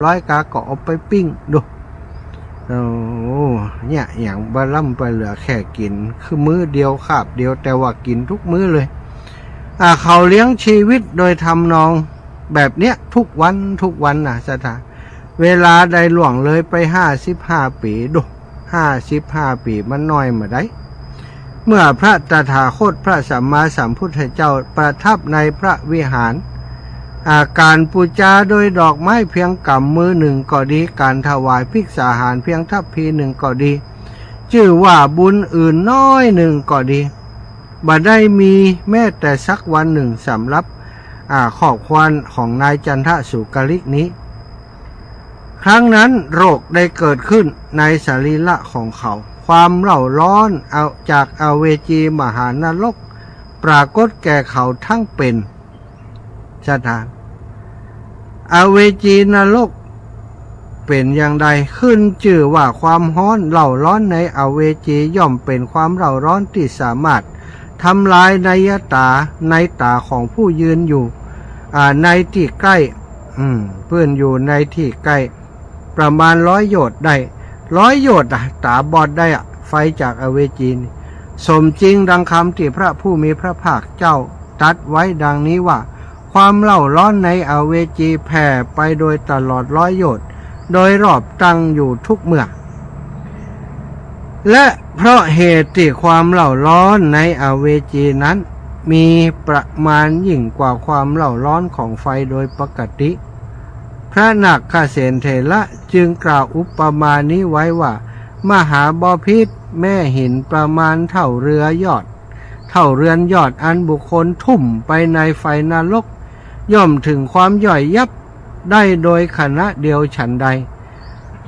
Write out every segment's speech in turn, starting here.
ร้อยกาก็เอาไปปิ้งดูโอ้เนี่ยอย่างบะล่ำไปเหลือแค่กินคือมื้อเดียวคาบเดียวแต่ว่ากินทุกมื้อเลยเขาเลี้ยงชีวิตโดยทำนองแบบเนี้ยทุกวันนะสถานเวลาใดหลวงเลยไป55 ปีดู55 ปีมันน้อยมาได้เมื่อพระตถาคตพระสัมมาสัมพุทธเจ้าประทับในพระวิหารการปูจาโดยดอกไม้เพียงกำมือหนึ่งก็ดีการถวายภิกษาหารเพียงทัพพีหนึ่งก็ดีชื่อว่าบุญอื่นน้อยหนึ่งก็ดีบ่ได้มีแม้แต่สักวันหนึ่งสำหรับขอบควันของนายจันทสุกลิกนี้ครั้งนั้นโรคได้เกิดขึ้นในสรีระของเขาความเร่าร้อนเอาจากอเวจีมหานรกปรากฏแก่เขาทั้งเป็นสถานอเวจีนรกเป็นอย่างใดขึ้นชื่อว่าความร้อนเร่าร้อนในอเวจีย่อมเป็นความเร่าร้อนที่สามารถทำลายในตาของผู้ยืนอยู่ในที่ใกล้เพื่อนอยู่ในที่ใกล้ประมาณ100 โยชน์ได้100 โยชน์ตาบอดได้ไฟจากอเวจีสมจริงดังคำที่พระผู้มีพระภาคเจ้าตรัสไว้ดังนี้ว่าความเร่าร้อนในอเวจีแผ่ไปโดยตลอด100 โยชน์โดยรอบตั้งอยู่ทุกเมื่อและเพราะเหตุที่ความเร่าร้อนในอเวจีนั้นมีประมาณยิ่งกว่าความเร่าร้อนของไฟโดยปกติพระนาคเษนเถระจึงกล่าวอุปมานี้ไว้ว่ามหาบพิตรแม่หินประมาณเท่าเรือยอดเท่าเรือนยอดอันบุคคลทุ่มไปในไฟนรกย่อมถึงความย่อยยับได้โดยขณะเดียวฉันใด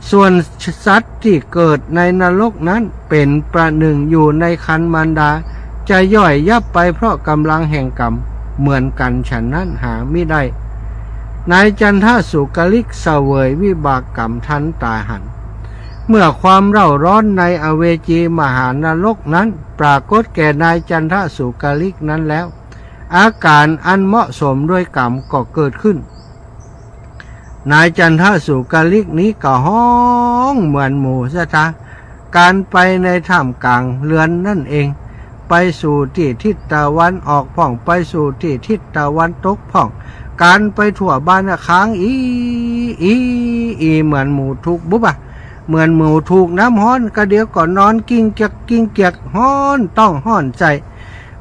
ส่วนสัตว์ที่เกิดในนรกนั้นเป็นประหนึ่งอยู่ในคันมารดาจะย่อยยับไปเพราะกำลังแห่งกรรมเหมือนกันฉันนั้นหาไม่ได้นายจันทสุกลิกเสวยวิบากกรรมทันตาหันเมื่อความเร่าร้อนในอเวจีมหานรกนั้นปรากฏแก่นายจันทสุกลิกนั้นแล้วอาการอันเหมาะสมด้วยกรรมก็เกิดขึ้นนายจันทสุกลิกนี้ก็ห้องเหมือนหมูซะท่าการไปในถ้ำกลางเรือนนั่นเองไปสู่ที่ทิศตะวันออกพ่องไปสู่ที่ทิศตะวันตกพ่องการไปทั่วบ้านค้างเหมือนหมูถูกบุ๊บเหมือนหมูถูกน้ำห้อนก็เดี๋ยวก่อนนอนกิ้งเกียกห้อนต้องห้อนใจ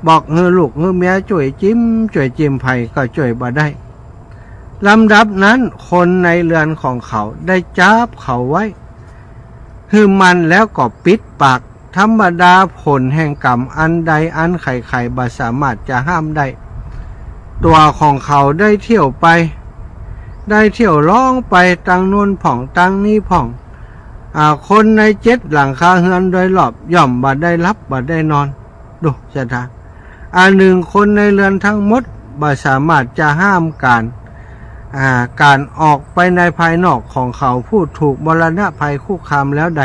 บอกลูกเมียช่วยจิ้มไผ่ก็ช่วยบ่ได้ลำดับนั้นคนในเรือนของเขาได้จับเขาไว้มันแล้วก็ปิดปากธรรมดาผลแห่งกรรมอันใดอันไข่บ่สามารถจะห้ามได้ตัวของเขาได้เที่ยวไปได้เที่ยวร้องไปตั้งนู่นผ่องตั้งนี้ผ่องคนใน7 หลังคาเฮือนโดยรอบย่อมบ่ได้รับบ่ได้นอนดูสถานหนึ่งคนในเรือนทั้งหมดบ่สามารถจะห้ามการออกไปในภายนอกของเขาผู้ถูกมรณะภัยคุกคามแล้วใด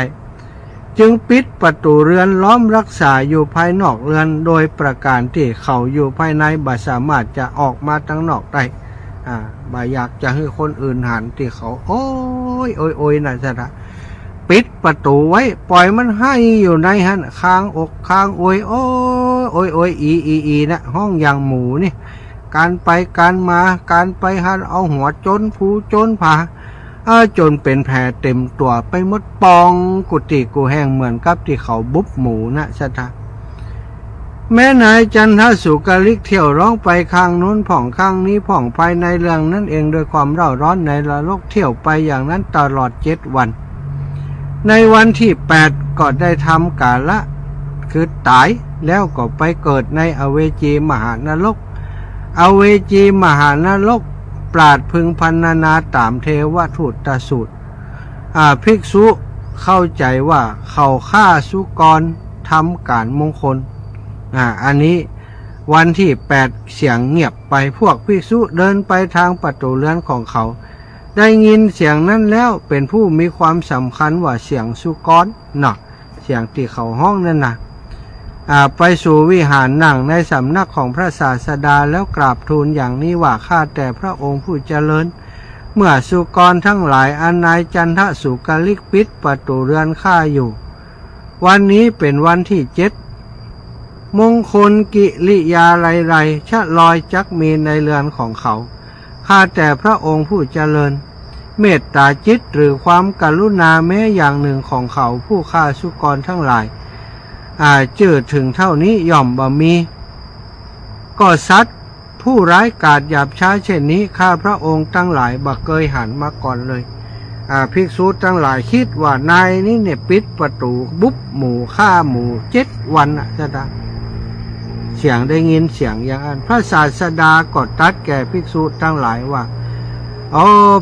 จึงปิดประตูเรือนล้อมรักษาอยู่ภายนอกเรือนโดยประการที่เขาอยู่ภายในบ่สามารถจะออกมาทั้งนอกได้บ่อยากจะให้คนอื่นหันที่เขาโอ้ยนะจ๊ะปิดประตูไว้ปล่อยมันให้อยู่ในหันค้างอกค้างโอยอีนะห้องอย่างหมูนี่การไปการมาการไปหันเอาหัวจนผูจนผาจนเป็นแผลเต็มตัวไปหมดปองกุฏิกูแห้งเหมือนกับที่เขาบุบหมูนะชะตาแม่นายจันทสุกลิกเที่ยวร้องไปข้างนู้นผ่องข้างนี้ผ่องภายในเรืองนั่นเองโดยความเร่าร้อนในนรกเที่ยวไปอย่างนั้นตลอด7 วันในวันที่8ก็ได้ทำกาละคือตายแล้วก็ไปเกิดในอเวจีมหานรกอเวจีมหานรกปราดพึงพรรณนาตามเทวทูตสูตรภิกษุเข้าใจว่าเขาฆ่าสุกรทำการมงคลอันนี้วันที่8เสียงเงียบไปพวกภิกษุเดินไปทางประตูเรือนของเขาได้ยินเสียงนั้นแล้วเป็นผู้มีความสำคัญว่าเสียงสุกรเสียงที่เขาห้องนั่นไปสู่วิหารนั่งในสำนักของพระศาสดาแล้วกราบทูลอย่างนี้ว่าข้าแต่พระองค์ผู้เจริญ เมื่อสุกรทั้งหลายอันนายจันทสุกลิกปิดประตูเรือนข้าอยู่วันนี้เป็นวันที่7มงคลกิริยาไรๆชะลอยจักมีในเรือนของเขาข้าแต่พระองค์ผู้เจริญเมตตาจิตหรือความกรุณาแม้อย่างหนึ่งของเขาผู้ฆ่าสุกรทั้งหลายจืดถึงเท่านี้ย่อมบ่มีก็สัตว์ผู้ร้ายกาจหยาบช้าเช่นนี้ข้าพระองค์ทั้งหลายบ่เคยหันมาก่อนเลยภิกษุทั้งหลายคิดว่านายนี่เนี่ยปิดประตูบุบหมู่ฆ่าหมู่7 วันจะได้เสียงได้ยินเสียงอย่างนั้นพระศาสดาก็ตรัสแก่ภิกษุทั้งหลายว่า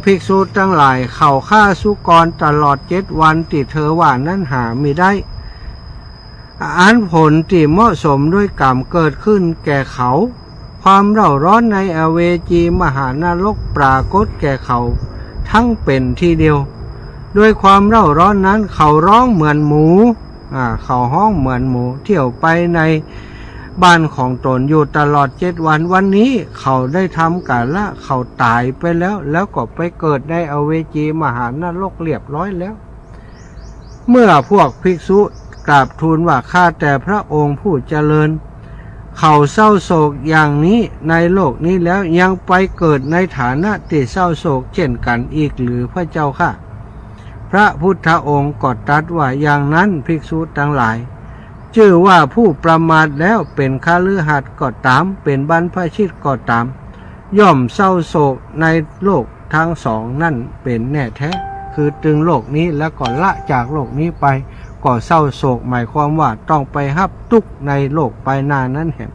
ภิกษุทั้งหลายเขาฆ่าสุกรตลอด7 วันที่เธอว่านั้นหาไม่ได้อันผลที่เหมาะสมด้วยกรรมเกิดขึ้นแก่เขาความเร่าร้อนในอเวจีมหานรกปรากฏแก่เขาทั้งเป็นทีเดียวด้วยความเร่าร้อนนั้นเขาร้องเหมือนหมูเขาห้องเหมือนหมูเที่ยวไปในบ้านของตนอยู่ตลอด7 วันวันนี้เขาได้ทำกาละเขาตายไปแล้วก็ไปเกิดในอเวจีมหานรกเรียบร้อยแล้วเมื่อพวกภิกษุกราบทูลว่าข้าแต่พระองค์ผู้เจริญเขาเศร้าโศกอย่างนี้ในโลกนี้แล้วยังไปเกิดในฐานะที่เศร้าโศกเช่นกันอีกหรือพระเจ้าค่ะพระพุทธองค์ก็ตรัสว่าอย่างนั้นภิกษุทั้งหลายชื่อว่าผู้ประมาทแล้วเป็นคฤหัสถ์ก็ตามเป็นบรรพชิตก็ตามย่อมเศร้าโศกในโลกทั้งสองนั่นเป็นแน่แท้คือตึงโลกนี้แล้วก็ละจากโลกนี้ไปก็เศร้าโศกหมายความว่าต้องไปฮับทุกข์ในโลกไปหน้านั้นแห่ง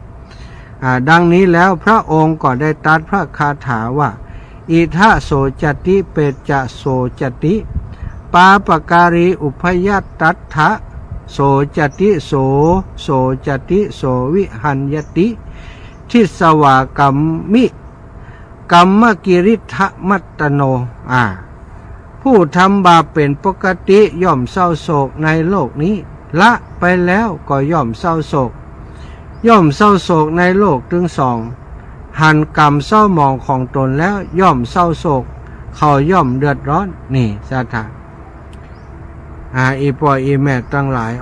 ดังนี้แล้วพระองค์ก็ได้ตรัสพระคาถาว่าอิทะโสจติเปจะโสจติปาปการีอุพยัตตัทธะโสจติโสจติโสวิหัญญติทิสวากรรมิกัมมกิริทะมัตตโนผู้ทำบาปเป็นปกติย่อมเศร้าโศกในโลกนี้ละไปแล้วก็ย่อมเศร้าโศกในโลกถึงสองหันกรรมเศร้าหมองของตนแล้วย่อมเศร้าโศกเขาย่อมเดือดร้อนนี่สถานอีปออีแม่ตั้งหลาย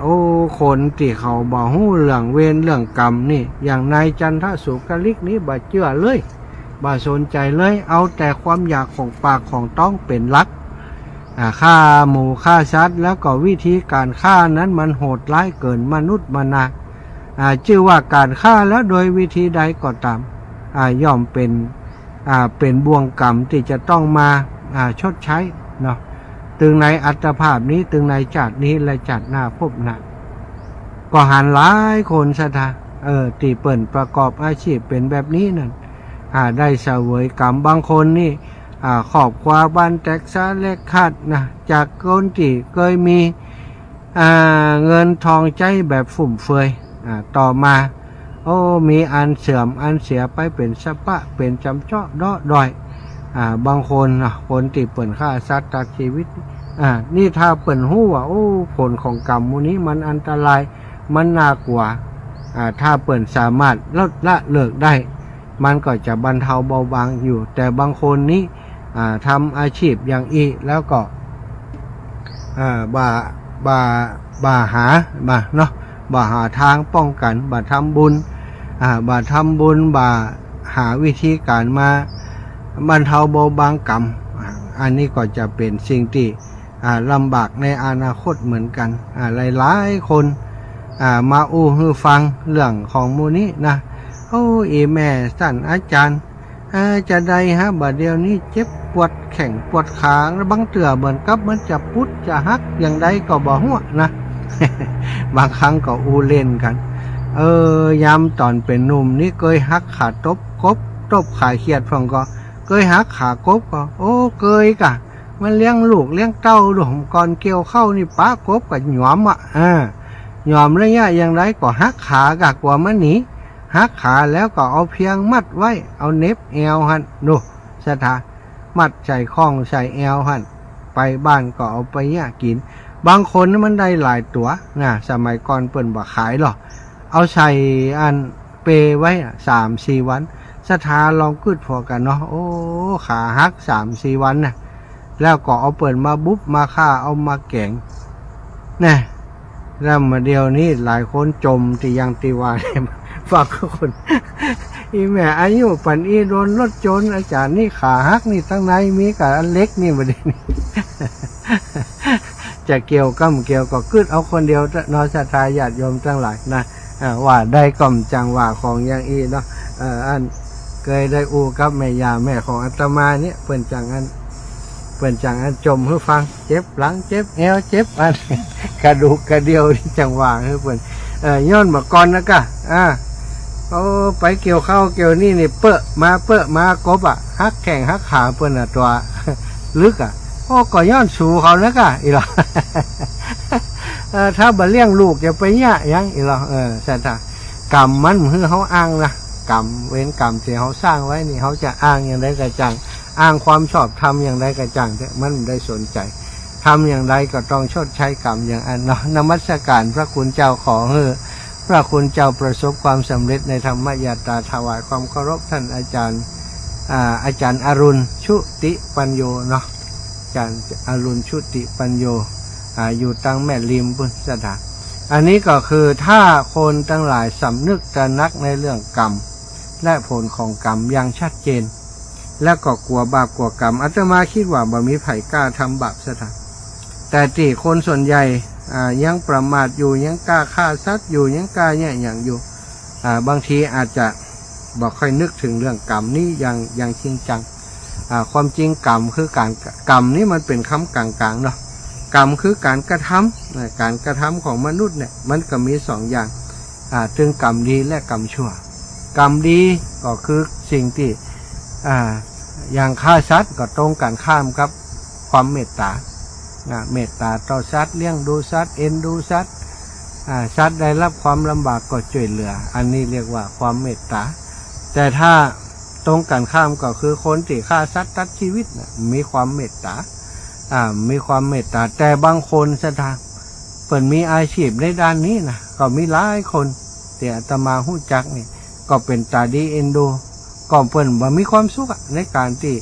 คนที่เขาบ่ฮู้เรื่องเวรเรื่องกรรมนี่อย่างนายจันทสุกลิกนี้บ่เชื่อเลยบ่สนใจเลยเอาแต่ความอยากของปากของต้องเป็นหลักฆ่าหมูฆ่าสัตว์แล้วก็วิธีการฆ่านั้นมันโหดร้ายเกินมนุษย์มนาชื่อว่าการฆ่าแล้วโดยวิธีใดก็ตามย่อมเป็นบ่วงกรรมที่จะต้องมาชดใช้เนาะถึงในอัตภาพนี้ถึงในชาตินี้และชาติหน้าพบหน้าก็หันหลายคนซะท่าที่เปิ่นประกอบอาชีพเป็นแบบนี้นั่นได้เสวยกรรมบางคนนี่ขอบความบ้านแตกสาเล็กขาดนะจากคนที่เคยมีเงินทองใจแบบฟุ่มเฟือยต่อมามีอันเสื่อมอันเสียไปเป็นสปะเป็นจำเจาะด้อดอยบางคนคนที่เปิ่นฆ่าสัตว์ตัดชีวิตนี่ถ้าเปิ่นหู้ว่าผลของกรรมมูนี้มันอันตรายมันน่ากลัวถ้าเปิ่นสามารถลดละเลิกได้มันก็จะบรรเทาเบาบางอยู่แต่บางคนนี้ทำอาชีพอย่างอีแล้วก็บ่าหาเนาะบ่หาทางป้องกันบ่ทำบุญบ่หาวิธีการมาบรรเทาเบาบางกรรมอันนี้ก็จะเป็นสิ่งที่ลำบากในอนาคตเหมือนกันหลายๆคนมาฮือฟังเรื่องของมูนี้นะอีแม่สั่นอาจารย์จะได้บัดเดียวนี้เจ็บปวดแข้งปวดขาบางเตื่อเหมือนกับมันจะพุดจะหักอย่างใดก็บ่หัวนะ บางครั้งก็เล่นกันยามตอนเป็นหนุ่มนี่เคยหักขาตบกบตบขาเขียดฟังก็เคยหักขากบก็เคยกะมันเลี้ยงลูกเลี้ยงเต้าดูผมก่อนเกี่ยวเข้านี่ป้ากบกับหยอมหยอมระยะอย่างไรก็หักขากะกว่ามันหนีหักขาแล้วก็เอาเพียงมัดไว้เอาเน็บแอวหันดูสถามัดใส่ข้องใส่แอวหันไปบ้านก็เอาไปกินบางคนมันได้หลายตัวสมัยก่อนเปิ่นบ่ขายหรอกเอาใส่อันเปไว้3-4 วัน ศรัทธาลองกึดพอกันเนาะโอ้ขาหัก3-4 วันน่ะแล้วก็เอาเปิดมาบุ๊บมาฆ่าเอามาแกงนะแล้วมาเดียวนี้หลายคนจมที่ยังตีว่าเนี่ยฟังคนอีแม่อายุปันอีโดนรถชนอาจารย์นี่ขาหักนี่ตั้งในมีกับอันเล็กนี่มาดีนี่จะเกี่ยวก็กึดเอาคนเดียวนอศรัทธาญาติโยมทั้งหลายนะว่าได้ก่อมจังว่าของอย่างอีเนาะอันเคยได้อูกับแม่ยาแม่ของอาตมาเนี่ยเปิ้นจังอันจมให้ฟังเจ็บหลังเจ็บเอวเจ็บอันกระดูกกระเดียวจังว่าให้เปิ้นย้อนมาก่อนนะกะเขาไปเกี่ยวข้าวเกี่ยวนี่เปอะมากบหักแข่งหักขาเปิ้นตัวลึกโอ้ก็ย้อนสู่เขานะกะอีหรอถ้าบ่เลี้ยงลูกจะไปยะยังอีหรอใช่ท่ากรรมมันคือเขาอ้างนะกรรมเว้นกรรมที่เขาสร้างไว้นี่เขาจะอ้างอย่างไรกระจังอ้างความชอบทำอย่างไรกระจังมันได้สนใจทำอย่างไรก็ต้องชดใช้กรรมอย่างอันเนาะนมัสการพระคุณเจ้าขอพระคุณเจ้าประสบความสำเร็จในธรรมยาตราถวายความเคารพท่านอาจารย์อรุณชุติปัญโยเนาะอาจารย์อรุณชุติปัญโยอยู่ตั้งแม่ริมพุทธสถานอันนี้ก็คือถ้าคนทั้งหลายสำนึกตระหนักในเรื่องกรรมและผลของกรรมอย่างชัดเจนแล้วก็กลัวบาปกลัวกรรมอาตมาคิดว่าบ่มีไผกล้าทำบาปซะท่านแต่ที่คนส่วนใหญ่ยังประมาทอยู่ยังกล้าฆ่าสัตว์อยู่ยังกล้าแย่อย่างอยู่บางทีอาจจะบอกค่อยนึกถึงเรื่องกรรมนี้อย่างจริงจังความจริงกรรมคือการกรรมนี้มันเป็นคำกลางๆเนาะกรรมคือการกระทำของมนุษย์เนี่ยมันก็มี2 อย่างถึงกรรมดีและกรรมชั่วกรรมดีก็คือสิ่งที่อย่างฆ่าสัตว์ก็ตรงกันข้ามครับความเมตตาต่อสัตว์เลี้ยงดูสัตว์เอ็นดูสัตว์สัตว์ได้รับความลำบากก็ช่วยเหลืออันนี้เรียกว่าความเมตตาแต่ถ้าตรงกันข้ามก็คือคนที่ฆ่าสัตว์ตัดชีวิตมีความเมตตาแต่บางคนสถานเปิดมีอาชีพในด้านนี้นะก็มีหลายคนแต่อาตมาหู้จักนี่ก็เป็นตาดีเอ็นดูก็เปิดมีความสุขในการที่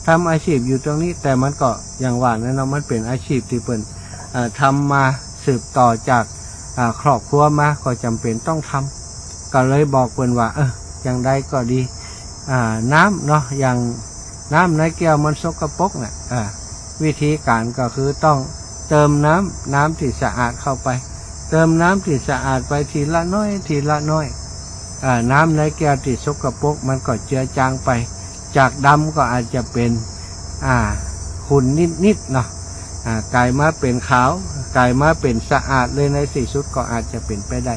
ทำอาชีพอยู่ตรงนี้แต่มันก็อย่างว่านะเนาะมันเป็นอาชีพที่เปิดทำมาสืบต่อจากครอบครัวมาก็จำเป็นต้องทำก็เลยบอกเปิดว่าอย่างใดก็ดีน้ำเนาะอย่างน้ำในแก้วมันสกปรกน่ะวิธีการก็คือต้องเติมน้ำที่สะอาดเข้าไปเติมน้ำที่สะอาดไปทีละน้อยน้ำในแก้วที่สกปรกมันก็เจือจางไปจากดำก็อาจจะเป็นขุ่นนิดเนาะกลายมาเป็นขาวกลายมาเป็นสะอาดเลยในที่สุดก็อาจจะเป็นไปได้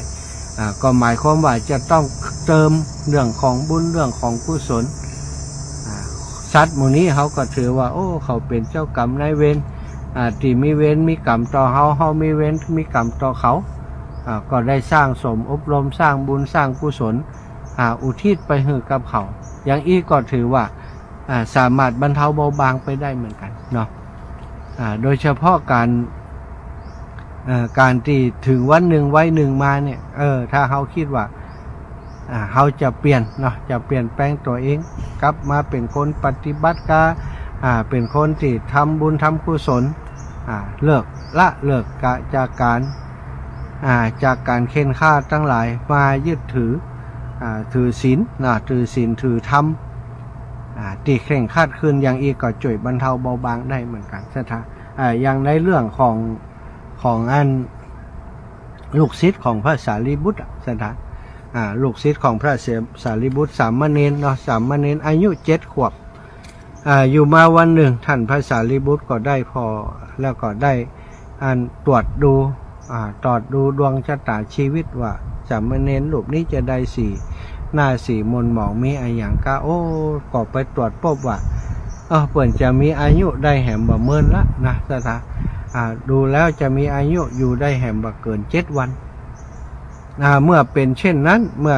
ก็หมายความว่าจะต้องเติมเรื่องของบุญเรื่องของกุศลสัตว์หมู่นี้เขาก็ถือว่าโอ้เขาเป็นเจ้ากรรมนายเวรที่มีเวรมีกรรมต่อเฮามีเวรมีกรรมต่อเขาก็ได้สร้างสมอบรมสร้างบุญสร้างกุศลอุทิศไปให้กับเขาอย่างอีกก็ถือว่าสามารถบรรเทาเบาบางไปได้เหมือนกันเนาะโดยเฉพาะการที่ถึงวันหนึ่งไว้หนึ่งมาเนี่ยถ้าเขาคิดว่าเขาจะเปลี่ยนเนาะจะเปลี่ยนแปลงตัวเองกลับมาเป็นคนปฏิบัติการเป็นคนที่ทำบุญทำกุศลเลิกจากการเค้นฆ่าทั้งหลายมายึดถือศีลถือธรรมตีเคร่งครัดขึ้นอย่างอีกก็ช่วยบรรเทาเบาบางได้เหมือนกันใช่ไหมอย่างในเรื่องของอันลูกศิษย์ของพระสารีบุตรใช่ไหมลูกศิษย์ของพระสารีบุตรสามเณรเนาะสามเณรอายุ7 ขวบอยู่มาวันหนึ่งท่านพระสารีบุตรก็ได้พอแล้วก็ได้ตรวจดูดวงชะตาชีวิตว่าสามเณรรูปนี้จะได้หน้ามนหมองมีอะไรอย่างก็ไปตรวจพบว่าเปิ่นจะมีอายุได้แหมบ่เมินละนะสถาดูแล้วจะมีอายุอยู่ได้แหมบ่เกิน7 วันเมื่อเป็นเช่นนั้นเมื่อ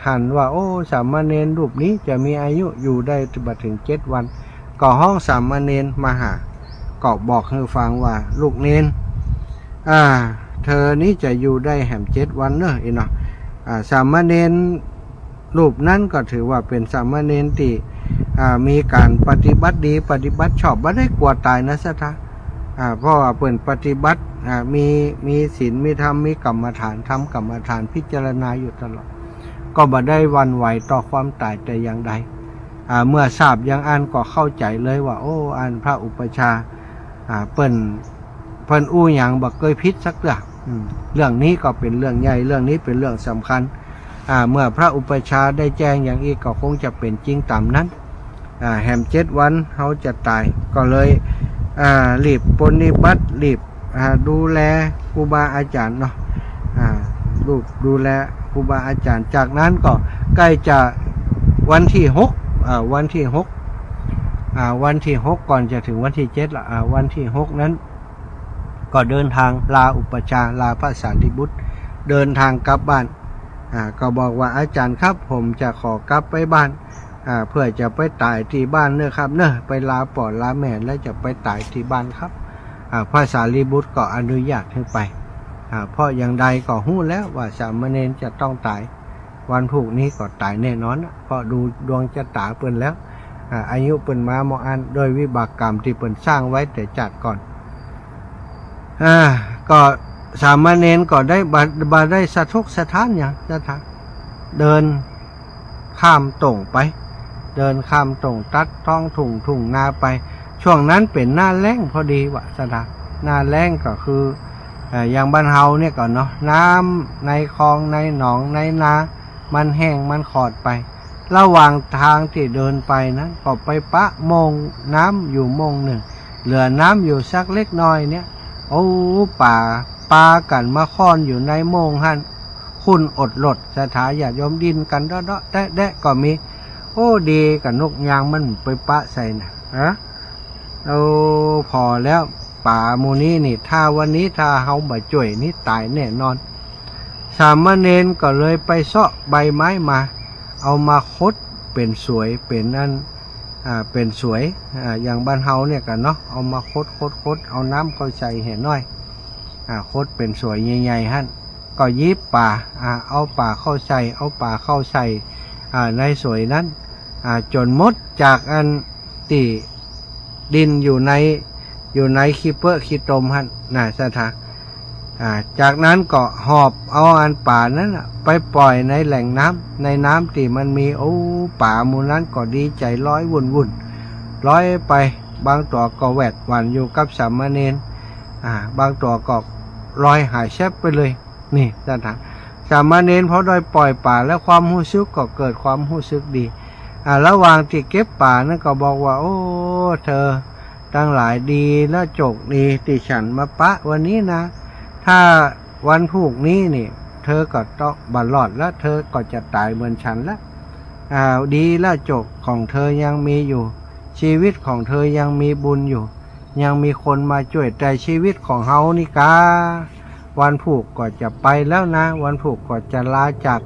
หันว่าสามเณรรูปนี้จะมีอายุอยู่ได้ถึง7 วันก็ห้องสามเณรมาหาก็บอกให้ฟังว่าลูกเณรเธอนี้จะอยู่ได้แหม7 วันเนอะเนาะสามเณร รูปนั้นก็ถือว่าเป็นสามเณรที่มีการปฏิบัติดีปฏิบัติชอบบ่ได้กลัวตายนะสัทธาเพราะว่าเปิ่นปฏิบัติมีศีลมีธรรมมีกรรมฐานทำกรรมฐานพิจารณาอยู่ตลอดก็บ่ได้หวั่นไหวต่อความตายแต่อย่างใดเมื่อทราบอย่างอันก็เข้าใจเลยว่าโอ้อันพระอุปชาเปิ้นอู้หยังบ่เคยผิดสักเรื่องนี้ก็เป็นเรื่องใหญ่เรื่องนี้เป็นเรื่องสำคัญเมื่อพระอุปชาได้แจ้งอย่างอีกก็คงจะเป็นจริงตามนั้นแหม7 วันเขาจะตายก็เลยรีบปฏิบัติรีบดูแลครูบาอาจารย์เนาะดูแลครูบาอาจารย์จากนั้นก็ใกล้จะวันที่6วันที่6ก่อนจะถึงวันที่7ละวันที่6นั้นก็เดินทางลาอุปชาลาพระสารีบุตรเดินทางกลับบ้านก็บอกว่าอาจารย์ครับผมจะขอกลับไปบ้านเพื่อจะไปตายที่บ้านเนอะครับเนอะไปลาปอดลาแม่แล้วจะไปตายที่บ้านครับพระสารีบุตรก็อนุญาตให้ไปเพราะอย่างใดก็หู้แล้วว่าสามเณรจะต้องตายวันพรุ่งนี้ก็ตายแน่นอนเพราะดูดวงชะตาเปิ้นแล้วอายุเปิ้นมาหมออันโดยวิบากกรรมที่เปิ้นสร้างไว้แต่จัดก่อนก็สามเณรก็ได้บาได้สะทกสะท้านอย่างจะทเดินข้ามตรงไปเดินข้ามตรงตัดท้องทุ่งนาไปช่วงนั้นเป็นหน้าแล้งพอดีวะสดาหน้าแล้งก็คืออย่างบ้านเฮาเนี่ยก่อนเนาะน้ำในคลองในหนองในนามันแห้งมันขอดไประหว่างทางที่เดินไปนั้นก็ไปปะมงน้ำอยู่มงหนึ่งเหลือน้ำอยู่สักเล็กน้อยเนี่ยโอ้ป่าปลากันมาค้อนอยู่ในโมงหันคุณอดหลดสถาญาติโยมดินกันเดาะแดะก็มีโอ้ดีกับนกยางมันไปปะใส่นะเราพอแล้วป่าโมนี้นี่ถ้าวันนี้ถ้าเฮาบ่จ่วยนี่ตายแน่นอนสามเณรก็เลยไปเสาะใบไม้มาเอามาคดเป็นสวยเป็นนั่นเป็นสวยอย่างบ้านเฮาเนี่ยกันเนาะเอามาคดเอาน้ำเข้าใส่เห็นน้อยคดเป็นสวยใหญ่ๆฮั่นก็ยิบป่าเอาป่าเข้าใส่เอาป่าเข้าใส่ในสวยนั้นจนหมดจากอันตีดินอยู่ในขี้เปื้อขี้ตมฮั่นน่ะสถาจากนั้นก็หอบเอาอันป่านั้นไปปล่อยในแหล่งน้ำในน้ำที่มันมีโอ้ป่าหมู่นั้นก็ดีใจร้อยวุ่นร้อยไปบางตัวก็แวดหวันอยู่กับสามเณรบางตัวก็ลอยหายแชบไปเลยนี่สถาสามเณรพอได้ปล่อยป่าแล้วความรู้สึกก็เกิดความรู้สึกดีระหว่างที่เก็บป่านั้นก็บอกว่าโอ้เธอตั้งหลายดีและโจกดีที่ฉันมาปะวันนี้นะถ้าวันพรุ่งนี้นี่เธอก็ต้องบรรลอดแล้วเธอก็จะตายเหมือนฉันแล้วดีและโจกของเธอยังมีอยู่ชีวิตของเธอยังมีบุญอยู่ยังมีคนมาช่วยแต่ชีวิตของเฮานี่กาวันผูกก็จะไปแล้วนะวันผูกก็จะลาจาก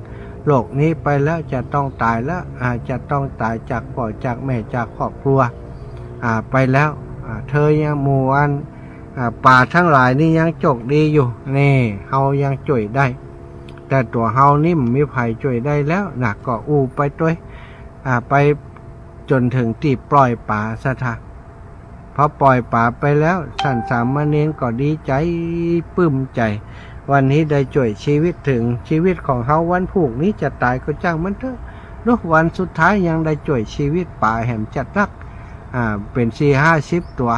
โลกนี้ไปแล้วจะต้องตายแล้วจะต้องตายจากพ่อจากแม่จากครอบครัวไปแล้วเธอยังหมู่อันป่าทั้งหลายนี่ยังโจกดีอยู่นี่เฮายังช่วยได้แต่ตัวเฮานี่มันมีภัยช่วยได้แล้วนะก็ไปด้วยไปจนถึงที่ปล่อยป่าซะท่าพอปล่อยป่าไปแล้วท่านสามเณรก็ดีใจปลื้มใจวันนี้ได้ช่วยชีวิตถึงชีวิตของเฮาวันพรุ่งนี้จะตายก็จ้างมันเถอะลูกวันสุดท้ายยังได้ช่วยชีวิตป่าแห่งจัดรักเป็น40-50 ตัว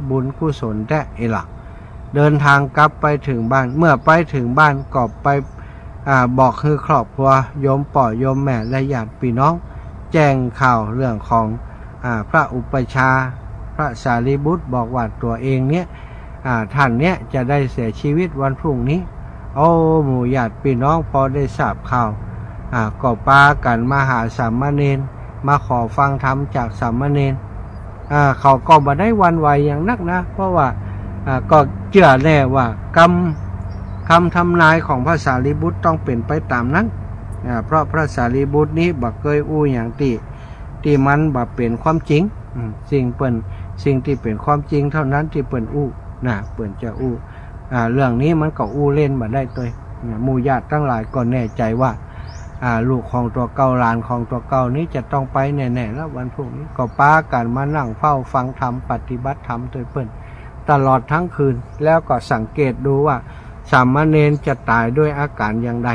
บุญกุศลแท้หลักเดินทางกลับไปถึงบ้านเมื่อไปถึงบ้านก็ไปบอกคือครอบครัวโยมป่อโยมแม่และญาติพี่น้องแจ้งข่าวเรื่องของพระอุปชาพระสารีบุตรบอกว่าตัวเองเนี่ยท่านเนี่ยจะได้เสียชีวิตวันพรุ่งนี้หมู่ญาติพี่น้องพอได้ทราบข่าวก็พากันมาหาสามเณรมาขอฟังธรรมจากสามเณรเขาก็บ่ได้วันไหวอย่างนักนะเพราะว่าก็เชื่อแน่ว่ากรรมคำทำนายของพระสารีบุตรต้องเป็นไปตามนั้นเพราะพระสารีบุตรนี้บ่เคยอย่างที่มันบ่เป็นความจริงสิ่งที่เป็นความจริงเท่านั้นที่เปิ้นเปิ้นจะเรื่องนี้มันก็เล่นบ่ได้ตัวหมู่ญาติทั้งหลายก็แน่ใจว่า ลูกของตัวเก่าหลานของตัวเก่านี้จะต้องไปแน่ๆแล้ววันพรุ่งนี้ก็ป้ากันมานั่งเฝ้าฟังธรรมปฏิบัติธรรมโดยเพิ่นตลอดทั้งคืนแล้วก็สังเกตดูว่าสามเณรจะตายด้วยอาการอย่างใด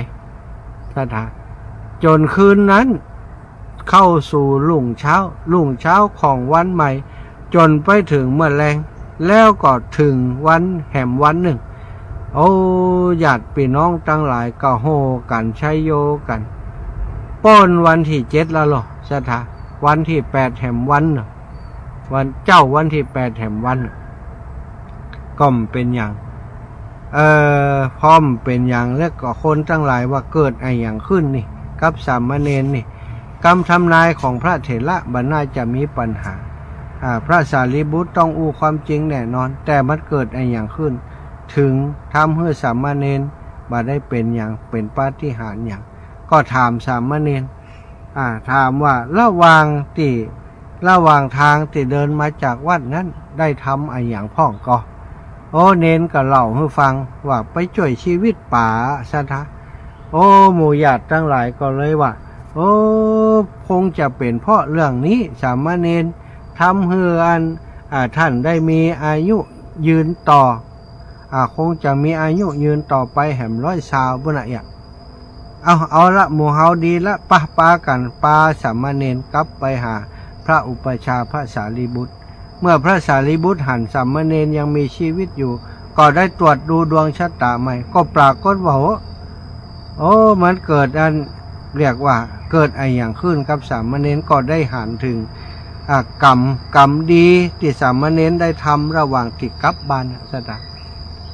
จนคืนนั้นเข้าสู่รุ่งเช้าของวันใหม่จนไปถึงเมื่อแรงแล้วก็ถึงวันแห่มวันหนึ่งโอ้ญาติพี่น้องทั้งหลายก็โห่กันชัยโยกันป้นวันที่7แล้วหรอสถาวันที่8แห่มวันวันวันที่8แห่มวันก็เป็นอย่างพร้อมเป็นอย่างแล้วก็คนทั้งหลายว่าเกิดไอ้อย่างขึ้นนี่กับสามเณรนี่กรรมทำนายของพระเถระบัดน่าจะมีปัญหาพระสารีบุตรต้องอู้ความจริงแน่นอนแต่มันเกิดไอ้อย่างขึ้นถึงทำให้สามเณรมาได้เป็นอย่างเป็นปาฏิหาริย์อย่างก็ถามสามเณรถามว่าระหว่างทางที่เดินมาจากวัดนั้นได้ทำไอ้อย่างพ่องก็โอ้เน้นก็เล่าให้ฟังว่าไปช่วยชีวิตป่าซะทะโอ้หมู่ญาติทั้งหลายก็เลยว่าโอ้คงจะเป็นเพราะเรื่องนี้สามเณรทำให้ท่านได้มีอายุยืนต่อคงจะมีอายุยืนต่อไปแห่ม100 บุญอ่ะเอาละหมู่เฮาดีละป้ากันสามเณรกลับไปหาพระอุปัชฌาย์พระสารีบุตรเมื่อพระสารีบุตรหันสามเณรยังมีชีวิตอยู่ก็ได้ตรวจดูดวงชะตาใหม่ก็ปรากฏว่าโอ้มันเกิดเรียกว่าเกิดไอ้อย่างขึ้นกับสามเณรก็ได้หันถึงกรรมดีที่สามเณรได้ทำระหว่างที่กลับบ้านสตา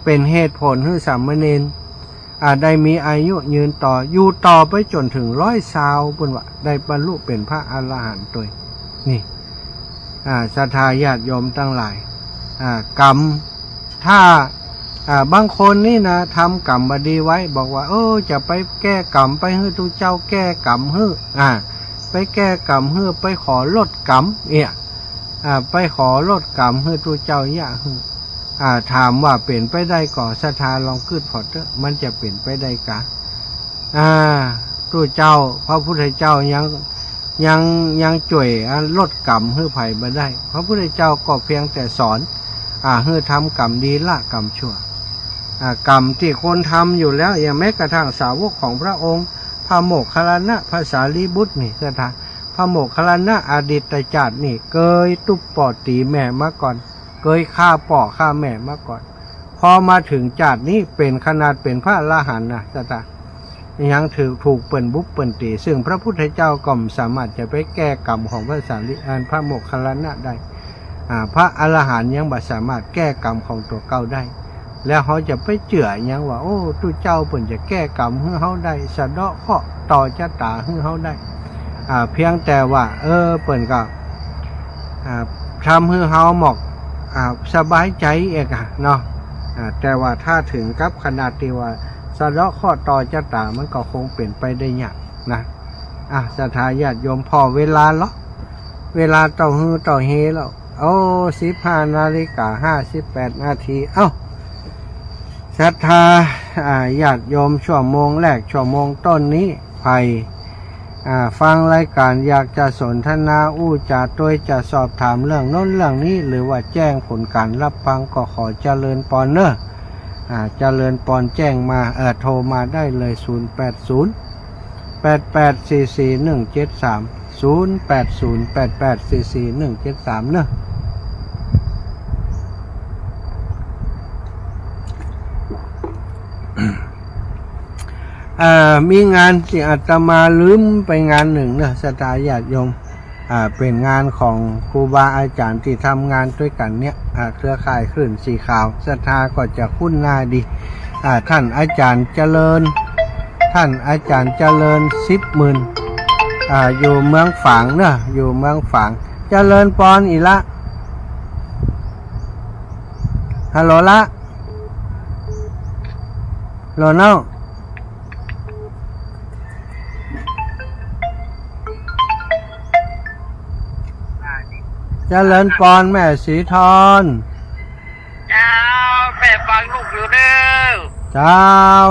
เป็นเหตุผลให้สามเณรได้มีอายุยืนต่ออยู่ต่อไปจนถึง100 บุญว่าได้บรรลุเป็นพระอรหันต์ตัวนี่ศรัทธาญาติโยมทั้งหลายกรรมถ้าบางคนนี่นะทำกรรมบดีไว้บอกว่าจะไปแก้กรรมไปให้ทุเจ้าแก้กรรมให้ไปแก้กรรมให้ไปขอลดกรรมไปขอลดกรรมให้ทุเจ้าอย่าให้ถามว่าเป็นไปได้ก่อศรัทธาลองคืดพอเถอะมันจะเป็นไปได้กะทุเจ้าพระพุทธเจ้ายังจ่วยลดกรรมให้ไผ่มาได้พระพุทธเจ้าก็เพียงแต่สอนให้ทำกรรมดีละกรรมชั่วกรรมที่คนทำอยู่แล้วอย่างแม้กระทั่งสาวกของพระองค์พระโมคคัลลานะพระสารีบุตรนี่ก็ท่าพระโมคคัลลานะอดีตชาตินี่เคยตุบปอตีแม่มาก่อนเคยฆ่าป่อฆ่าแม่มาก่อนพอมาถึงชาตินี้เป็นขนาดเป็นพระอรหันต์นะท่ายังถูกเปิ่นบุบเปิ่นตีซึ่งพระพุทธเจ้าก็สามารถจะไปแก้กรรมของพระสารีพระโมคคัลลานะได้พระอรหันต์ยังบ่สามารถแก้กรรมของตัวเก่าได้แล้วเขาจะไปเจือยังว่าโอ้ตุเจ้าเปิ่นจะแก้กรรมให้เขาได้สะเดาะเคราะห์ต่อชะตาให้เขาได้เพียงแต่ว่าเปิ่นก็ทำให้เขาหมอกสบายใจเองเนาะแต่ว่าถ้าถึงกับขนาดที่ว่าสะเดาะเคราะห์ต่อชะตามันก็คงเปลี่ยนไปได้ยากนะศรัทธาญาติโยมพอเวลาต่อฮือต่อเฮแล้ว15:58 ศรัทธาญาติโยมชั่วโมงแรกชั่วโมงต้นนี้ไปฟังรายการอยากจะสนทนาจะตัวจะสอบถามเรื่องโน้นเรื่องนี้หรือว่าแจ้งผลการรับฟังก็ขอเจริญปอนเนอร์เจริญปอนแจ้งมาโทรมาได้เลย080-8844-173 080-8844-173เนอะมีงานที่อาตมาลืมไปงานหนึ่งเนอะศรัทธาญาติโยมเป็นงานของครูบาอาจารย์ที่ทำงานด้วยกันเนี่ยเครือข่ายคลื่นสีขาวศรัทธาก็จะคุ้นหน้าดีท่านอาจารย์เจริญ10,000อยู่เมืองฝางเนอะอยู่เมืองฝางเจริญปอนอีละฮัลโหลละโหลเนาะเจริญปอนแม่สีทอนเจ้าแม่ฟังลูกอยู่เด้อเจ้า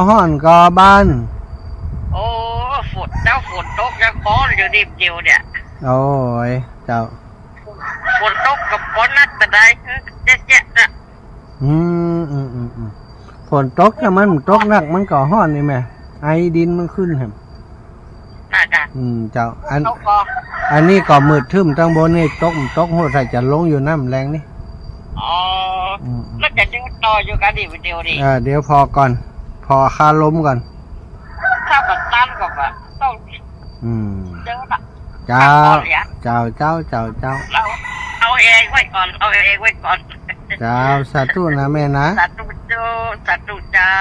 ห่อนกอบ้านโอ้ฝนเจ้า จะขออยู่ดิบเดียวเนี่ย โอ้ยเจ้า ฝนตกกับฝนนัดแต่ได้เจ๊ะๆนะ อืมฝนตกถ้ามันตกหนักมันก็ฮ้อนนี่แม่ไอดินมันขึ้นครับ น่าจะ เจ้าตกก็ อันนี้ก็มืดทึมตั้งบนนี่ตกโหดใส่จะลงอยู่น้ำแรงนี่ อ๋อแล้วจะเดินต่ออยู่กันดิบเดียวดิ เดี๋ยวพอก่อน พอคาล้มก่อน ถ้าแบบตันก็แบบต้องเดินอ่ะ เจ้าเราเอาเองไว้ก่อน เจ้าสาธุนะแม่นะ สาธุเจ้า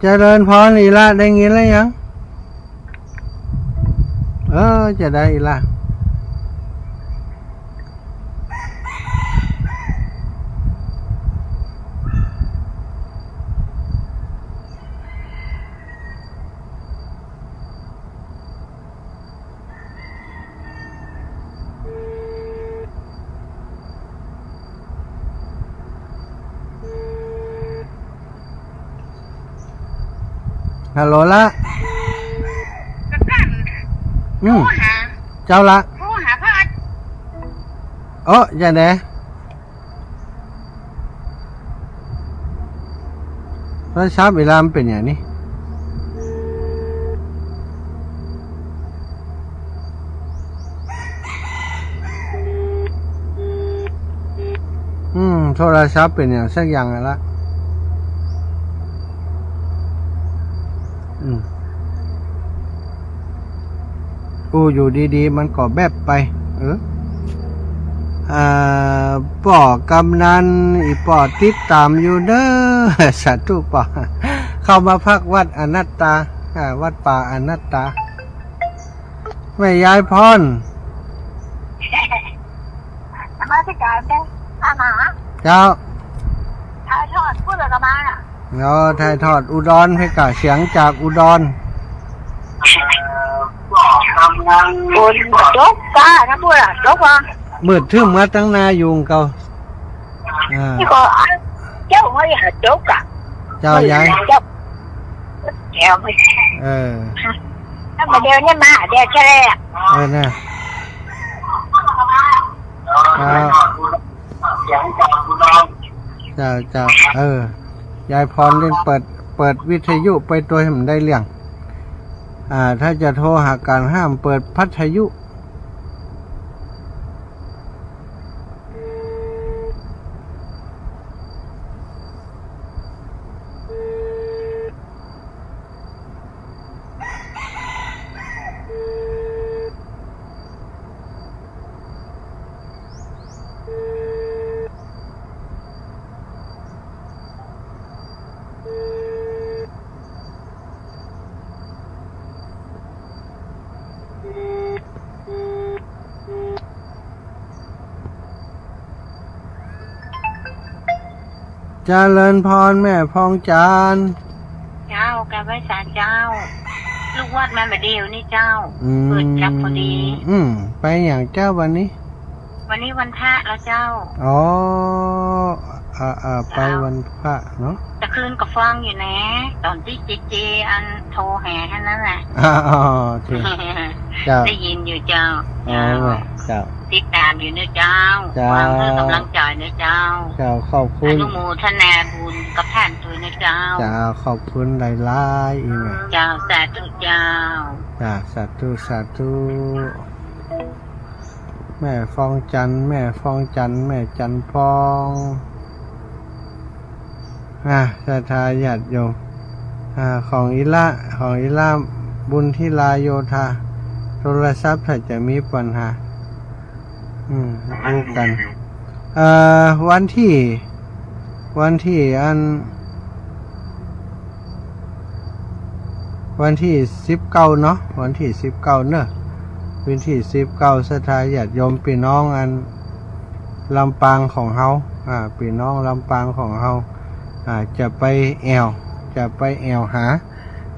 เจริญพรอีละได้ยินแล้วยังจะได้อีละฮัลโหลละเจ้าละโทรหาพระอาจารย์ จะไหนโทรศัพท์เวลามันเป็นอย่างนี้โทรศัพท์เป็นอย่างสักอย่างละกูอยู่ดีๆมันก็แบบไปป่อกำนันอีป่อติดตามอยู่เด้อสาธุป่อเข้ามาพักวัดอนัตตาวัดป่าอนัตตาแม่ยายพรมาที่การเด้อาหาเจ้าถ่ายทอดพูดอะไรกันมาถ่ายทอดอุดรให้กับเสียงจากอุดรฝนตกจ้านะพูดอะตกว่ะมืดทึมมาตั้งนายุงเก่านี่ก็เจ้าไม่หาตกอะเจ้ายายเจ้าไม่ถ้ามาเดินเนี่ยมาเดี๋ยวแช่น่ะเจ้ายายพรเล่นเปิดวิทยุไปตัวให้มันได้เรื่องถ้าจะโทรหาการห้ามเปิดพัทยุเจริญพรแม่พองจานเจ้าแกไว้สารเจ้าลูกวัดมาแบบเดียวนี่เจ้าเปิดจับพอดีไปอย่างเจ้าวันนี้วันพระแล้วเจ้าไปวันพระเนาะจะคืนกับฟังอยู่นะตอนที่เจอันโทรแห่แค่นั้นแหละได้ยินอยู่เจ้าติดตามอยู่เนื้อเจ้าวางเพื่อกำลังใจเนื้อเจ้าขอบคุณอนุโมทนาบุญกับท่านตัวเนื้อเจ้าขอบคุณหลายๆอีกเจ้าสาธุเจ้าสาธุแม่ฟองจันแม่จันฟองศรัทธาญาติโยมของอิละบุญที่ลาโยธาโทรศัพท์ถ้าจะมีปัญหาดูกันวันที่19เนาะวันที่19เนอะวันที่19ศรัทธาญาติโยมพี่น้องอันลำปางของเฮาพี่น้องลำปางของเฮาจะไปแอวหา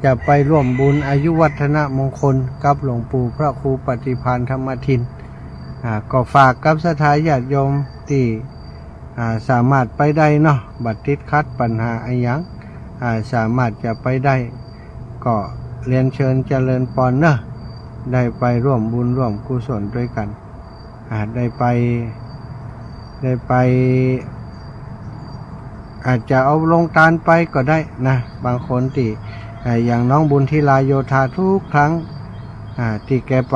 จะไปร่วมบุญอายุวัฒนมงคลกับหลวงปู่พระครูปฏิภาณธรรมทินก็ฝากกับศรัทธาญาติโยมที่สามารถไปได้เนาะบัดติดขัดปัญหาอะไรอย่างสามารถจะไปได้ก็เรียนเชิญเจริญพรเนอะ ได้ไปร่วมบุญร่วมกุศลด้วยกันได้ไปอาจจะเอาลงทานไปก็ได้นะบางคนที่อย่างน้องบุญที่ลาโยธาทุกครั้งที่แกไ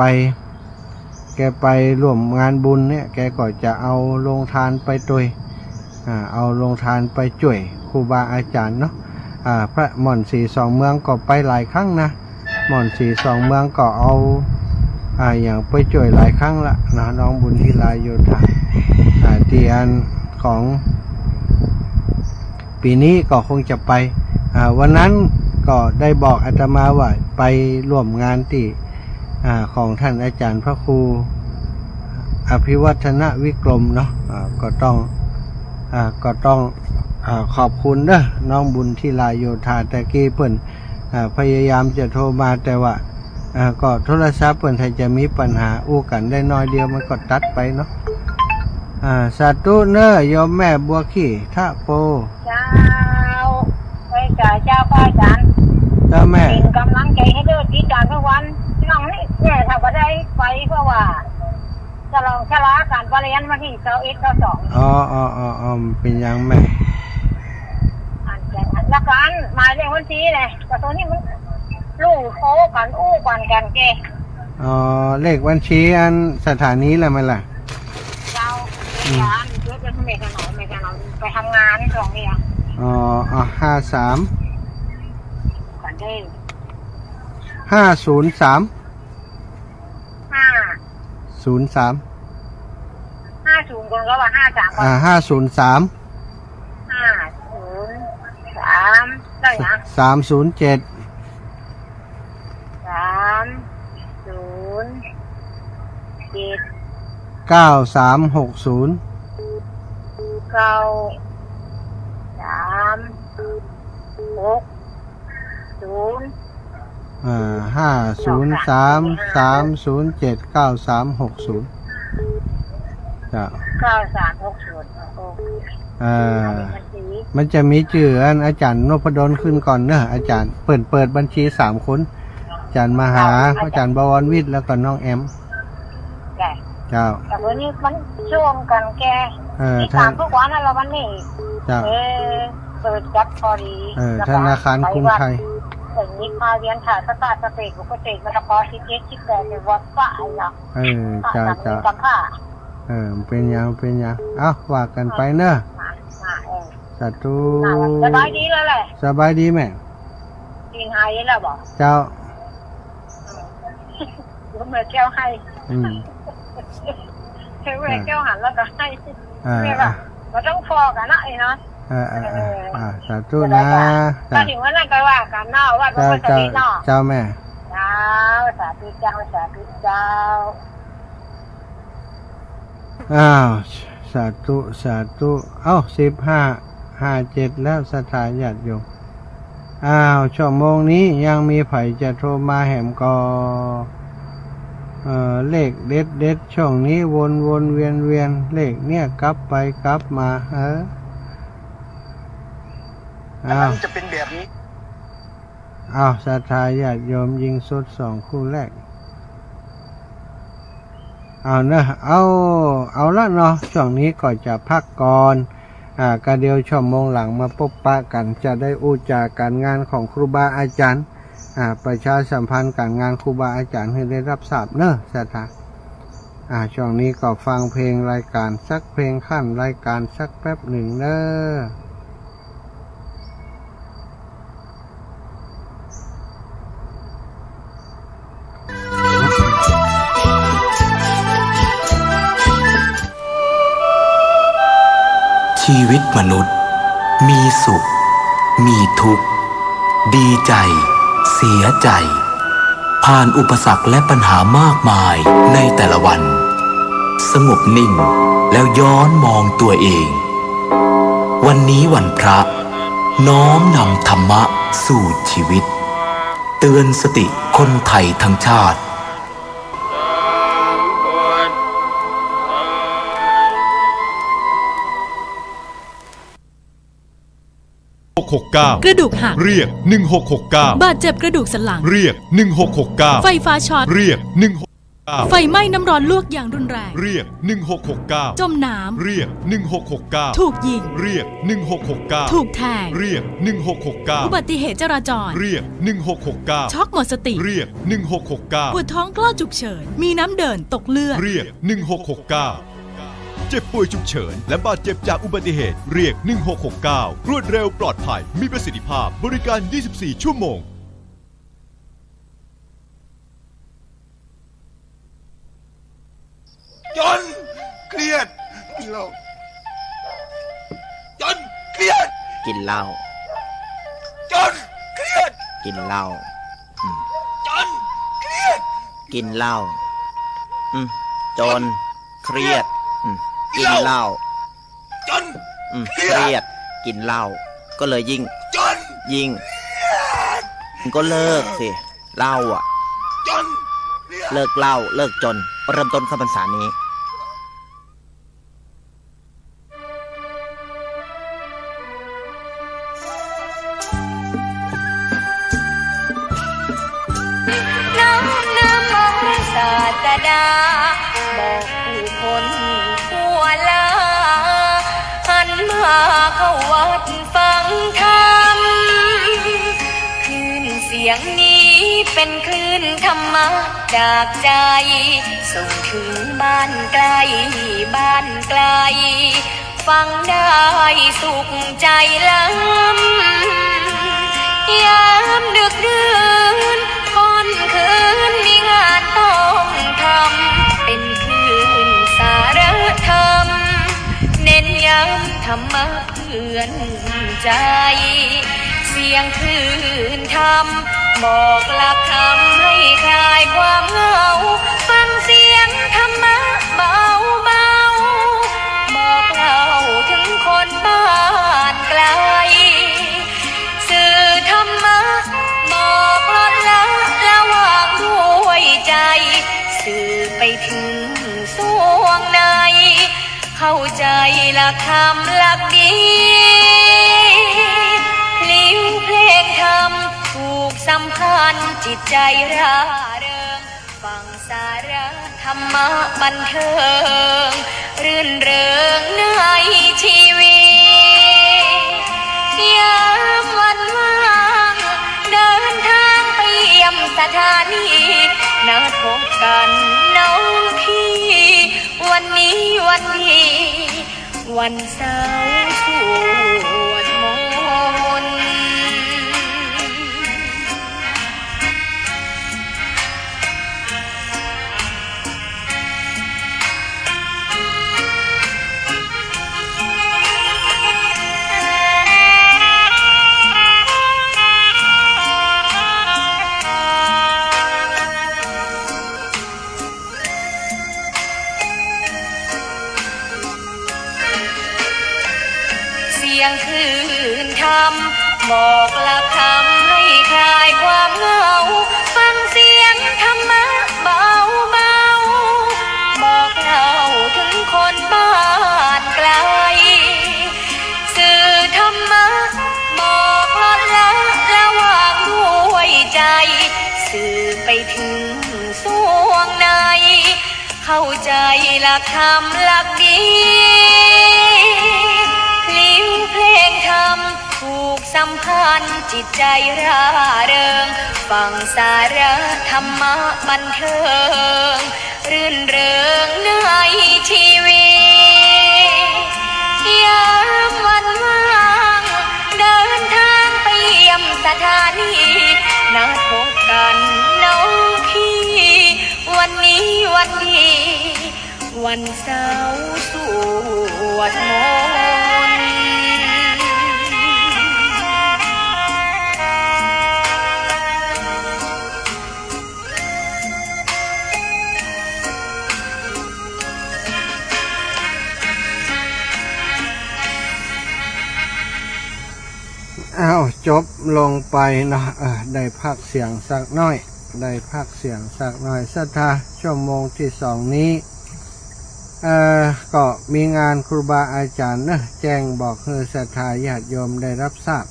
ปร่วมงานบุญเนี่ยแกก็จะเอาลงทานไปด้วยเอาลงทานไปช่วยครูบาอาจารย์เนาะพระหม่อนสีสองเมืองก็ไปหลายครั้งนะหม่อนสีสองเมืองก็เอาอย่างไปช่วยหลายครั้งละนะน้องบุญที่ลาโยธาที่อันของปีนี้ก็คงจะไปวันนั้นก็ได้บอกอาตมาว่าไปร่วมงานที่ของท่านอาจารย์พระครูอภิวัฒนวิกรมเนาะก็ต้องขอบคุณเด้อน้องบุญที่ลาโยธาแต่กี้เพิ่นพยายามจะโทรมาแต่ว่าก็โทรศัพท์เพิ่นถ้าจะมีปัญหาอู้กันได้น้อยเดียวมันก็ตัดไปเนาะสาธุเนอะโยมแม่บัวขี้ท่าโปเจ้าไปจ่ายเจ้าป้าจันเจ้าแม่เป็นกำลังใจให้เด้อที่การทุกวันน้องนี่แม่ถ้าบ่ได้ไปเพราะว่าจะลองชะลาการประเรียนมาที่21 22เป็นยังแม่แล้วกันหมายเลขบัญชีเลยแต่ตัวนี้มันลูกโคกันอู้กันแกเลขบัญชีอันสถานีอะไรมั้ยล่ะเจ้าเพื่อจะทำเมฆหนอไปทำงานตรงนี้53ก่อนได้503 50คนก็ว่า53 503 ได้นะ307 9360 503 307 9360จ้ะมันจะมีชื่ออาจารย์นพดลขึ้นก่อนเนอะอาจารย์เปิดบัญชี3คนอาจารย์มหาอาจารย์บวรวิทย์แล้วก็น้องแอมเจ้าแต่วันนี้มันช่วงกันแกที่ตามทุกวันแล้ววันนี้เจ้าเปิดจับพอดีธนาคารกรุงไทยเป็นนิพาเวียนถ่ายสตาร์สเปกบุกเตกมันตะกอ17 18ในวัดฝ่ายเนาะเจ้าเป็นยังว่ากันไปเนอะสาธุสบายดีแล้วแหละสบายดีแม่กินหายแล้วบอกเจ้าลูกเมื่อแก้วให้เมื่อแก้วหันแล้วก็ให้เนี่ยแบบเราต้องฟอกันนะไอ้เนาะสาธุนะถ้าถึงวันนั้นก็ว่ากันเนาะว่าพระพุทธเนาะเจ้าแม่เจ้าสาธุเจ้าสาธุเจ้าสาธุ15:57แล้วสถานญาติโยมชั่วโมงนี้ยังมีไผจะโทรมาแหมก็เลขเด็ดช่วงนี้วนเวียนเลขเนี่ยกลับไปกลับมามันจะเป็นแบบนี้สถานญาติโยมยิงสด2คู่แรกนะเอาละเนาะช่วงนี้ก็จะพักก่อนกะเดียวชั่วโมงหลังมาพบปะกันจะได้อู้จาการงานของครูบาอาจารย์ประชาสัมพันธ์การงานครูบาอาจารย์ให้ได้รับทราบเนอะสถานช่วงนี้ก็ฟังเพลงรายการสักเพลงขั้นรายการสักแป๊บหนึ่งเนอะชีวิตมนุษย์มีสุขมีทุกข์ดีใจเสียใจผ่านอุปสรรคและปัญหามากมายในแต่ละวันสงบนิ่งแล้วย้อนมองตัวเองวันนี้วันพระน้อมนำธรรมะสู่ชีวิตเตือนสติคนไทยทั้งชาติ 1669 กระดูกหักเรียก1669บาดเจ็บกระดูกสันหลังเรียก1669ไฟฟ้าช็อตเรียกไฟไหม้น้ำร้อนลวกอย่างรุนแรงเรียก1669จมน้ำเรียก1669ถูกยิงเรียก1669ถูกแทงเรียก1669อุบัติเหตุจราจรเรียก1669ช็อกหมดสติเรียก1669ปวดท้องกล้าฉุกเฉินมีน้ำเดินตกเลือดเรียก1669เจ็บป่วยฉุกเฉินและบาดเจ็บจากอุบัติเหตุเรียก1669รวดเร็วปลอดภัยมีประสิทธิภาพบริการ 24 ชั่วโมงจนเครียดกินเหล้าจนเครียดกินเหล้าจนเครียดกินเหล้าจนเครียดกินเหล้าจนเครียดกินเหล้าจนเครียดกินเหล้าก็เลยยิ่งก็เลิกสิเหล้าอ่ะจนเลิกเหล้าเลิกจนเริ่มต้นเข้าพรรษานี้ศาสดาบอกผู้คนทั่วลาหันมาเข้าวัดฟังธรรมคลื่นเสียงนี้เป็นคลื่นธรรมะจากใจส่งถึงบ้านไกลฟังได้สุขใจล้ำยามดึกดื่นค่ำคืนมีงานต้องทำเป็นคลื่นสารธรรมเน้นย้ำธรรมะเพื่อนใจเสียงคลื่นธรรมบอกหลักธรรมให้คลายความเหงาฟังเสียงธรรมะเบาบอกเล่าถึงคนบ้านไกลสื่อธรรมะบอกลดละวางด้วยใจสื่อไปถึงสวงในเข้าใจหลักธรรมหลักดีพลิ้วเพลงธรรมถูกสัมพันธ์จิตใจร่าเริงฟังสาระธรรมะบันเทิงรื่นเริงในชีวิตยามวันว่างเดินทางไปเยี่ยมสถานีนัดพบกันน้องพี่วันนี้วันดีวันเสาร์สวดมนต์เสียงคลื่นธรรมบอกหลักธรรมให้คลายความเหงาฟังเสียงธรรมะเบาบอกเล่าถึงคนบ้านไกลสื่อธรรมะบอกลดละวางด้วยใจสื่อไปถึงสวงในเข้าใจหลักธรรมหลักดีพลิ้วเพลงธรรมถูกสัมพันธ์จิตใจร่าเริงฟังสาระธรรมะบันเทิงรื่นเริงในชีวิตยามวันว่างเดินทางไปเยี่ยมสถานีนัดพบกันน้องพี่วันนี้วันดีวันเสาร์สวดมนต์ อ้าวจบลงไปเนาะได้พักเสียงสักน้อยได้พักเสียงสักน้อยศรัทธาชั่วโมงที่สองนี้ก็มีงานครูบาอาจารย์นะแจ้งบอกให้ศรัทธาญาติโยมได้รับทราบ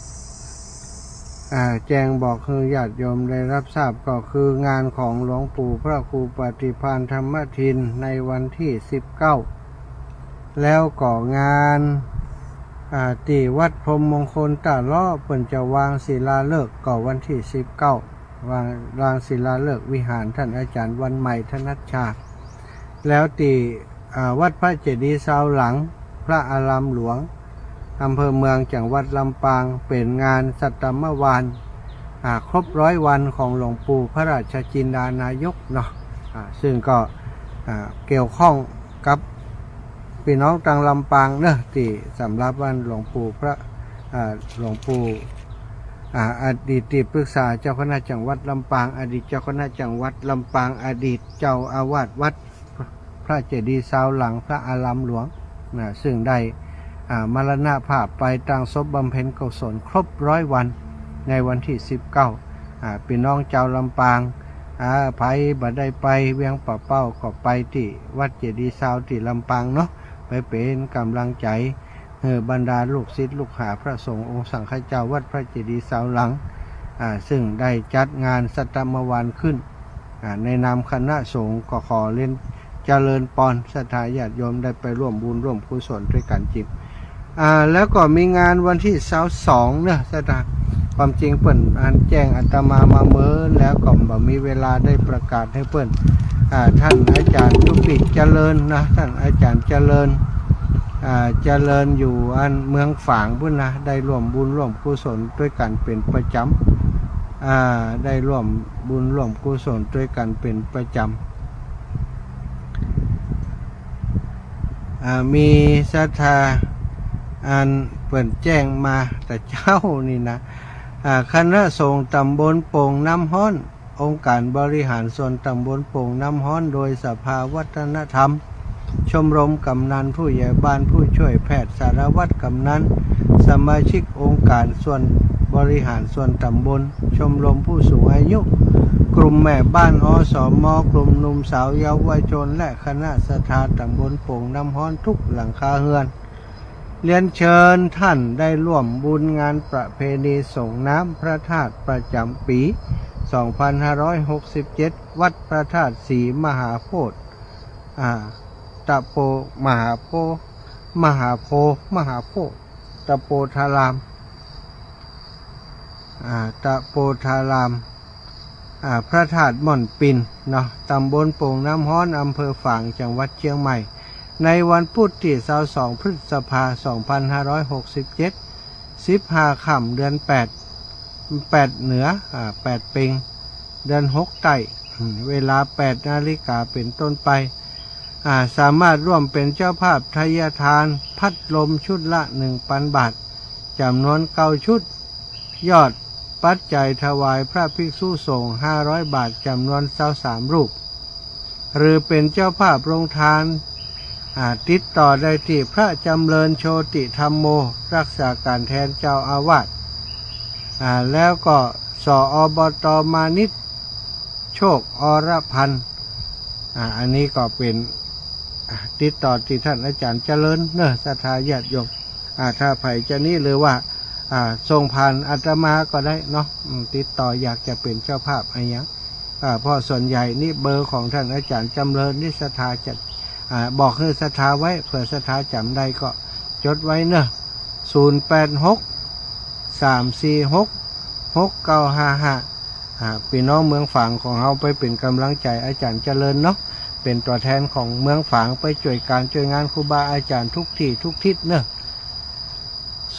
แจ้งบอกคือญาติโยมได้รับทราบก็คืองานของหลวงปู่พระครูปฏิภาณธรรมทินในวันที่19แล้วก็งานที่วัดพรหมมงคลตาล้อเปิ่นจะวางศิลาฤกษ์ก็วันที่19วางศิลาฤกษ์วิหารท่านอาจารย์วันใหม่ธนัชชาแล้วที่วัดพระเจดีย์เสาหลังพระอารามหลวงอำเภอเมืองจังหวัดลำปางเป็นงานสัตตมวานครบ100 วันของหลวงปู่พระราชจินดานายกเนาะซึ่งก็เกี่ยวข้องกับพี่น้องทางลำปางเนอะที่สำหรับวันหลวงปู่หลวงปู่อดีตที่ปรึกษาเจ้าคณะจังหวัดลำปางอดีตเจ้าคณะจังหวัดลำปางอดีตเจ้าอาวาสวัดพระเจดีย์เสาหลังพระอารามหลวงซึ่งได้มรณภาพไปตั้งศพบำเพ็ญกุศลครบ100 วันในวันที่19พี่น้องเจ้าลำปางไปบ่ได้ไปเวียงป่าเป้าก็ไปที่วัดเจดีย์เสาที่ลำปางเนาะไปเป็นกำลังใจบรรดาลูกศิษย์ลูกหาพระสงฆ์องค์สังฆเจ้าวัดพระเจดีย์เสาหลังซึ่งได้จัดงานสัตตมวานขึ้นในนามคณะสงฆ์ก็ขอเล่นเจริญปอนศรัทธาญาติโยมได้ไปร่วมบุญร่วมกุศลด้วยกันจิตแล้วก็มีงานวันที่22เนี่ยศรัทธาความจริงเปิ่นแจ้งอาตมาเมื่อแล้วก็บ่มีเวลาได้ประกาศให้เปิ่นท่านอาจารย์ทุปิเจริญนะท่านอาจารย์เจริญอยู่เมืองฝางพุ่นนะได้ร่วมบุญร่วมกุศลด้วยกันเป็นประจำได้ร่วมบุญร่วมกุศลด้วยกันเป็นประจำมีศรัทธาเปิ่นแจ้งมาแต่เจ้านี่นะคณะสงฆ์ตำบลโป่งน้ำฮ้อนองค์การบริหารส่วนตำบลโป่งน้ำฮ้อนโดยสภาวัฒนธรรมชมรมกำนันผู้ใหญ่บ้านผู้ช่วยแพทย์สารวัตรกำนันสมาชิกองค์การส่วนบริหารส่วนตำบลชมรมผู้สูงอายุกลุ่มแม่บ้านอสมกลุ่มหนุ่มสาวเยาวชนและคณะศรัทธาตำบลโป่งน้ำฮ้อนทุกหลังคาเรือนเรียนเชิญท่านได้ร่วมบุญงานประเพณีส่งน้ำพระธาตุประจำปี 2567 วัดพระธาตุศรีมหาโพธิ์ตะโปมหาโพตะโปธารามพระธาตุม่อนปินเนาะตำบลโป่งน้ำฮ้อนอำเภอฝางจังหวัดเชียงใหม่ในวันพุธที่22 พฤษภาคม 2567 15 ค่ำเดือน8เหนือ8เพ็งเดือน6ใต้เวลา 8 นาฬิกาเป็นต้นไปสามารถร่วมเป็นเจ้าภาพทายทานพัดลมชุดละ 1,000 บาทจำนวน9 ชุดยอดปัจจัยถวายพระภิกษุสงฆ์500 บาทจำนวน23 รูปหรือเป็นเจ้าภาพโรงทานติดต่อได้ที่พระจำเริญโชติธรรมโมรักษาการแทนเจ้าอาวาสแล้วก็สอบต.มานิชโชคอรพันธ์อันนี้ก็เป็นติดต่อที่ท่านอาจารย์เจริญเนอะศรัทธาญาติโยมถ้าไผจะนี้หรือว่าส่งผ่านอาตมาก็ได้เนาะติดต่ออยากจะเป็นเจ้าภาพอะไรอย่างเพราะส่วนใหญ่นี่เบอร์ของท่านอาจารย์จำเริญนี่ศรัทธาจะบอกให้ศรัทธาไว้เผื่อศรัทธาจำได้ก็จดไว้เนอะ086-346-6955พี่น้องเมืองฝางของเราไปเป็นกำลังใจอาจารย์เจริญเนาะเป็นตัวแทนของเมืองฝางไปช่วยการช่วยงานครูบาอาจารย์ทุกที่ทุกทิศเนอะ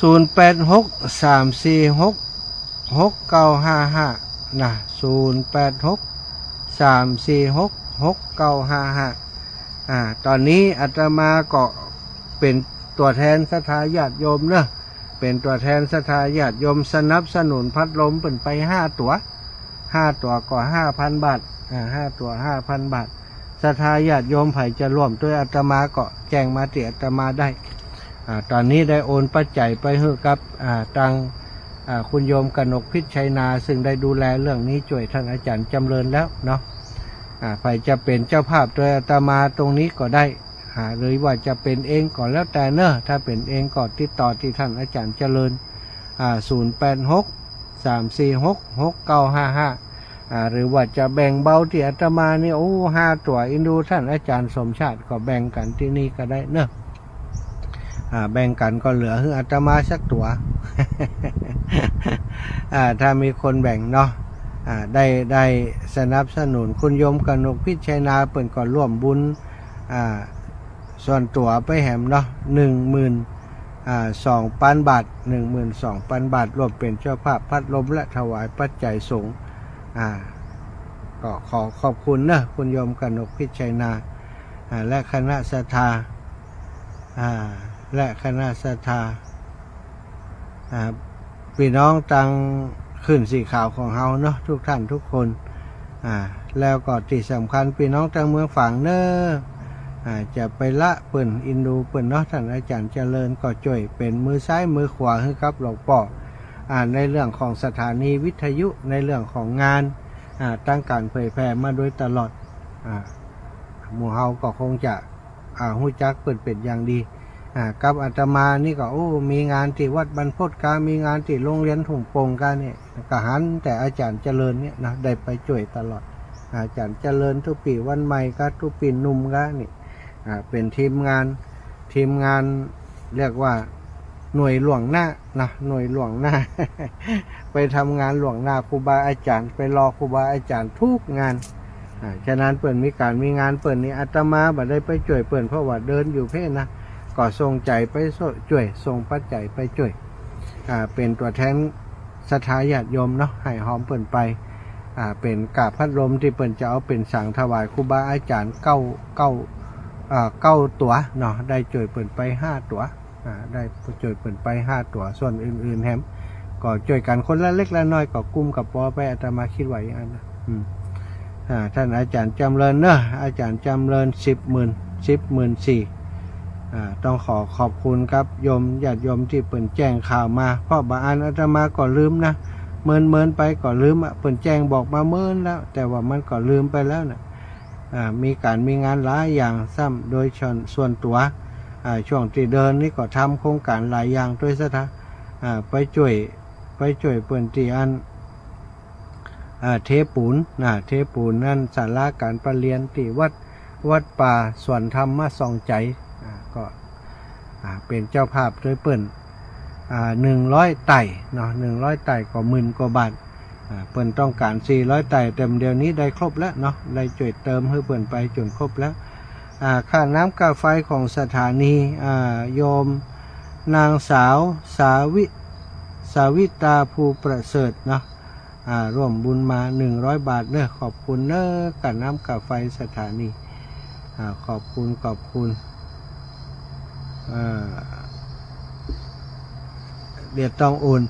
086-346-6955นะ086-346-6955ตอนนี้อาตมาก็เป็นตัวแทนศรัทธาญาติโยมเนอะเป็นตัวแทนศรัทธาญาติโยมสนับสนุนพัดลมเป็นไป5 ตัวก็ 5,000 บาท5 ตัว 5,000 บาทศรัทธาญาติโยมไผจะร่วมด้วยอาตมาก็แจ้งมาที่อาตมาได้ตอนนี้ได้โอนปัจจัยไปให้กับทางคุณโยมกนกพิชัยนาซึ่งได้ดูแลเรื่องนี้ช่วยท่านอาจารย์จำเริญแล้วเนาะไผจะเป็นเจ้าภาพโดยอาตมาตรงนี้ก็ได้หรือว่าจะเป็นเองก็แล้วแต่เนอะถ้าเป็นเองก็ติดต่อที่ท่านอาจารย์เจริญ086 หรือว่าจะแบ่งเบาที่อาตมานี่โอ้5ตัวอินดูท่านอาจารย์สมชาติก็แบ่งกันที่นี่ก็ได้เนอะแบ่งกันก็เหลือให้อาตมาสักตัว ถ้ามีคนแบ่งเนาะได้สนับสนุนคุณโยมกนกพิชัยนาเปิ่นก็ร่วมบุญส่วนตัวไปแหมเนาะ12,000 บาท 12,000 บาทรวมเป็นเจ้าภาพพัดลมและถวายปัจจัยสงฆ์ก็ขอขอบคุณนะคุณโยมกนกพิชัยนาและคณะศรัทธาพี่น้องตังขึ้นสีขาวของเฮาเนาะทุกท่านทุกคนแล้วก็ที่สำคัญพี่น้องตังเมืองฝั่งเนอจะไปละเปิ่นอินดูเปิ่นเนาะท่านอาจารย์เจริญก็ช่วยเป็นมือซ้ายมือขวาให้กับหลวงพ่อในเรื่องของสถานีวิทยุในเรื่องของงานตั้งการเผยแพร่มาโดยตลอดหมู่เฮาก็คงจะฮู้จักเปิ่นเป็นอย่างดีกับอาตมานี่ก็มีงานที่วัดบรรพตกามีงานที่โรงเรียนถุงโป่งกันเนี่ยก็หันแต่อาจารย์เจริญเนี่ยนะได้ไปช่วยตลอดอาจารย์เจริญทุกปีวันใหม่ก็ทุกปีหนุ่มก็นี่เป็นทีมงานเรียกว่าหน่วยหลวงหน้านะหน่วยหลวงหน้า ไปทำงานหลวงหน้าครูบาอาจารย์ไปรอครูบาอาจารย์ทุกงานฉะนั้นเปิ่นมีงานเปิ่นนี่อาตมาบ่ได้ไปช่วยเปิ่นเพราะว่าเดินอยู่เพ่นะก็ส่งใจไปช่วยส่งปัจจัยไปช่วยเป็นตัวแทนศรัทธาญาติโยมเนาะให้หอมเปิ่นไปเป็นกาบพัดลมที่เปิ่นจะเอาเป็นสังถวายครูบาอาจารย์เก้าตัวเนาะได้ช่วยเปิ่นไป5ตัวได้ช่วยเปิ่นไป5ตัวส่วนอื่นๆแฮมก็ช่วยกันคนละเล็กละน้อยก็กุ้มกับปอไปอาตมาคิดไว้อย่างนั้นนะท่านอาจารย์จำเริญเนอะอาจารย์จำเริญ10,400ต้องขอบคุณครับโยมญาติโยมที่เปิ่นแจ้งข่าวมาเพราะบางอันอาตมาก็ลืมนะเมินไปก็ลืมเปิ่นแจ้งบอกมาเมินแล้วแต่ว่ามันก็ลืมไปแล้วนะมีงานหลายอย่างซ้ำโดยส่วนตัวช่วงที่เดินนี่ก็ทำโครงการหลายอย่างด้วยซะท่าไปช่วยเปิ่นที่อันเทปูนนั่นศาลาการประเรียนที่วัดป่าสวนธรรมส่องใจก็เป็นเจ้าภาพด้วยเปิ่น100 ไต่เนาะ100 ไต่ก็10,000 กว่าบาทเปิ่นต้องการ400 ไต่เต็มเดียวนี้ได้ครบแล้วเนาะได้ช่วยเติมให้เปิ่นไปจนครบแล้วค่าน้ำค่าไฟของสถานีโยมนางสาวสาวิตาภูประเสริฐเนาะร่วมบุญมา100 บาทเนอะขอบคุณเนอะค่าน้ำค่าไฟสถานีขอบคุณเดี๋ยวต้องโอน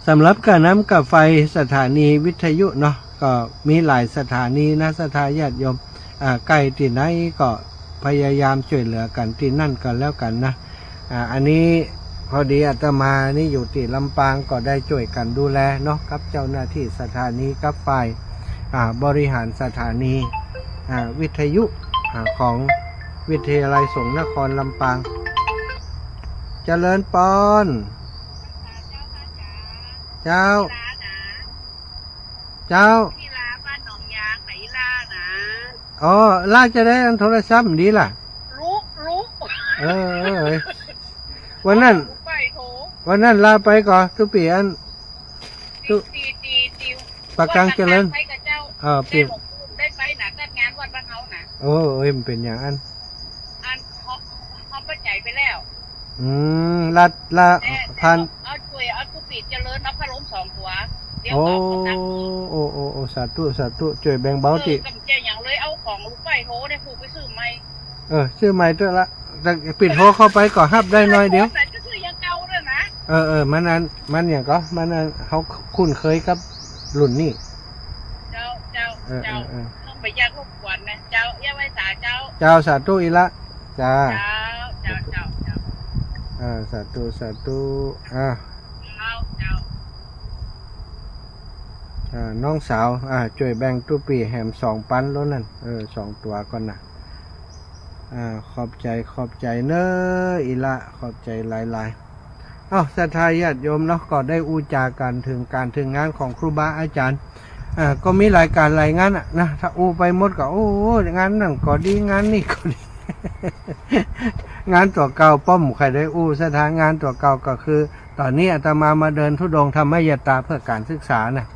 สำหรับค่าน้ำค่าไฟสถานีวิทยุเนาะก็มีหลายสถานีนะศรัทธาญาติโยมใกล้ที่ไหนก็พยายามช่วยเหลือกันที่นั่นกันแล้วกันนะอันนี้พอดีอาตมานี่อยู่ที่ลำปางก็ได้ช่วยกันดูแลเนาะกับเจ้าหน้าที่สถานีกับฝ่ายบริหารสถานีวิทยุของวิทยาลัยสงฆ์นครลำปางเจริญปอนเจ้าที่ลาบ้านหนองยางไหนล่านะล่าจะได้อันโทรศัพท์ดีล่ะรู้วันนั้นลาไปก่อนทุกปีอันตีปากกลางเจริญเปียได้ไปหนักงานวัดบ้านเฮานะมันเป็นอย่างอันเขาไปจ่ายไปแล้วลาพันเอาช่วยเอาทุกปีเจริญเอาพัดลม2 ตัวสาธุช่วยแบ่งเบาติกำเจอย่างเลยเอาของลูกไปโทเนี่ยผูกไปซื้อใหม่ซื้อใหม่ด้วยละแต่ปิดโทรเข้าไปก็ฮับได้น้อยเดียวแต่ก็ซื้อยังเก่าเลยนะมันอย่างก็มันเขาคุ้นเคยกับรุ่นนี้เจ้าต้องไปยากรบกวนนะเจ้าย่าไว้สาเจ้าสาธุอีละจ้าสาธุเจ้าน้องสาวช่วยแบ่งตู้ปีแหม2 ปันแล้วนั่น2 ตัวก่อนนะขอบใจเนอะอีละขอบใจหลาย ศรัทธาญาติโยมเนาะก็ได้อูจากันถึงงานของครูบาอาจารย์ก็มีรายการรายงานนะถ้าอูไปหมดก็โอ้งานนั่นก็ดีงานนี่ก็ดี งานตัวเก่าป้อมใครได้อู้สถานงานตัวเก่าก็คือ ตอนนี้อาตมาเดินธุดงค์ธรรมยตราเพื่อการศึกษานะ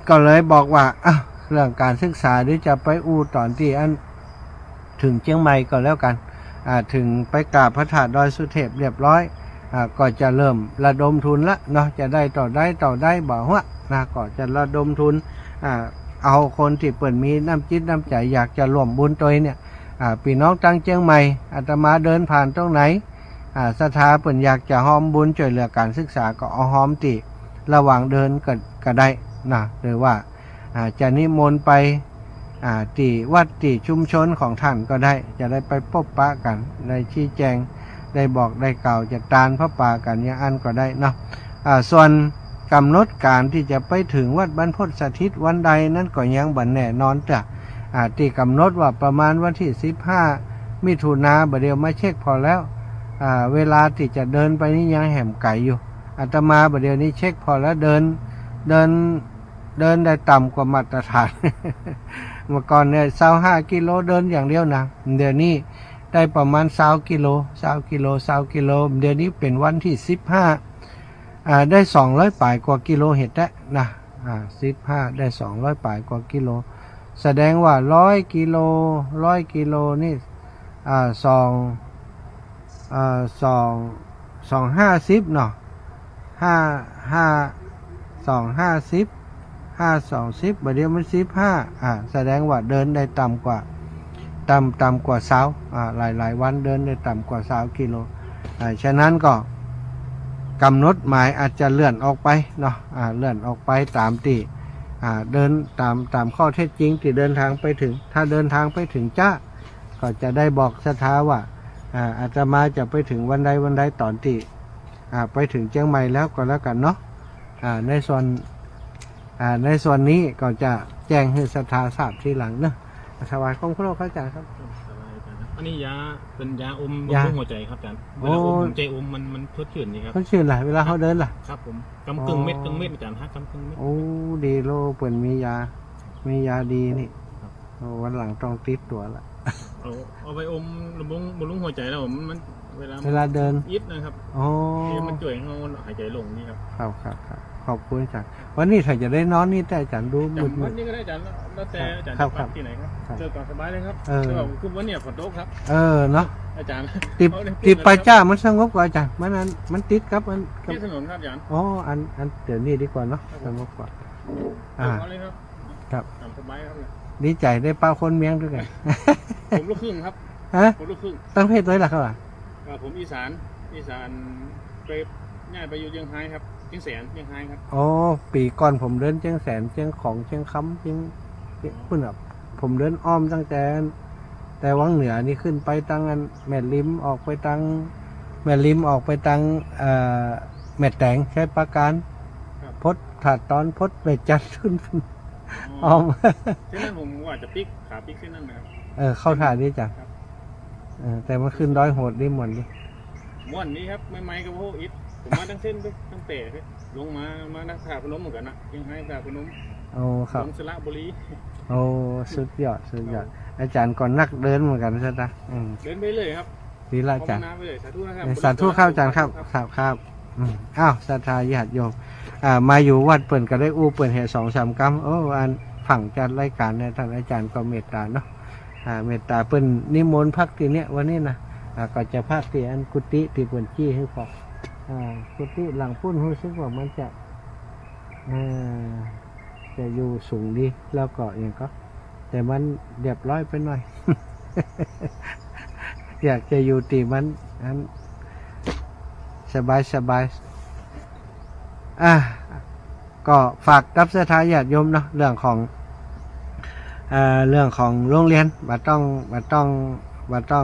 ก็เลยบอกว่าเรื่องการศึกษาหรือจะไปอู้ตอนที่อันถึงเชียงใหม่ก็แล้วกันถึงไปกราบพระธาตุดอยสุเทพเรียบร้อยก็จะเริ่มระดมทุนละเนาะจะได้ต่อได้บ่าวะนะก็จะระดมทุนเอาคนที่เปิดมีน้ำจิตน้ำใจอยากจะร่วมบุญตัวเนี่ยพี่น้องตั้งเชียงใหม่อาตมาเดินผ่านตรงไหนศรัทธาเปิ่นอยากจะหอมบุญช่วยเหลือการศึกษาก็เอาหอมติระหว่างเดินก็ได้นะหรือว่าจะนิมนต์ไปที่วัดที่ชุมชนของท่านก็ได้จะได้ไปพบปะกันได้ชี้แจงได้บอกได้กล่าวจะตานพระป่ากันอย่างอันก็ได้เนาะส่วนกำหนดการที่จะไปถึงวัดบรรพตสถิตวันใดนั้นก็ยังบันแน่นอนจ้ะที่กำหนดว่าประมาณวันที่15 มิถุนาบัดเดียวมาเช็คพอแล้วเวลาที่จะเดินไปนี่ยังแหมไก่อยู่อาตมาบัดเดียวนี้เช็คพอแล้วเดินได้ต่ำกว่ามาตรฐาน เมื่อก่อนเนี่ย25 กิโลเดินอย่างเดียวนะเดี๋ยวนี้ได้ประมาณ20 กิโลเดี๋ยวนี้เป็นวันที่15ได้200 ป่ายกว่ากิโลเห็ดแล้วนะ15ได้200 ป่ายกว่ากิโลแสดงว่า100 กิโลนี่250เนาะ520บัดเดียวมัน15แสดงว่าเดินได้ต่ำกว่าหลายวันเดินได้ต่ำกว่า20 กิโลฉะนั้นก็กำหนดหมายอาจจะเลื่อนออกไปเนาะเลื่อนออกไปตามที่เดินตามข้อเท็จจริงที่เดินทางไปถึงถ้าเดินทางไปถึงจ้าก็จะได้บอกศรัทธาว่าอาตมาจะไปถึงวันใดตอนที่ไปถึงเชียงใหม่แล้วก็แล้วกันเนาะในส่วนนี้ก็จะแจ้งให้ศรัทธาทราบทีหลังเนาะถวายของพระอาจารย์ครับอันนี้ยาเป็นยาอมบำรุงหัวใจครับอาจารย์เวลาอมใจอมมันเพื่อชื่นนี่ครับเพื่อชื่นล่ะเวลาเขาเดินล่ะครับผมกำกึ่งเม็ดอาจารย์กำกึ่งเม็ดโอ้ดีโลเปิ่นมียาดีนี่วันหลังต้องติดตัวละเอาไปอมบำรุงหัวใจแล้วมันเวลาเดินยิบนะครับมันช่วยให้เราหายใจลงนี่ครับขอบคุณอาจารย์วันนี้ถ้าจะได้นอนนี่แต่อาจารย์ดูมืดวันนี้ก็ได้อาจารย์แล้วแต่อาจารย์จะพักที่ไหนครับเจอก่อนสบายเลยครับคือวันนี้ฝนตกครับเนาะอาจารย์ติดไปจ้ามันสงบกว่าอาจารย์มันติดครับมันที่ถนนครับอาจารย์อันเดี๋ยวนี้ดีกว่าเนาะสงบกว่าครับสบายครับดีใจได้ป้าคนเมียงด้วยกันผมลูกครึ่งครับผมลูกครึ่งตั้งเพศด้วยหรอครับผมอีสานไปง่ายไปอยู่เชียงรายครับเชียงแสนเชียงรายครับปีก่อนผมเดินเชียงแสนเชียงของเชียงคำเชียงพุ่นอ่ะผมเดินอ้อมตั้งแต่วังเหนือนี่ขึ้นไปตั้งแม่ริมออกไปตั้งแม่ริมออกไปตั้งแม่แตงใช้ปราการพดถาดตอนพดเบ็ดจัดขึ้นอ้อมที่นั่นผมว่าจะปิ๊กขาปิ๊กที่นั่นนะครับเข้าถ่ายนี่จ้ะแต่มันขึ้นดอยโหดนี่หมดนี่ม่วนนี้ครับไม่กับพวกอิฐผมมาทั้งเส้นทั้งเตะลงมานักถ่ายพนมเหมือนกันนะยังให้ถ่ายพนมครับลงสระบุรีสุดยอดอาจารย์ก่อนนักเดินเหมือนกันใช่ไหมเดินไปเลยครับดีละอาจารย์สาธุข้าอาจารย์ครับศรัทธาญาติโยมมาอยู่วัดเปิ่นก็ได้เปิ่นแห่2-3 กรัมอันฝั่งจัดรายการในท่านอาจารย์ก็เมตตาเนาะเมตตาเปิ่นนิมนต์พักที่เนี้ยวันนี้นะก็จะพักที่อันกุฏิที่เปิ่นจี้ให้พอกุฏิหลังพุ่นรู้สึกว่ามันจะอยู่สูงดีแล้วก็อย่างก็แต่มันเรียบร้อยไปหน่อย อยากจะอยู่ตีมันสบายก็ฝากกับศรัทธาญาติโยมเนาะเรื่องของโรงเรียนบ่ต้อ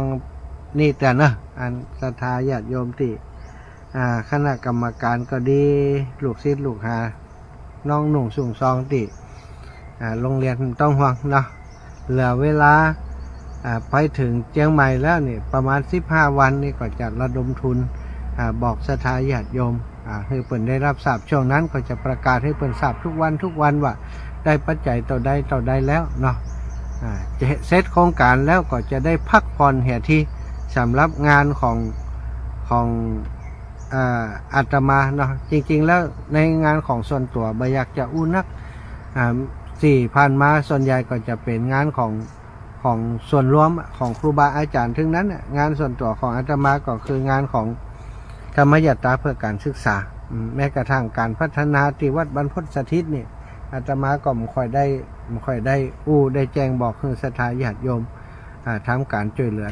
งนี่แต่เนาะอันศรัทธาญาติโยมที่คณะกรรมการก็ดีลูกศิษย์ลูกหาน้องหนุ่งสุ่งซองติโรงเรียนต้องห่วงเนาะเหลือเวลาไปถึงเชียงใหม่แล้วนี่ประมาณ15 วันนี่ก็จะระดมทุน บอกศรัทธาญาติโยมให้เปิ่นได้รับทราบช่วงนั้นก็จะประกาศให้เปิ่นทราบทุกวันว่าได้ปัจจัยต่อใดแล้วเนาะจะเสร็จโครงการแล้วก็จะได้พักผ่อนแห่ที่สำหรับงานของอาตมาเนาะจริงๆแล้วในงานของส่วนตัวบ่อยากจะอู้นัก4,000มาส่วนใหญ่ก็จะเป็นงานของส่วนรวมของครูบาอาจารย์ทั้งนั้นงานส่วนตัวของอาตมาก็คืองานของธรรมยตราเพื่อการศึกษาแม้กระทั่งการพัฒนาที่วัดบรรพตสถิตนี่อาตมาก็ไม่ค่อยได้อู้ได้แจ้งบอกคือศรัทธาญาติโยมทำการช่วยเหลือ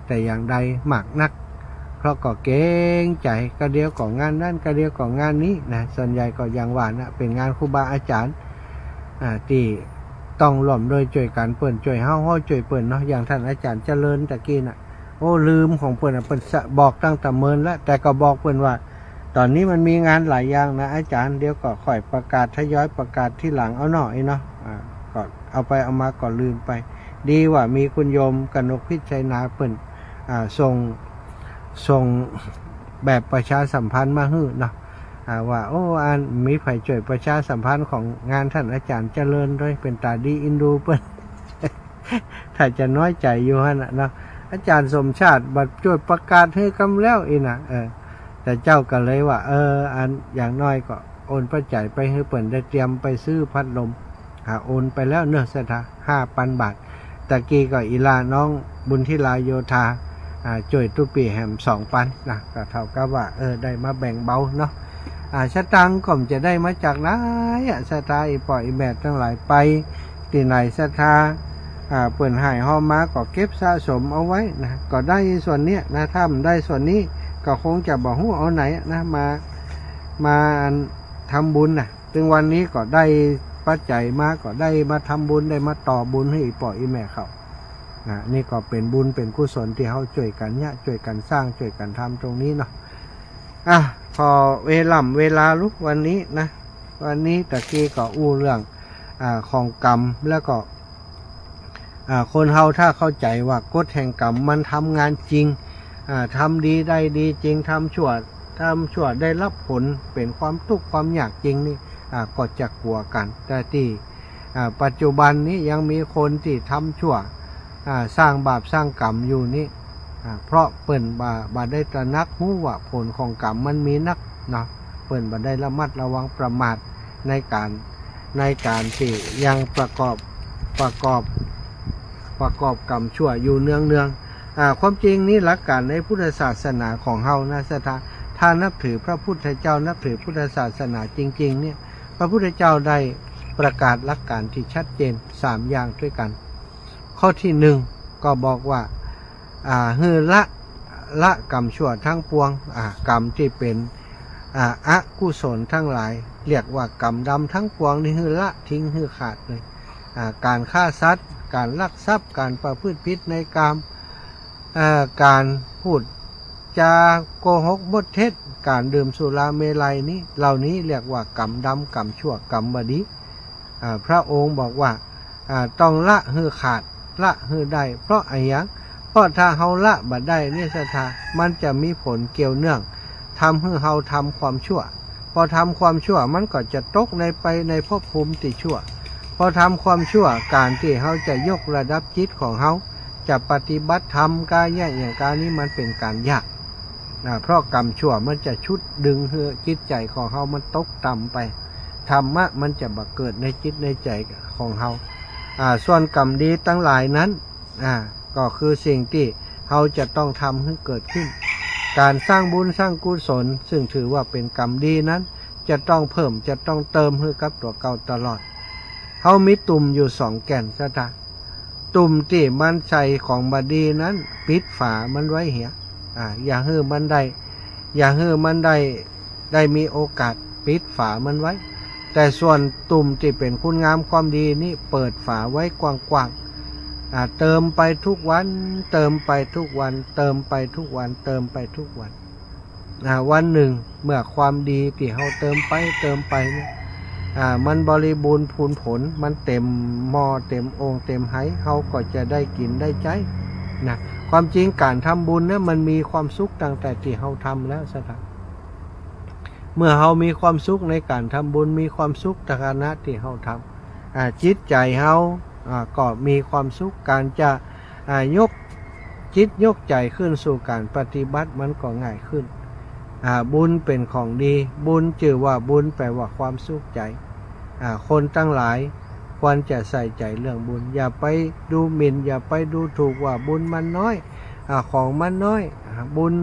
แต่อย่างใดมากนักเพราะก็เกรงใจก็เดียวของงานนั่นก็เดียวของงานนี้นะส่วนใหญ่ก็อย่างว่านะเป็นงานครูบาอาจารย์ที่ต้องร่วมโดยช่วยกันเปิ่นช่วยเฮาช่วยเปิ่นเนาะอย่างท่านอาจารย์เจริญตะกี้น่ะโอ้ลืมของเปิ่นเปิ่นบอกตั้งแต่เมินแล้วแต่ก็บอกเปิ่นว่าตอนนี้มันมีงานหลายอย่างนะอาจารย์เดี๋ยวก็ค่อยประกาศทยอยประกาศที่หลังเอาหน่อยเนาะก็เอาไปเอามาก็ลืมไปดีว่ามีคุณโยมกนกพิชัยนาเปิ่นส่งแบบประชาสัมพันธ์มาให้เนาะว่าโอ้มีไผช่วยประชาสัมพันธ์ของงานท่านอาจารย์เจริญด้วยเป็นตาดีอินดูเปิ้น ถ้าจะน้อยใจอยู่ฮะนะเนาะอาจารย์สมชาติบัดช่วยประกาศให้กำแล้วอีนะแต่เจ้าก็เลยว่าอันอย่างน้อยก็โอนปัจจัยไปให้เปิ้นได้เตรียมไปซื้อพัดลมโอนไปแล้วเนื้อสถา5,000 บาทตะกี้ก็อีลาน้องบุญทิลาโยธาจ่วยตุปีแหม2,000นะก็เท่ากับว่าได้มาแบ่งเบาเนาะสตางค์ก็จะได้มาจากไหนศรัทธาอีปล่อยอีแม่ทั้งหลายไปที่ไหนศรัทธาเปิ่นหายห้อมาก็เก็บสะสมเอาไว้นะก็ได้ส่วนนี้นะถ้ามันได้ส่วนนี้ก็คงจะบอกฮู้เอาไหนนะมาทำบุญนะถึงวันนี้ก็ได้ปัจจัยมาก็ได้มาทำบุญได้มาต่อบุญให้อีปล่อยอีแม่เขานี่ก็เป็นบุญเป็นกุศลที่เขาช่วยกันเนี่ยช่วยกันสร้างช่วยกันทำตรงนี้เนาะพอเวลาลุกวันนี้นะวันนี้ตะกี้ก็อู้เรื่องของกรรมแล้วก็คนเฮาถ้าเข้าใจว่ากฎแห่งกรรมมันทำงานจริงทำดีได้ดีจริงทำชั่วได้รับผลเป็นความทุกข์ความยากจริงนี่ก็จะกลัวกันแต่ที่ปัจจุบันนี้ยังมีคนที่ทำชั่วสร้างบาปสร้างกรรมอยู่นี่เพราะเปิ่นบ่ได้ตระหนักรู้ว่าผลของกรรมมันมีนักเนาะเปิ่นบ่ได้ระมัดระวังประมาทในการที่ยังประกอบกรรมชั่วอยู่เนืองความจริงนี่หลักการในพุทธศาสนาของเฮานะถ้านับถือพระพุทธเจ้านับถือพุทธศาสนาจริงๆเนี่ยพระพุทธเจ้าได้ประกาศหลักการที่ชัดเจน3อย่างด้วยกันข้อที่1ก็บอกว่าฮือละกรรมชั่วทั้งปวงกรรมที่เป็นอกุศลทั้งหลายเรียกว่ากรรมดำทั้งปวงนี่ฮือละทิ้งฮือขาดเลยการฆ่าสัตว์การลักทรัพย์การประพฤติผิดในกามการพูดจาโกหกบดเท็จการดื่มสุราเมลัยนี้เหล่านี้เรียกว่ากรรมดำกรรมชั่วกรรมบดีพระองค์บอกว่าต้องละฮือขาดละฮือได้เพราะอะไรเพราะถ้าเฮาละบัดได้เนี่ยศรัทธามันจะมีผลเกี่ยวเนื่องทำให้เฮาทำความชั่วพอทำความชั่วมันก็จะตกในภพภูมิที่ชั่วพอทำความชั่วการที่เฮาจะยกระดับจิตของเฮาจะปฏิบัติธรรมกายอย่างการนี้มันเป็นการยากเพราะกรรมชั่วมันจะชุดดึงให้จิตใจของเฮามันตกต่ำไปธรรมะมันจะบังเกิดในจิตในใจของเฮาส่วนกรรมดีทั้งหลายนั้นก็คือสิ่งที่เฮาจะต้องทำให้เกิดขึ้นการสร้างบุญสร้างกุศลซึ่งถือว่าเป็นกรรมดีนั้นจะต้องเพิ่มจะต้องเติมให้กับตัวเก่าตลอดเฮามีตุ่มอยู่2แก่นซะท่าตุ่มที่มันใส่ของบดีนั้นปิดฝามันไว้เหียอย่าให้มันได้มีโอกาสปิดฝามันไว้แต่ส่วนตุ่มที่เป็นคุณงามความดีนี่เปิดฝาไว้กว้างๆเติมไปทุกวันเติมไปทุกวันเติมไปทุกวันเติมไปทุกวันวันหนึ่งเมื่อความดีที่เราเติมไปเนี่ยมันบริบูรณ์พูนผลมันเต็มหม้อเต็มองค์เต็มไหเราก็จะได้กินได้ใจนะ ความจริงการทำบุญเนี่ยมันมีความสุขตั้งแต่ที่เราทำแล้วสักเมื่อเรามีความสุขในการทำบุญมีความสุขในขณะที่เราทำจิตใจเราก็มีความสุขการจะยกจิตยกใจขึ้นสู่การปฏิบัติมันก็ง่ายขึ้นบุญเป็นของดีบุญชื่อว่าบุญแปลว่าความสุขใจคนตั้งหลายควรจะใส่ใจเรื่องบุญอย่าไปดูหมิ่นอย่าไปดูถูกว่าบุญมันน้อยของมันน้อยบุญ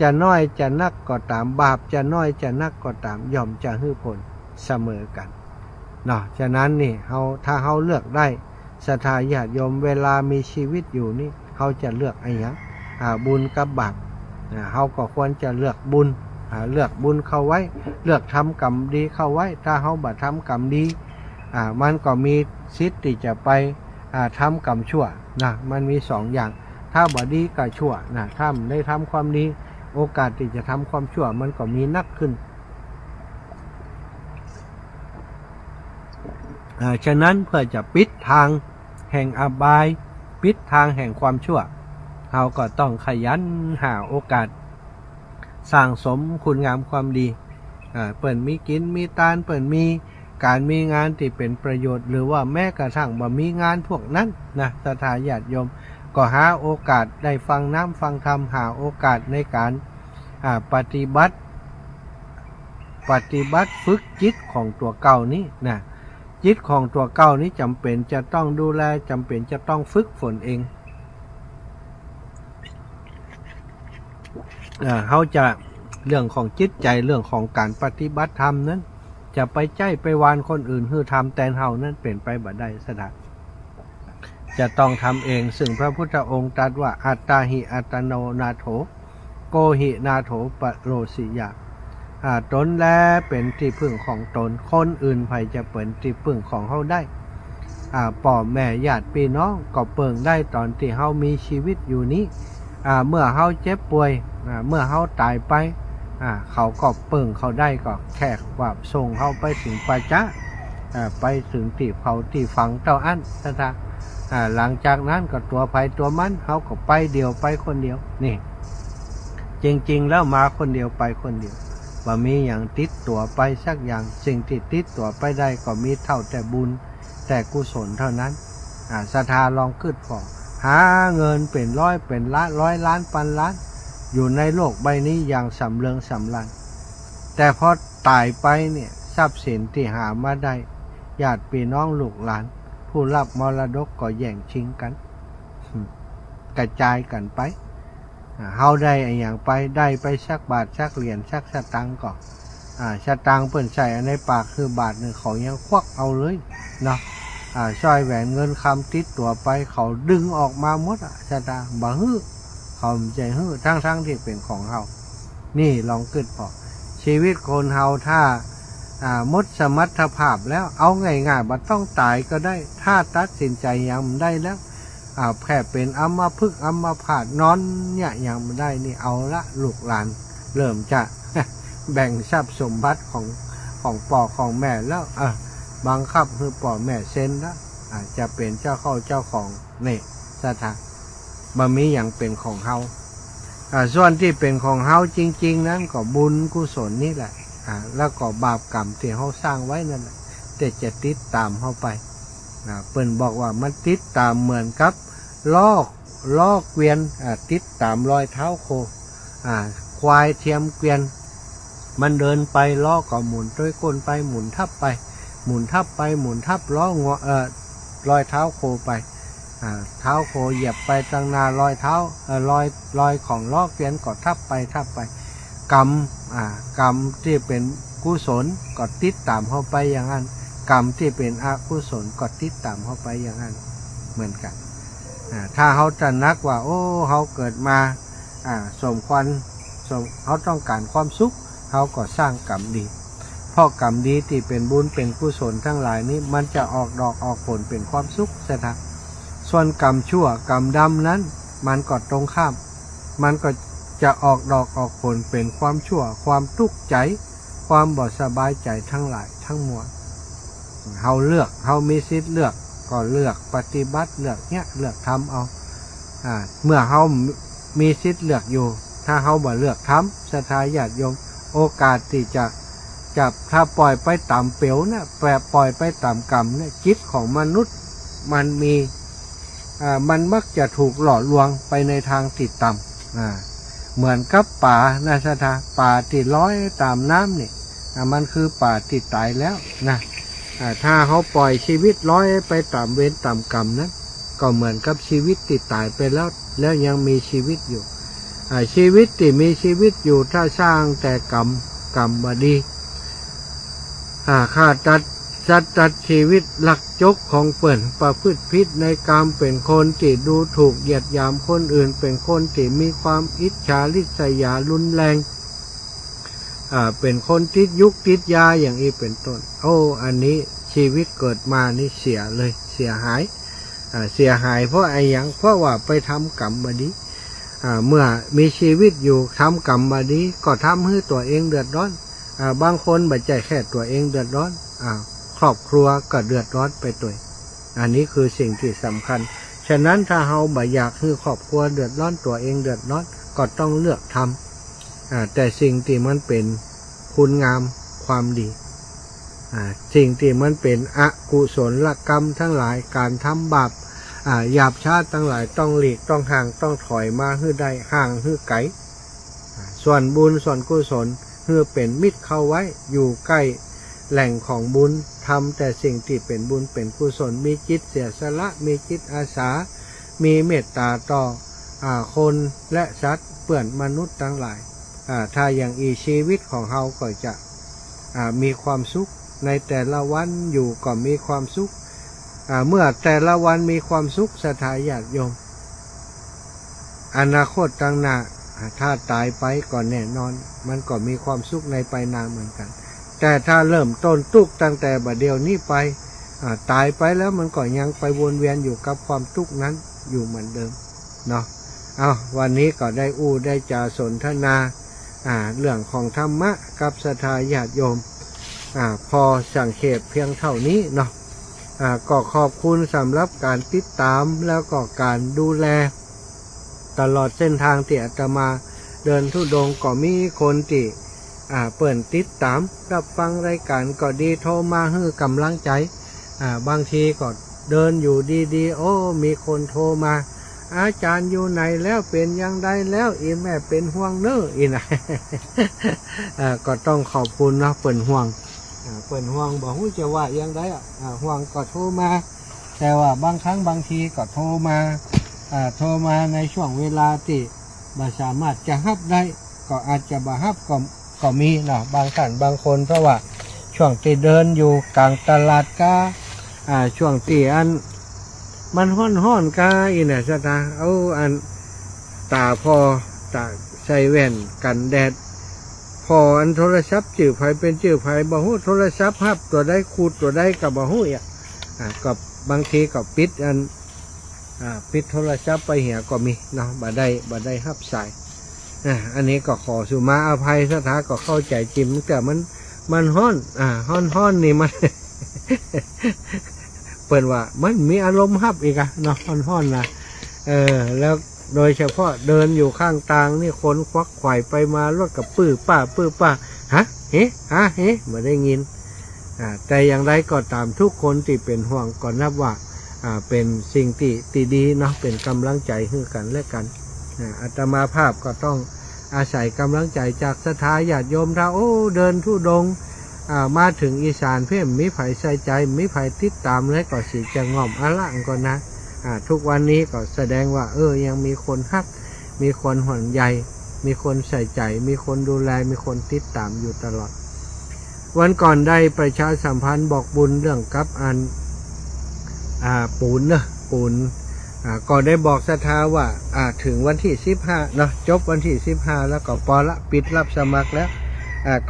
จะน้อยจะนักก็ตามบาปจะน้อยจะนักก็ตามย่อมจะให้ผลเสมอกันเนาะฉะนั้นนี่ถ้าเฮาเลือกได้ศรัทธาญาติโยมเวลามีชีวิตอยู่นี่เฮาจะเลือกอะไรอย่างบุญกับบาปเฮาก็ควรจะเลือกบุญเลือกบุญเข้าไว้เลือกทำกรรมดีเข้าไว้ถ้าเฮาบ่ทำกรรมดีมันก็มีสิทธิ์ที่จะไปทำกรรมชั่วนะมันมีสองอย่างถ้าบ่ดีก็ชั่วนะถ้าได้ทำความดีโอกาสที่จะทำความชั่วมันก็มีนักขึ้นฉะนั้นเพื่อจะปิดทางแห่งอบายปิดทางแห่งความชั่วเราก็ต้องขยันหาโอกาสสร้างสมคุณงามความดีเปิ่นมีกินมีตานเปิ่นมีการมีงานที่เป็นประโยชน์หรือว่าแม้กระทั่งบ่มีงานพวกนั้นนะศรัทธาญาติโยมก็หาโอกาสได้ฟังน้ำฟังธรรมหาโอกาสในการปฏิบัติฝึกจิตของตัวเก่านี้นะจิตของตัวเก่านี้จำเป็นจะต้องดูแลจำเป็นจะต้องฝึกฝนเองเขาจะเรื่องของจิตใจเรื่องของการปฏิบัติธรรมนั้นจะไปใจไปวานคนอื่นคือทำแต่เฮานั้นเป็นไปบ่ได้สดาจะต้องทำเองซึ่งพระพุทธองค์ตรัสว่าอัตตาหิอัตโนนาโถโกหินาโถปโรสิยะตนแลเป็นที่พึ่งของตนคนอื่นไผจะเป็นที่พึ่งของเฮาได้พ่อแม่ญาติพี่น้องก็เปิงได้ตอนที่เฮามีชีวิตอยู่นี้เมื่อเฮาเจ็บป่วยเมื่อเฮาตายไปเขาก็เปิงเขาได้ก็แค่ว่าส่งเฮาไปถึงปัจจะไปถึงที่เผาที่ฝังเจ้าอั้นนะหลังจากนั้นก็ตัวไผตัวมันเฮาก็ไปเดียวไปคนเดียวนี่จริงๆแล้วมาคนเดียวไปคนเดียวว่ามีอย่างติดตัวไปสักอย่างสิ่งที่ติดตัวไปได้ก็มีเท่าแต่บุญแต่กุศลเท่านั้นศรัทธาลองขึ้นพอหาเงินเป็นร้อยเป็นล้านร้อยล้านพันล้านอยู่ในโลกใบนี้อย่างสำเริงสำราญแต่พอตายไปเนี่ยทรัพย์สินที่หามาได้ญาติพี่น้องลูกหลานผู้รับมรดกก็แย่งชิงกันกระจายกันไปเฮาได้อย่างไปได้ไปสักบาทสักเหรียญสักสตางค์ก็สตางค์เปิ้นใส่ในปากคือบาทนึงเขายังควักเอาเลยเนาะสร้อยแหวนเงินคำติดตัวไปเขาดึงออกมาหมดสตางค์บ่ฮื้อเขาใจฮื้อทั้งที่เป็นของเฮานี่ลองคิดพอชีวิตคนเฮาถ้าหมดสมรรถภาพแล้วเอาง่ายๆบ่ต้องตายก็ได้ถ้าตัดสินใจยังได้แล้วแค่เป็นอัมพฤกษ์อัมพาตนอนเนี่ยยังไม่ได้นี่เอาละลูกหลานเริ่มจะ แบ่งทรัพย์สมบัติของพ่อของแม่แล้วบังคับคือพ่อแม่เซ็นแล้วจะเป็นเจ้าของนี่สถานบ่มีอย่างเป็นของเฮาส่วนที่เป็นของเฮาจริงๆนั้นก็บุญกุศลนี่แหละแล้วก็บาปกรรมที่เฮาสร้างไว้นั่นแหละแต่จะติดตามเฮาไปเปิ้นบอกว่ามันติดตามเหมือนกับล้อเกวียนติดตามรอยเท้าโคควายเทียมเกวียนมันเดินไปล้อก็หมุนด้วยก้นไปหมุนทับไปหมุนทับไปหมุนทับล้องรอยเท้าโคไปเท้าโคเหยียบไปตั้งนารอยเท้ารอยของล้อเกวียนก็ทับไปกรรมที่เป็นกุศลก็ติดตามเข้าไปอย่างนั้นกรรมที่เป็นอกุศลก็ติดตามเข้าไปอย่างนั้นเหมือนกันถ้าเขาตระหนักว่าโอ้เขาเกิดมาสมควรเขาต้องการความสุขเขาก็สร้างกรรมดีเพราะกรรมดีที่เป็นบุญเป็นกุศลทั้งหลายนี้มันจะออกดอกออกผลเป็นความสุขเสียทีส่วนกรรมชั่วกรรมดำนั้นมันก็ตรงข้ามมันก็จะออกดอกออกผลเป็นความชั่วความทุกข์ใจความบ่สบายใจทั้งหลายทั้งมวลเฮาเลือกเฮามีสิทธิ์เลือกก็เลือกปฏิบัติเลือกทำเอา เมื่อเฮามีสิทธิ์เลือกอยู่ถ้าเฮาบ่เลือกทำศรัทธาญาติโยมโอกาสที่จะจับถ้าปล่อยไปตามเปลวเนี่ยปล่อยไปตามกรรมเนี่ยจิตของมนุษย์มันมีมันมักจะถูกหล่อลวงไปในทางติดต่ำเหมือนกับป่านะศรัทธาป่าติดลอยตามน้ำนี่มันคือป่าติดตายแล้วนะถ้าเขาปล่อยชีวิตลอยไปตามเวรตามกรรมนั้นก็เหมือนกับชีวิตติดตายไปแล้วยังมีชีวิตอยู่ชีวิตที่มีชีวิตอยู่ถ้าสร้างแต่กรรมบดีข้าตัดชีวิตหลักจกของเปิ่นประพฤติผิดในกรรมเป็นคนที่ดูถูกเหยียดหยามคนอื่นเป็นคนที่มีความอิจฉาริษยารุนแรงเป็นคนติดยุกติดยาอย่างนี้เป็นต้นอันนี้ชีวิตเกิดมานี่เสียเลยเสียหายเพราะอย่างเพราะว่าไปทำกรรมบดีเมื่อมีชีวิตอยู่ทำกรรมบดีก็ทำให้ตัวเองเดือดร้อนบางคนไม่ใช่แค่ตัวเองเดือดร้อนครอบครัวก็เดือดร้อนไปด้วยอันนี้คือสิ่งที่สำคัญฉะนั้นถ้าเราไม่อยากให้ครอบครัวเดือดร้อนตัวเองเดือดร้อนก็ต้องเลือกทำแต่สิ่งที่มันเป็นคุณงามความดีสิ่งที่มันเป็นอกุศลกรรมทั้งหลายการทำบาปหยาบช้าทั้งหลายต้องหลีกต้องห่างต้องถอยมาให้ได้ห่างให้ไกลส่วนบุญส่วนกุศลเพื่อเป็นมิตรเข้าไว้อยู่ใกล้แหล่งของบุญทำแต่สิ่งที่เป็นบุญเป็นกุศลมีจิตเสียสละมีจิตอาสามีเมตตาต่อคนและสัตว์เปื่อนมนุษย์ทั้งหลายถ้าอย่างอีชีวิตของเราก็จะมีความสุขในแต่ละวันอยู่ก็มีความสุขเมื่อแต่ละวันมีความสุขศรัทธาญาติโยมอนาคตต่างหน้าถ้าตายไปก็แน่นอนมันก็มีความสุขในไปนาเหมือนกันแต่ถ้าเริ่มต้นทุกข์ตั้งแต่บัดเดียวนี้ไปตายไปแล้วมันก็ยังไปวนเวียนอยู่กับความทุกข์นั้นอยู่เหมือนเดิมเนาะวันนี้ก็ได้จาสนทนาเรื่องของธรรมะกับศรัทธาญาติโยมพอสังเขปเพียงเท่านี้เนาะก็ขอบคุณสำหรับการติดตามแล้วก็การดูแลตลอดเส้นทางที่อาตมาเดินธุดงค์ก็มีคนที่เปิ่นติดตามรับฟังรายการก็ดีโทรมาให้กำลังใจบางทีก็เดินอยู่ดีๆมีคนโทรมาอาจารย์อยู่ไหนแล้วเป็นยังไงแล้วอีแม่เป็นห่วงเน้ออีนะ ก็ต้องขอบคุณนะเปิ่นห่วงบอกว่าจะว่ายังไงห่วงก็โทรมาแต่ว่าบางครั้งบางทีก็โทรมาในช่วงเวลาที่บ่สามารถจะฮับได้ก็อาจจะบ่ฮับก็มีเนาะบางท่านบางคนเพราะว่าช่วงที่เดินอยู่กลางตลาดกาช่วงที่มันห้อนกาอีเนี่ยสตาอันตาพอตาใส่แว่นกันแดดพออันโทรศัพท์จื่อไผเป็นจื่อไผบ่ฮู้โทรศัพท์ฮับตัวใดคูดตัวใดก็บ่ฮู้ก็บางทีก็ปิดปิดโทรศัพท์ไปเหี่ยก็มีเนาะบ่ได้ฮับสายอันนี้ก็ขอสุมาอภัยสถาก็เข้าใจจิมแต่มันห้อนห้อนนี่มัน เปิดว่ามันมีอารมณ์ฮับอีกเนาะห้อนนะแล้วโดยเฉพาะเดินอยู่ข้างทางนี่คนควักไขว่ไปมารถกับปื้อป้าฮะเฮ้ไม่ได้ยินแต่อย่างไรก็ตามทุกคนที่เป็นห่วงก็นับว่าเป็นสิ่งที่ดีเนาะเป็นกำลังใจให้กันและกันอาตมาภาพก็ต้องอาศัยกำลังใจจากศรัทธาญาติโยมเราเดินธุดงค์มาถึงอีสานเพ่มมีไผใส่ใจมีไผติดตามและก็สิจะง่อมอะละก่อนนะทุกวันนี้ก็แสดงว่ายังมีคนฮักมีคนห่วงใยมีคนใส่ใจมีคนดูแลมีคนติดตามอยู่ตลอดวันก่อนได้ประชาสัมพันธ์บอกบุญเรื่องกับปูนก็ได้บอกศรัทธาว่าถึงวันที่15เนาะจบวันที่15แล้วก็พอละปิดรับสมัครแล้ว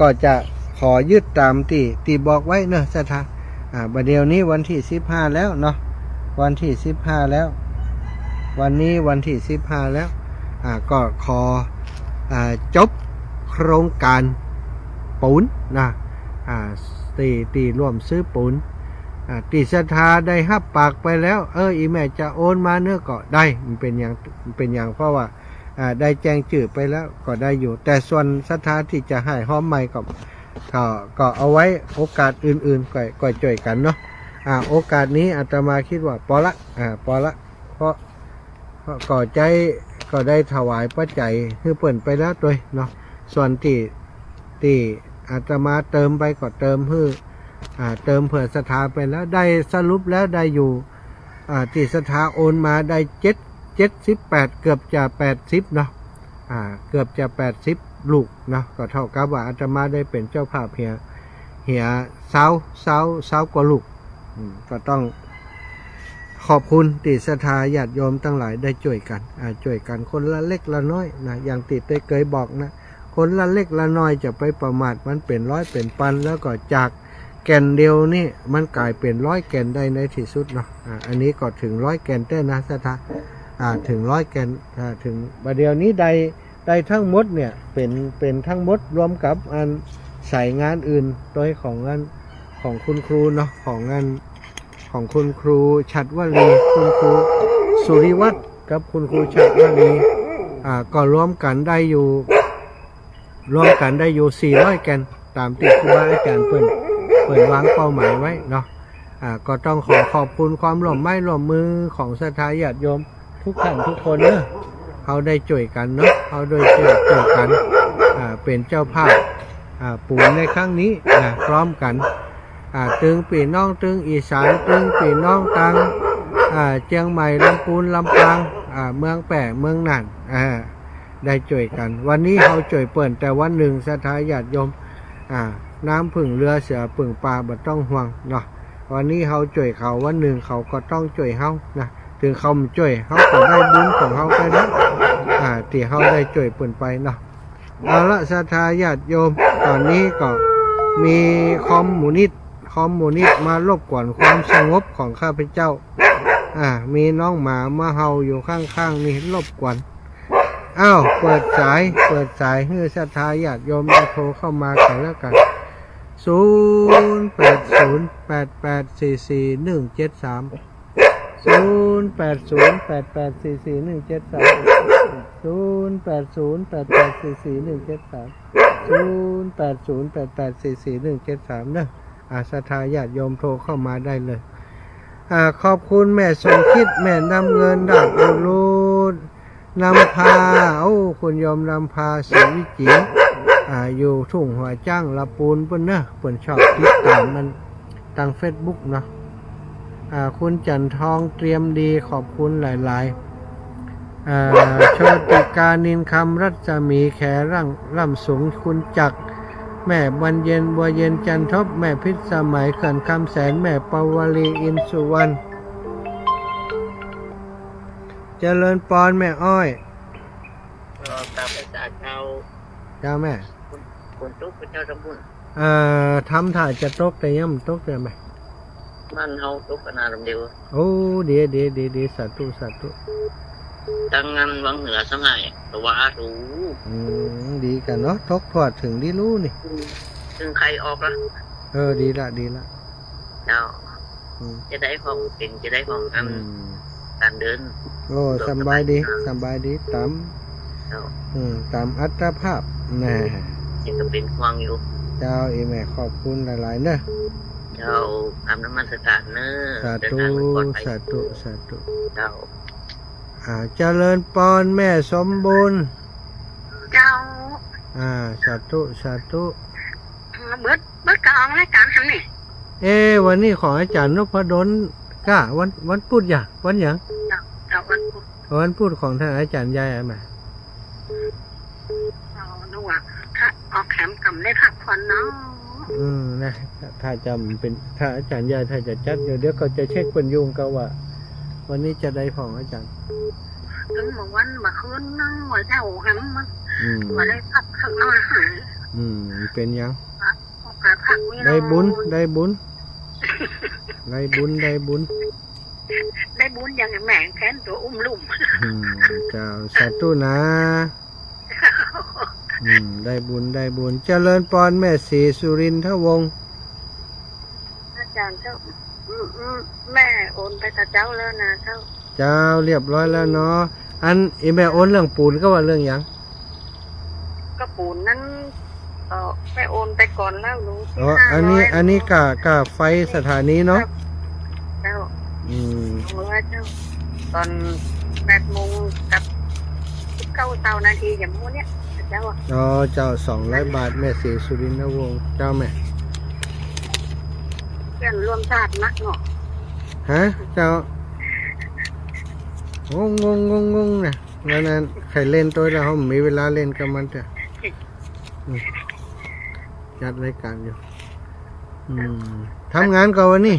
ก็จะขอยึดตามที่บอกไว้เนอะศรัทธาบัดเดี๋ยวนี้วันที่15แล้วเนาะวันที่15แล้ววันนี้วันที่15แล้วก็ขอจบโครงการปูนนะตีร่วมซื้อปูน ติศรัทธาได้ฮับปากไปแล้วอีแม่จะโอนมาเนื้อก็ได้มันเป็นอย่างเพราะว่าได้แจ้งจื่อไปแล้วก็ได้อยู่แต่ส่วนศรัทธาที่จะให้ห้อมใหม่ก็เอาไว้โอกาสอื่นๆก็จ่วยกันเนาะโอกาสนี้อาตมาคิดว่าพอละเพราะก็ได้ถวายปัจจัยคือเปิ่นไปแล้วด้วยเนาะส่วนที่อาตมาเติมไปก็เติมเพื่อเติมเผื่อศรัทธาไปแล้วได้สรุปแล้วได้อยู่ที่ศรัทธาโอนมาได้78เกือบจะ80เนาะเกือบจะ80ลูกเนาะก็เท่ากับว่าอาตมาได้เป็นเจ้าภาพเหียเศร้ากว่าลูกก็ต้องขอบคุณติศรัทธาญาติโยมทั้งหลายได้ช่วยกันคนละเล็กละน้อยนะอย่างติได้เคยบอกนะคนละเล็กละน้อยจะไปประมาทมันเป็นร้อยเป็นพันแล้วก็จากแก่นเดียวนี่มันกลายเป็น100แก่นได้ในที่สุดเนาะอันนี้ก็ถึง100แก่นได้นะศรัทธาถึง100แก่นถึงประเดี๋ยวนี้ได้ทั้งหมดเนี่ยเป็นทั้งหมดรวมกับอันใส่งานอื่นโดยของงานของคุณครูเนาะของงานของคุณครูฉัตรวลีคุณครูสุริวัฒน์กับคุณครูฉัตรวลีก็รวมกันได้อยู่400แก่นตามที่ครูบาอาจารย์เปิดวางเป้าหมายไว้เนาะก็ต้องขอบคุณความร่วมไม้ร่วมมือของศรัทธาญาติโยมทุกท่านทุกคนเนอะเขาได้ช่วยกันเนาะเขาได้ช่วยกันเป็นเจ้าภาพปูนในครั้งนี้พร้อมกันตึงปีน้องตึงอีสานตึงปีน้องตังเชียงใหม่ลำพูนลำปางเมืองแปะเมืองน่านได้ช่วยกันวันนี้เขาช่วยเปิ่นแต่วันหนึ่งศรัทธาญาติโยมน้ำผึ่งเรือเสือผึ่งปลาบ่ต้องห่วงเนาะวันนี้เขาช่วยเขาวันหนึ่งเขาก็ต้องช่วยเขานะถึงเขาไม่ช่วยเขาก็ได้บุญของเขาไปนะที่เขาได้ช่วยเปิ่นไปเนาะเอาละศรัทธาญาติโยมตอนนี้ก็มีคอมมูนิสต์มารบกวนความสงบของข้าพเจ้ามีน้องหมามาเห่าอยู่ข้างๆนี่รบกวนเปิดสายให้ศรัทธาญาติโยมโทรเข้ามากันแล้วกัน0808844173 0808844173 นะศรัทธาญาติโยมโทรเข้ามาได้เลยขอบคุณแม่สมคิดแม่นำเงินดาบอุรูดนำพาคุณโยมนำพาศรีวิจิตรอยู่ทุ่งหัวจ้างละปูนเพิ่นเนอะเพิ่นชอบติดตามมันทาง Facebook เนาะคุณจันทองเตรียมดีขอบคุณหลายๆโชติกานินคำรัศมีแขร่ำล่ำสูงคุณจักแม่บัวเย็นจันทบแม่พิษสมัยเขื่อนคำแสนแม่ปวลีอินสุวรรณเจริญปอนแม่อ้อยตามภาษาชาว เจ้าแม่คนทุกข์เจ้าสมบูรณ์ทำถ่ายจะตกแต่ยังมันตกแต่ไหมมันเฮาทุกข์ขนาดเดียวโอ้ดีสาธุตั้งงานวังเหนือสมัยแต่ว่ารู้ดีกันเนาะทกทอดถึงดีรู้นี่ถึงใครออกละดีละเจ้าจะได้ของเป็นจะได้ของการเดินสบายดีตามอัตภาพน่ยังจะเป็นห่วงอยู่เจ้าแม่ขอบคุณหลายๆเนอะเจ้าทำน้ำมันสกัดเนอะสาธุเจ้าเจริญปอนแม่สมบูรณ์เจ้าสาธุเบิดกองรายการทำนี่วันนี้ของอาจารย์นพดลก้าวันพุธวันหยังวันพุธของท่านอาจารย์ใหญ่ไหมดูว่าถ้าออกแคมป์กำได้พักผ่อนเนาะนะถ้าจำเป็นถ้าอาจารย์ใหญ่ถ้าจะจัดเดี๋ยวก็จะเช็คเป็นยุงก็ว่าวันนี้จะได้ของอาจารย์ถึงวันมาคืนนั่งไว้แถวแคมป์มันมาได้พักข้างนอกหายเป็นยังพักได้บุญได้บุญอย่างแม่งแค้นตัวลุ่มเจ้าสาธุนะได้บุญเจริญปอนแม่ศรีสุรินทวงศ์อาจารย์เจ้า แม่โอนไปกับเจ้าแล้วนะเจ้า เจ้าเรียบร้อยแล้วเนาะอันอีแม่โอนเรื่องปูนก็ว่าเรื่องหยัง ก็ปูนนั้นไปโอนไปก่อนแล้วรู้ อ๋ออันนี้กะไฟสถานีเนาะ เจ้า อืม 200เจ้าตอน8 โมงกับ19 นาทีอย่างมู้เนี้ยเจ้า อ๋อเจ้า200 บาทแม่ศรีสุรินทร์วงศ์เจ้าแม่ เพื่อนร่วมชาตินักเนาะ ฮะเจ้า งงนะแล้วนั้นใครเล่นตัวแล้วเขามีเวลาเล่นกับมันเถอะจัดรายการอยู่ทำงานก่อนวันนี้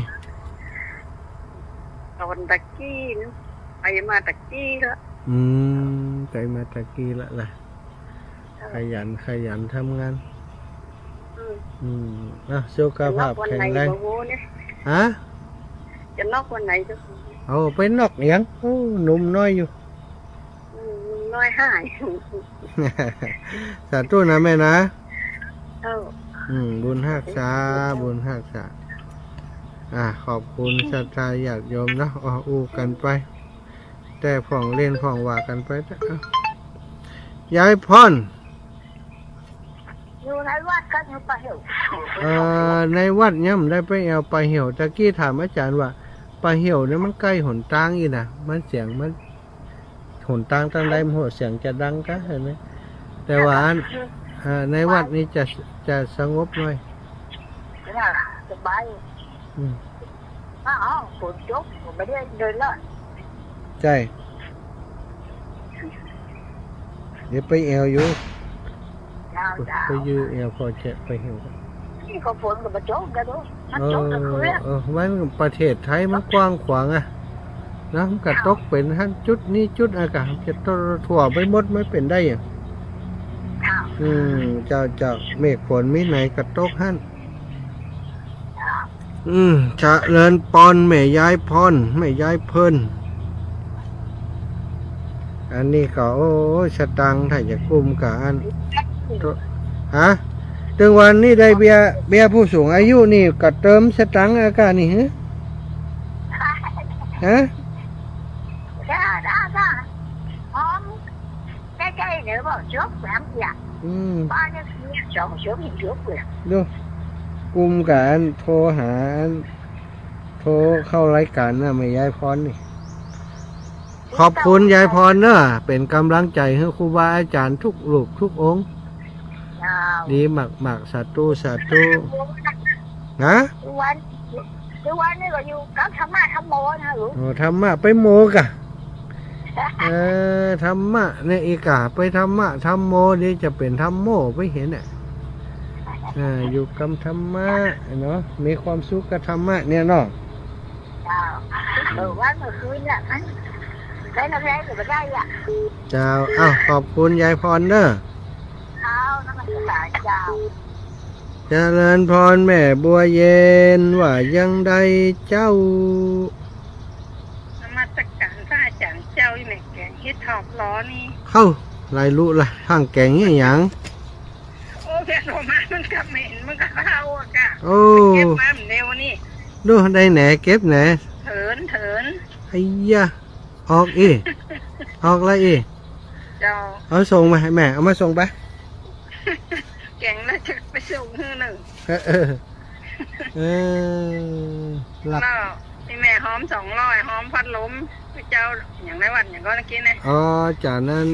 ตอนตะกี้นะไปมาตะกี้แล้ว ใจมาตะกี้ละล่ะขยันทำงานสุขภาพแข็งแรงฮะ จะนอกวันไหนจะ เอาไปนอกเอียงหนุ่มน้อยอยู่ น้อยหาย สาธุนะแม่นะ บุญหักษาขอบคุณศรัทธาญาติโยมนะอู้กันไป แต่ผ่องเล่นผ่องว่ากันไปยายพร อยู่ในวัดกันอยู่ปะเหว ในวัดย่ำได้ไปเอาปลาเหี่ยวตะกี้ถามอาจารย์ว่าปลาเหี่ยวเนี่ยมันใกล้หนตางอีนะมันเสียงมันหนตางตั้งใดมันเสียงจะดังก็เห็นไหมแต่ว่าในวัดนี้จะสงบหน่อย สบายฝนตกผมไม่ได้เดินแล้ว ใช่เดี๋ยวไปแอวอยู่ไปยื้อแอวพอจะไปเหี่ยว นี่ก็ฝนกับมาโจ๊กกันด้วยมันโจ๊กกันคือ มันประเทศไทยมันกว้างขวางน้ำกระตกเป็นท่านจุดนี้จุดอากาศจะถั่วไปหมดไม่เป็นได้อย่างเจ้าเมฆฝนมีไหนกระตกหั่นเจริญปอนแม่ยายพรแม่ยายเพิ่นอันนี้ก็โอ้สตังค์ถ้าจะกุมกับอันฮะถึงวันนี้ได้เบียผู้สูงอายุนี่ก็เติมสตังค์อากาศนี่ฮะได้หอมใกล้ๆเดี๋ยวบอกโจ๊กแบบอย่างบ้านเนี่ยสองโจ๊กอีกโจ๊กเลย ดูกุมกับอันโทรหาโทรเข้ารายการนะแม่ยายพรนี่ขอบคุณยายพรเนอะเป็นกำลังใจให้ครูบาอาจารย์ทุกรูปทุกองค์ดีหมักสาธุนะวันนี้ก็อยู่กับธรรมะธรรมโมนะหรือธรรมะไปโมกะธรรมะเนี่ยอีกะไปธรรมะธรรมโมนี่จะเป็นธรรมโมไปเห็นอยู่กับธรรมะเนาะมีความสุขกับธรรมะเนี่ยเนาะวันเมื่อคืนเนี่ยได้น้ำแรงก็ได้อ่ะเจ้าขอบคุณยายพรเนอะน้ำมันสายเจ้าเจริญพรแม่บัวเย็นว่ายังได้เจ้ามาตรการพระอาจารย์เจ้าอยู่ในแกงเฮ็ดทอบล้อนี่เข้าไรรู้ละข้างแกงนี่หยังโอ้แกโทรมามันก็เหม็นมันก็เข้าอ่ะกะโอ้เก็บมาเร็วนี่ดูได้แหนเก็บแหนเถินไอ้ยะออกออกละเจ้าเอาส่งมาให้แม่เอามาส่งไปแกงน่าจะไปส่งให้หนึ่งหลักนี่แม่หอม200หอมพัดลมเจ้าอย่างไรวันอย่างก็นักกินนะจากนั้น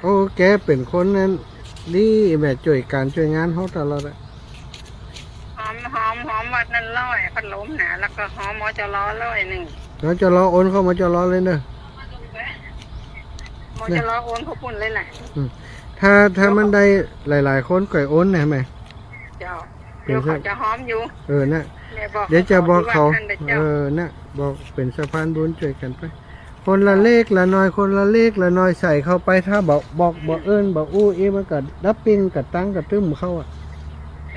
โอ้แกเป็นคนนั้นนี่แม่ช่วยการช่วยงานเขาตลอดเลยหอมวัดนั้น100พัดลมนะแล้วก็หอมมอจรอ100เราจะรอโอนเข้ามาจะรอเลยเนอะมอจรอโอนเขาปุ่นเลยแหละถ้ามันได้หลายๆคนก่อยโอนนะแม่เดี๋ยวเขาจะหอมอยู่นะเดี๋ยวจะบอกเขานะบอกเป็นสะพานบุญช่วยกันไปคนละเลขละน้อยคนละเลขละน้อยใส่เข้าไปถ้าบอกอู้มันก็ดับปิ้งกับตั้งกับตึ้มเข้า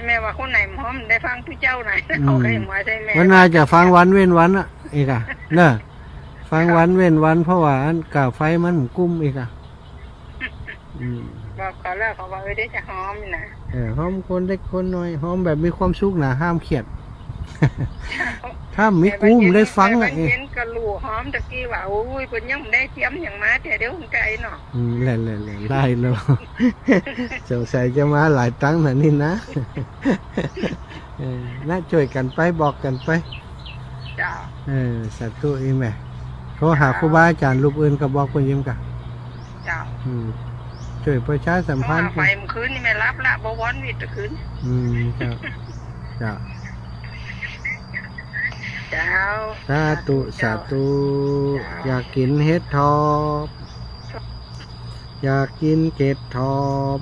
แม่ว่าคนไหนหอมได้ฟังผู้เจ้าไหนเขาเคยมาใช่แม่มันน่าจะฟังวันเว้นวันอีกเนอะฟังวันเว้นวันเพราะว่าอันกาไฟมันกุ้มอีกบอกเขาแล้วเขาบอกได้จะหอมนะหอมคนเล็กคนน้อยหอมแบบมีความสุขนะห้ามเขียด ถ้ามีกุ้มได้ฟัง อ่ะ อ่ะเอง เห็นกระลูหอมตะกี้ว่าโอ้ยเพิ่นยังบ่ได้เตรียมหยังมาแต่เดี๋ยวผมใจเนาะ แหละได้แล้ว สงสัยจะมาหลายตั้งนะนี่นะน่าช่วยกันไปบอกกันไป จ้า สาธุอีแม่โทรหาครูบาอาจารย์รูปอื่นก็บอกคนยิ้มกัน จ้า ช่วยประชาสัมพันธ์ ไปเมื่อคืนนี่ไม่รับละบ่วอนวิตคืน จ้าจ้า เจ้า สาธุสาธุอยากกินเห็ดทอบอยากกินเกล็ดทอบ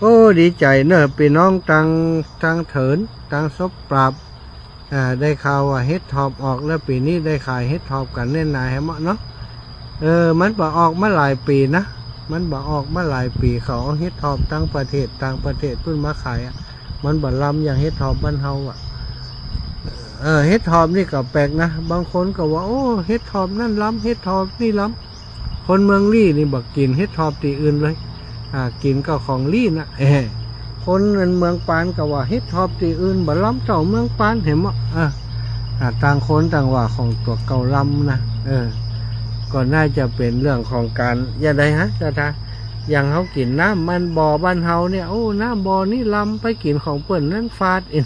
โอ้ดีใจเนอะพี่น้องตังเถินตังซบปรับได้ข่าวว่าเห็ดทอบออกแล้วปีนี้ได้ขายเห็ดทอบกันแน่นายแฮมเนาะมันบอกออกมาหลายปีนะมันบอกออกมาหลายปีเขาเอาเห็ดทอบต่างประเทศเพิ่งมาขายมันบอกลำอย่างเห็ดทอบบ้านเฮาเห็ดทอบนี่ก็แปลกนะบางคนก็ว่าโอ้เห็ดทอบนั่นล้ำเห็ดทอบนี่ล้ำคนเมืองลี่นี่บอกกินเห็ดทอบตีอื่นเลยกินก็ของลี่นะคนเมืองปานก็ว่าเฮ็ดทอบตีอื่นบ่ล้ำเจ้าเมืองปานเห็นมั้ยต่างคนต่างว่าของตัวเก่าล้ำนะก็น่าจะเป็นเรื่องของการอย่างใดฮะจ้าท่าอย่างเขากินน้ำมันบ่อบ้านเฮาเนี่ยโอ้น้ำบ่อนี่ล้ำไปกินของเปิ้นนั่นฟาดอีก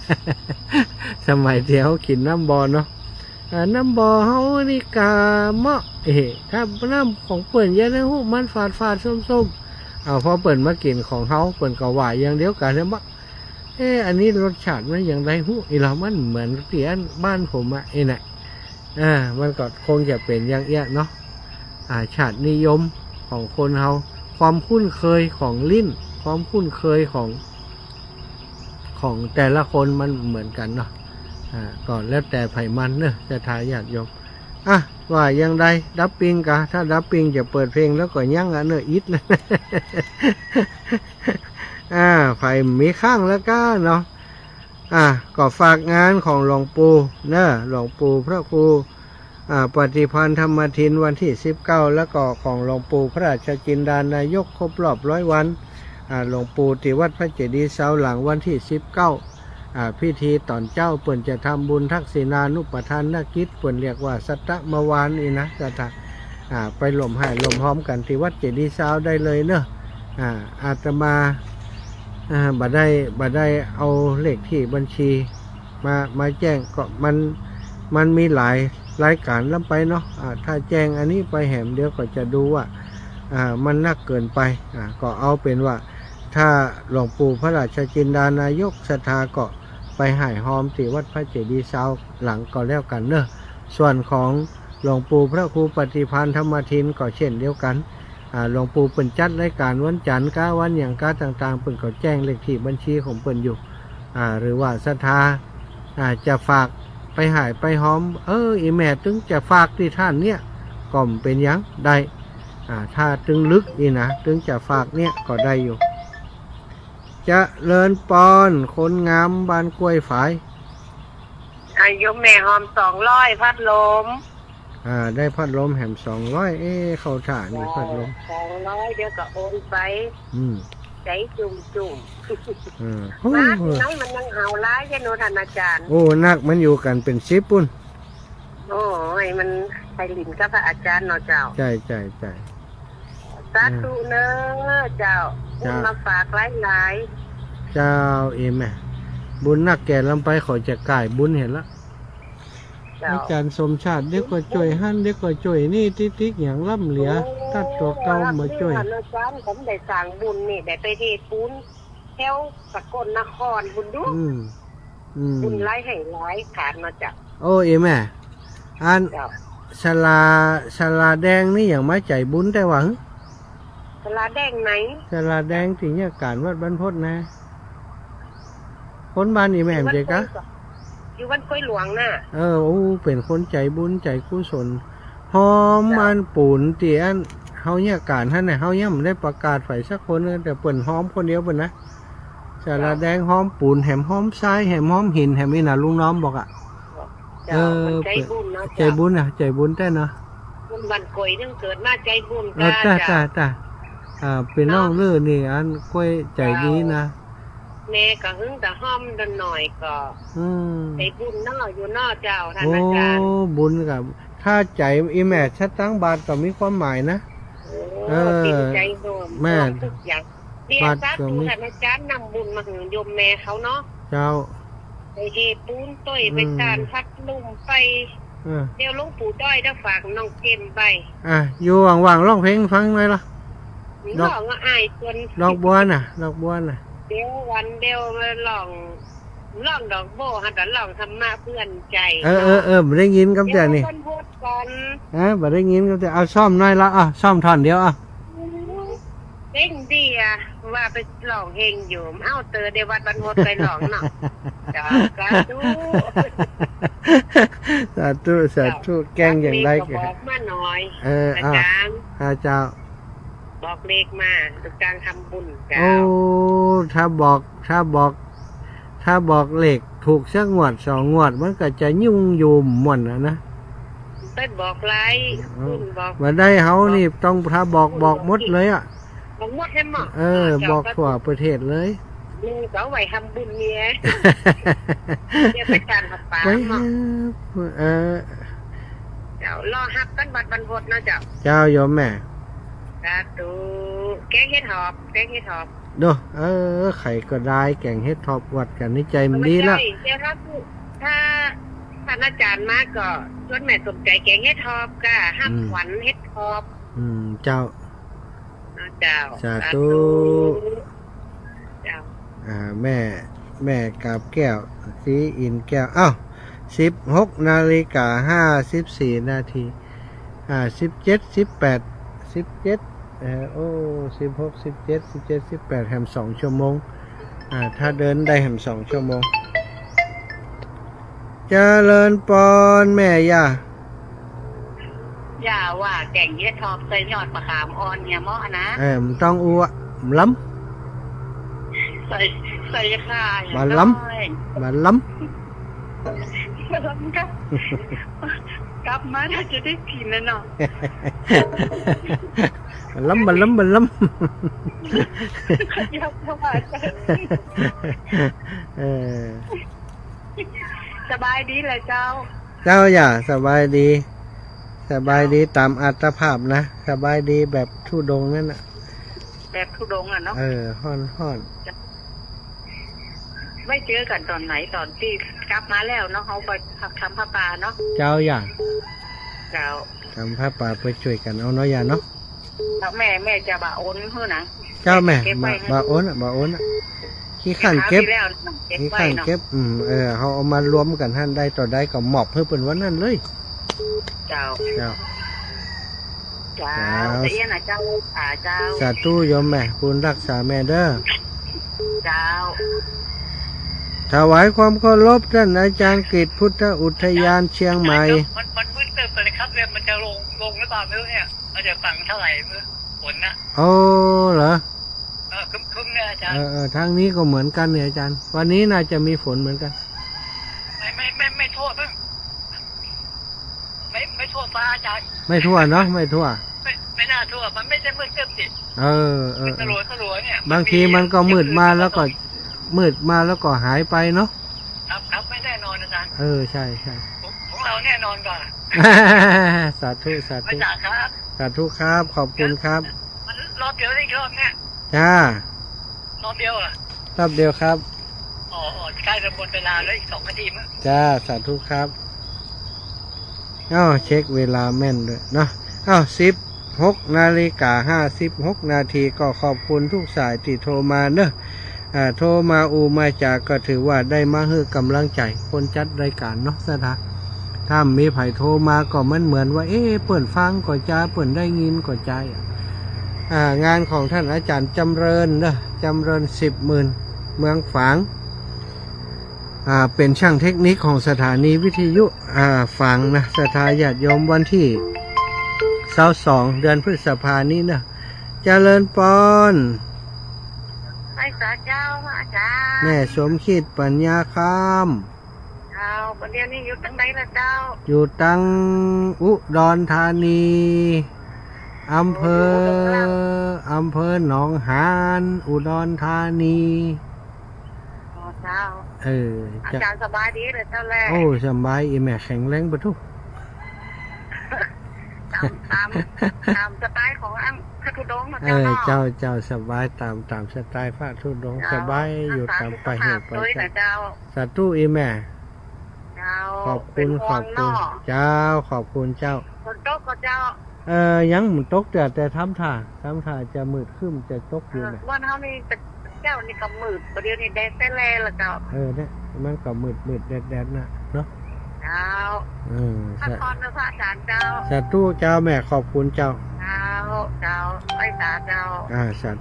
สมัยที่เขากินน้ำบ่อเนาะน้ำบ่อเฮานี่กะเหมาะถ้าน้ำของเปิ้นเยอะนะฮู้มันฟาดส้มเอาพอเปิดมากินของเขาเปิดก็ว่าอย่างเดียวกันแล้วมั้งอันนี้รสชาติมันอย่างไรหู้อีเรามันเหมือนเตียนบ้านผมน่ะมันก็คงจะเป็นอย่างเอี้ยเนาะชาตินิยมของคนเฮาความคุ้นเคยของลิ้นความคุ้นเคยของแต่ละคนมันเหมือนกันเนาะก่อนแล้วแต่ไผ่มันเนอะจะทายญาติโยมว่ายังไงดับปิงกะถ้าดับปิงจะเปิดเพลงแล้วก็ยั่งเนออิดนะ ไผ่มีข้างแล้วก็เนาะก็ฝากงานของหลวงปู่เนอะหลวงปู่พระครูปฏิพันธ์ธรรมทินวันที่19แล้วก็ของหลวงปู่พระราชจินดานายกครบรอบ100 วันหลวงปู่ที่วัดพระเจดีย์เสาหลังวันที่19พิธีตอนเจ้าเปิ่นจะทำบุญทักษิณานุปทานนกิจเปิ่นเรียกว่าสัตตมวานนี่นะจะทไปหล่มให้หล่มหอมกันที่วัดเจดีย์เสาได้เลยเนอะอาตมาบ่ได้เอาเลขที่บัญชีมาแจ้งก็มันมีหลายรายการล้ำไปเนาะถ้าแจ้งอันนี้ไปแหมเดี๋ยวก็จะดูว่ามันนักเกินไปก็เอาเป็นว่าถ้าหลวงปู่พระราชจินดานายกศรัทธาก็ไปให้หอมที่วัดพระเจดีย์เสาหลังก็แล้วกันเนอะส่วนของหลวงปู่พระครูปฏิพันธ์ธรรมทินก็เช่นเดียวกันหลวงปู่เปิ่นจัดรายการวันจันทร์วันอย่างต่างๆเปิ่นก็แจ้งเลขที่บัญชีของเปิ่นอยู่หรือว่าศรัทธาจะฝากไปหายไปหอมอีแม่ถึงจะฝากที่ท่านเนี่ยก็เป็นยังได้ถ้าถึงลึกอีนะถึงจะฝากเนี่ยก็ได้อยู่จะเลินปอนคนงามบ้านกล้วยฝายอายุแม่หอม200พัดลมได้พัดลมแหม200เข้าถ่านี่พัดลม200เดี๋ยวก็โอนไปใจจุ่มมาที่ไหนมันยังเห่าร้ายยโนท่านอาจารย์นักมันอยู่กันเป็น10ปุ่นโอ้ยมันไปหลินกับพระอาจารย์เนาะเจ้าใช่สาธุเนอะเจ้าบุญมาฝากหลายเจ้าแม่บุญนักแก่ลำไปขอจะก่ายบุญเห็นละอาจารย์สมชาติเด็กก็ช่วยหั่นเด็กก็ช่วยนี่ติ๊กอย่างล่ำเหลียถ้าตัวเก่ามาช่วยอาจารย์ผมได้สั่งบุญนี่ได้ไปเทปูนแถวสกลนครบุญดูบุญไล่ให้หลายฐานมาจากแม่อันสลาแดงนี่อย่างมาใจบุญแต่หวังสลาแดงไหนสลาแดงที่เนี่ยการวัดบรรพตนะคนบ้านอีแม่เจ๊กะอยู่บ้านกล้วยหลวงน่ะเป็นคนใจบุญใจกุศลหอมมันปูนเตียนเฮาเนี่ยการท่านเนี่ยเฮายังไม่ได้ประกาศไฟสักคนนึงแต่เปิ่นหอมคนเดียวเปิ่นนะสลาแดงหอมปูนแหมหอมทรายแหมหอมหินแหมนี่น่ะลุงน้อมบอกใจบุญนะใจบุญใจบุญแต่เนาะบ้านกล้วยนึงเกิดมาใจบุญจ้าเป็นน้องเลือนี่อันกล้วยใจดีนะ แม่ก็หึงแต่ห้อมดันหน่อยก็ อืม ไปบุญนออยู่นอเจ้าท่าน โอ้ อาจารย์ บุญกับถ้าใจอีแม่ชัดตั้งบาทก็มีความหมายนะ โอ้ติดใจรวม แม่ ทุกอย่างเรียนซะดูท่านอาจารย์นำบุญมาถึงโยมแม่เขาเนาะ เจ้า ไปเฮปูนต้อยไปตานพัดลุ่มไป เออ เดี๋ยวหลวงปู่ด้อยได้ฝากน้องเกมไป อยู่ว่างๆร้องเพลงฟังไหมล่ะ หลองก็อายคน ดอกบัวน่ะ ดอกบัวน่ะ เดี๋ยววันเดียวมาหลองดอกโบหันแต่หลองธรรมะเพื่อนใจ ไม่ได้ยินกับแต่นี่ เดี๋ยวคนพูดก่อน ไม่ได้ยินกับแต่เอาซ่อมหน่อยละซ่อมท่อนเดียวเพ่งดีอะว่าไปหลองเฮงอยู่เอ้าเตอเดวัดบรรพตไปหลองเนาะจ้าสาธุ สาธุแกงอย่างไร ก็บอกมาหน่อยอา อ้าว จารย์ เจ้า บอกเลขมาตุกการทำบุญเจ้า โอ้ถ้าบอกเลขถูกสักงวดสองงวดมันก็จะยุ่งยุ่มหม่นนะ เป็นบอกไรบุญบอก มาได้เฮานี่ต้องถ้าบอกหมดเลยอ่ะ บอกหมดให้หมด บอกทั่วประเทศเลย มึงก็ไหวทำบุญเนี่ยเดี๋ยวไปการหับปลา ไป เนาะ เ เจ้ารอฮับกันบัดบรรพตนะเจ้า จ้าโยมแม่ สาธุแกงเห็ดหอบ ดูไข่ก็ได้แกงเฮ็ดทอบวัดกันในใจมันดีละ เดี๋ยวถ้าท่านอาจารย์มาก็ชวนแม่สมใจแกงเห็ดหอบก็ฮับขวัญเห็ดหอบ เจ้า เจ้า สาธุ เจ้า แม่กาบแก้วสีอินแก้ว16:54 นาที17 18แฮม2 ชั่วโมงถ้าเดินได้แฮม2 ชั่วโมงเจริญปอนแม่ย่า อย่าว่าแกงเห็ดหอบใส่ยอดมะขามอ่อนเนี่ยเหมาะนะ มันต้องอ้วล้ ใส่ข่า ำมันล้ำ กลับมาถ้าจะได้กินนะเนาะ มันล้ำ ยับเข้ามาสบายดีเลยเจ้า เจ้าอย่าสบายดีตามอัตภาพนะสบายดีแบบทุดงนั่นน่ะ แบบทุดงอ่ะเนาะ ฮ้อน ไม่เจอกันตอนไหนตอนที่กลับมาแล้วเนาะเขาไปทำผ้าป่าเนาะ เจ้าอย่า เจ้า ทำผ้าป่าไปช่วยกันเอาเนาะอย่าเนาะ แล้วแม่จะบะโอนเพื่อนะ เจ้าแม่บาโอนขี้ขันเก็บ ขี้ขันเก็บเขาเอามารวมกันท่านได้ต่อได้ก็หมอบเพื่อเป็นวันนั้นเลย เจ้า เจ้า เอี้ยนะเจ้าเจ้า สาธุโยมแม่คุณรักษาแม่เด้อ เจ้า ถวายความเคารพท่านอาจารย์กิตพุทธอุทยานเชียงใหม่ มันมืดเกินไปเลยครับเรือมันจะลงหรือเปล่าไม่รู้เนี่ยเราจะฟังเท่าไหร่เมื่อฝนนะ โอ้เหรอ คึ้มเนี่ยอาจารย์ ทางนี้ก็เหมือนกันเนี่ยอาจารย์ วันนี้น่าจะมีฝนเหมือนกัน ไม่โทษเพิ่งไม่โทษฟ้าอาจารย์ ไม่ทั่วเนาะไม่ทั่ว ไม่น่าทั่วมันไม่ใช่มืดเกินสิตะลัวเนี่ย บางทีมันก็มืดมาแล้วก็หายไปเนาะ ครับไม่แน่นอนอาจารย์ใช่ของเราแน่นอนกว่า สาธุ อาจารย์ครับ สาธุครับขอบคุณครับ มันรอบเดียวได้รอบเนี่ย จ้าร อบเดียวอ่ะ รอบเดียวครับ ใกล้จะหมดเวลาแล้วอีก2 นาทีมั้ง จ้าสาธุครับเช็คเวลาแม่นด้วยเนาะ16:56 นาทีก็ขอบคุณทุกสายที่โทรมาเนอะโทรมามาจากก็ถือว่าได้มาให้กำลังใจคนจัดรายการเนาะสถาถ้ามีไผโทรมาก็มันเหมือนว่าเปิดฟังก็จ้าเปิดได้ยินก็ใจงานของท่านอาจารย์จำเริญเนอะจำเริญ10,000เมืองฝางเป็นช่างเทคนิคของสถานีวิทยุฝางนะสถาญาติโยมวันที่22 เดือนพฤษภานี้นะเจริญปอนไปสาเจ้าอาจารย์ แม่สมคิดปัญญาคามเจ้าประเดี๋ยวนี้อยู่ตั้งไหนล่ะเจ้า อยู่ตั้งอุดรธานีอำเภอหนองหานอุดรธานี เจ้า อา จะ จารย์สบายดีเลยเจ้าแรก โอ้สบายอีแม่แข็งแรงปะทุก ตามสไตล์ของอังพระธุดงค์นะ เจ้าสบายตามสไตล์พระธุดงค์สบายอยู่ตามไปเหตุไป ด้วยนะเจ้า สาธุอีแม่ เจ้า ขอบคุณเจ้าขอบคุณเจ้า คนโต๊ะก็เจ้า ยังมันตกแต่ทำท่าจะมืดขึ้นจะตกอยู่เนี่ย วันเท่านี้เจ้านี่ก็มืดประเดี๋ยวนี้แดดแต่แลละเจ้า เนี่ยมันก็มืดแดดนะเนาะ เจ้าพักผ่อนนะพระอาจารย์เจ้า สาธุเจ้าแม่ขอบคุณเจ้า เจ้าไปตาเจ้า สา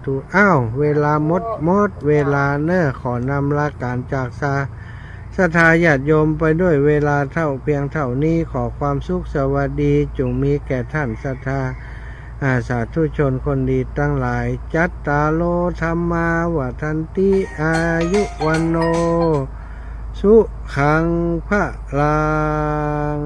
ธุอ้าวเวลาหมดเวลาเนอะขอนำลาการจากศรัทธาญาติโยมไปด้วยเวลาเพียงเท่านี้ขอความสุขสวัสดีจงมีแก่ท่านศรัทธาสาธุชนคนดีตั้งหลายจัตตาโลธรรมาวัฏันติอายุวันโนสุขังพระลัง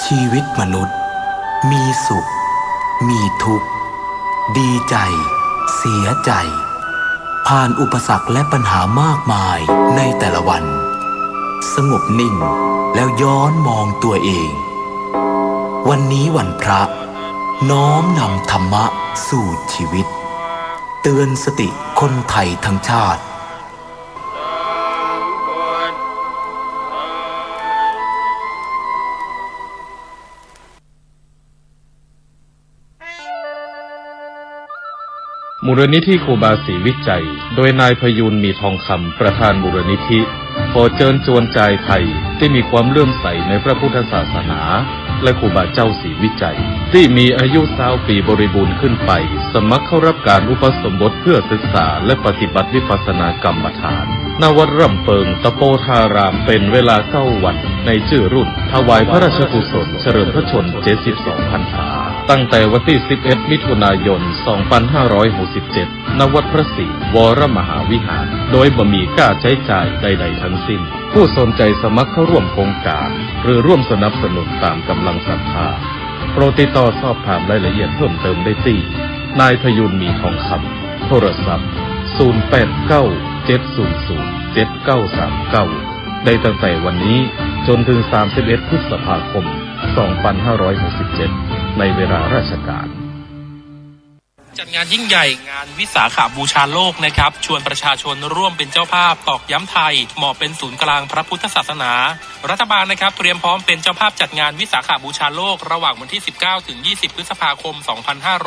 ชีวิตมนุษย์มีสุข มีทุกข์ ดีใจ เสียใจ ผ่านอุปสรรคและปัญหามากมายในแต่ละวัน สงบนิ่งแล้วย้อนมองตัวเอง วันนี้วันพระ น้อมนำธรรมะสู่ชีวิต เตือนสติคนไทยทั้งชาติ มูลนิธิครูบาศรีวิจัยโดยนายพยูนมีทองคำประธานมูลนิธิขอเชิญชวนชายไทยที่มีความเลื่อมใสในพระพุทธศาสนาและครูบาเจ้าศรีวิจัยที่มีอายุ20 ปีบริบูรณ์ขึ้นไปสมัครเข้ารับการอุปสมบทเพื่อศึกษาและปฏิบัติวิปัสสนากรรมฐานณวัดร่ำเปิงตะโปธารามเป็นเวลา9 วันในชื่อรุ่นถวายพระราชกุศลเฉลิมพระชนม์72 พรรษาตั้งแต่วันที่11 มิถุนายน 2567 ณ วัดพระศรีวรมหาวิหารโดยบ่มีค่าใช้จ่ายใดๆทั้งสิ้นผู้สนใจสมัครเข้าร่วมโครงการหรือร่วมสนับสนุนตามกำลังศรัทธาโปรดติดต่อสอบถามรายละเอียดเพิ่มเติมได้ที่นายพยุนมีทองคำโทรศัพท์ 0897007939 ได้ตั้งแต่วันนี้จนถึง 31 พฤษภาคม 2567 ในเวลาราชการ จัดงานยิ่งใหญ่งานวิสาขบูชาโลกนะครับชวนประชาชนร่วมเป็นเจ้าภาพตอกย้ำไทยเหมาะเป็นศูนย์กลางพระพุทธศาสนารัฐบาลนะครับเตรียมพร้อมเป็นเจ้าภาพจัดงานวิสาขบูชาโลกระหว่างวันที่19 ถึง 20 พฤษภาคม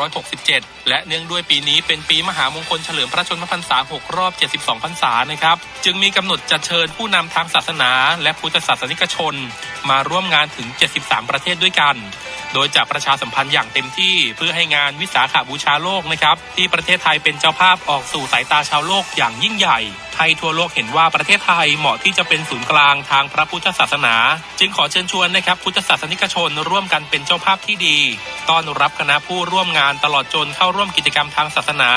2567 และเนื่องด้วยปีนี้เป็นปีมหามงคลเฉลิมพระชนมพรรษา 6 รอบ 72 พรรษานะครับจึงมีกำหนดจัดเชิญผู้นำทางศาสนาและพุทธศาสนิกชนมาร่วมงานถึง 73 ประเทศด้วยกันโดยจะประชาสัมพันธ์อย่างเต็มที่เพื่อให้งานวิสาขบูชาโลกนะครับที่ประเทศไทยเป็นเจ้าภาพออกสู่สายตาชาวโลกอย่างยิ่งใหญ่ให้ทั่วโลกเห็นว่าประเทศไทยเหมาะที่จะเป็นศูนย์กลางทางพระพุทธศาสนาจึงขอเชิญชวนนะครับพุทธศาสนิกชนร่วมกันเป็นเจ้าภาพที่ดีต้อนรับคณะผู้ร่วมงานตลอดจนเข้าร่วมกิจกรรมทางศาสนา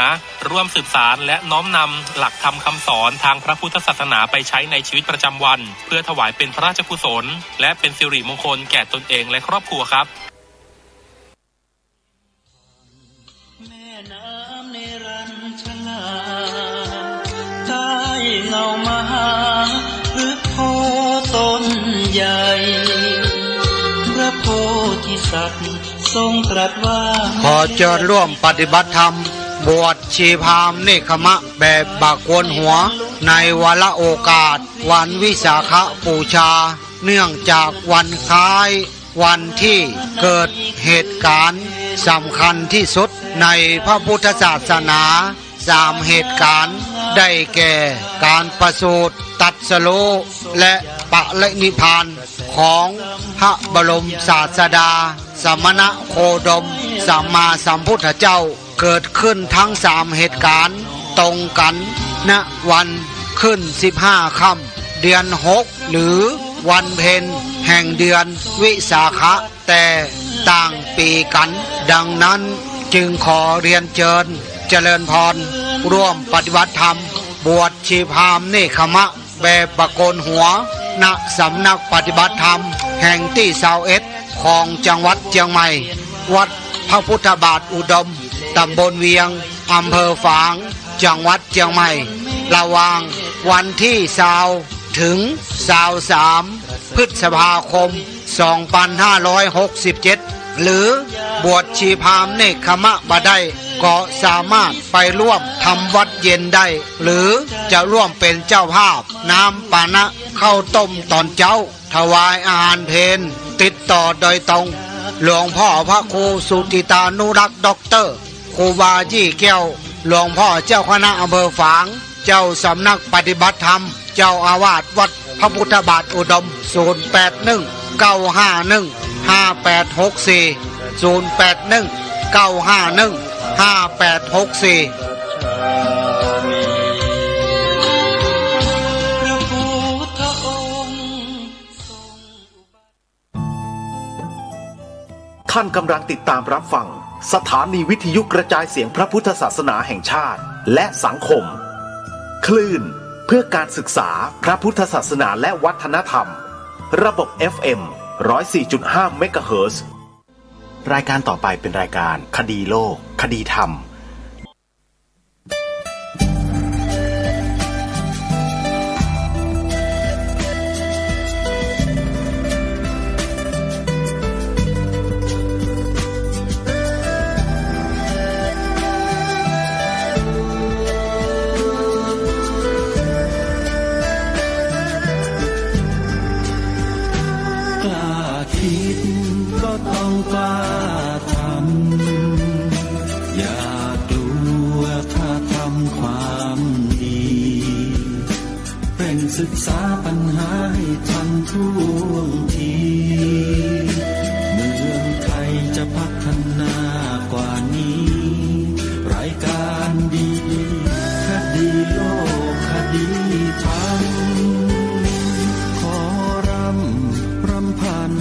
ร่วมสืบสานและน้อมนำหลักธรรมคำสอนทางพระพุทธศาสนาไปใช้ในชีวิตประจำวันเพื่อถวายเป็นพระราชกุศลและเป็นสิริมงคลแก่ตนเองและครอบครัวครับเงามาหาพฤกษ์โพต้นใหญ่พระโพธิสัตว์ทรงตรัสว่าขอเชิญร่วมปฏิบัติธรรมบวชชีพราหมณ์เนคขมะแบบบากโกนหัวในวาระโอกาสวันวิสาขบูชาเนื่องจากวันคล้ายวันที่เกิดเหตุการณ์สำคัญที่สุดในพระพุทธศาสนา3 เหตุการณ์ได้แก่การประสูติตรัสรู้และปรินิพพานของพระบรมศาสดาสมณโคดมสัมมาสัมพุทธเจ้าเกิดขึ้นทั้ง3 เหตุการณ์ตรงกันณวันขึ้น15 ค่ำเดือน6หรือวันเพ็ญแห่งเดือนวิสาขะแต่ต่างปีกันดังนั้นจึงขอเรียนเชิญเจริญพรร่วมปฏิบัติธรรมบวชชีพราหมณ์เนคขมะ แบบปะโกนหัวณสำนักปฏิบัติธรรมแห่งที่21ของจังหวัดเชียงใหม่วัดพระพุทธบาทอุดมตำบลเวียงอำเภอฝางจังหวัดเชียงใหม่ระหว่างวันที่20ถึง23พฤษภาคม2567หรือบวชชีพราหมณ์เนกขมะบ่ได้ก็สามารถไปร่วมทำวัดเย็นได้ หรือจะร่วมเป็นเจ้าภาพน้ำปานะข้าวต้มตอนเช้าถวายอาหารเพลติดต่อโดยตรงหลวงพ่อพระครูสุติตานุรักษ์ด็อกเตอร์ครูบายี่แก้วหลวงพ่อเจ้าคณะอำเภอฝางเจ้าสำนักปฏิบัติธรรมเจ้าอาวาสวัดพระพุทธบาทอุดม081 951 5864 081 951 5864ท่านกำลังติดตามรับฟังสถานีวิทยุกระจายเสียงพระพุทธศาสนาแห่งชาติและสังคมคลื่นเพื่อการศึกษาพระพุทธศาสนาและวัฒนธรรมระบบ FM 104.5 เมกะเฮิรตซ์ รายการต่อไปเป็นรายการคดีโลกคดีธรรมต้องกล้าทำอย่ากลัวถ้าทำความดีเป็นศึกษาปัญหาให้ทันท่วงทีเมืองไทยจะพัฒนากว่านี้รายการดีคดีโลกคดีธรรมขอรำพัน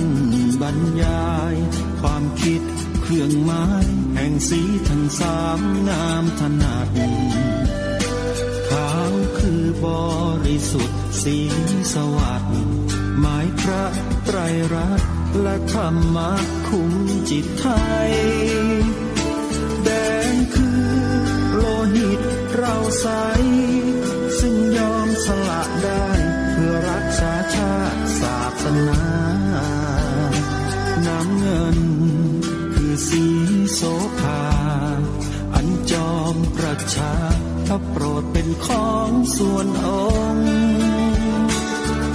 บรรยายความคิดเครื่องหมายแห่งสีทั้งสามงามถนัดขาวคือบริสุทธิ์สีสวัสดิ์หมายพระไตรรัตน์และธรรมะคุ้มจิตไทยแดงคือโลหิตเราใสซึ่งยอมสละได้เพื่อรักษาชาติศาสนาน้ำเงินคือสีโสภาอันจอมประชาถ้าโปรดเป็นของส่วนองค์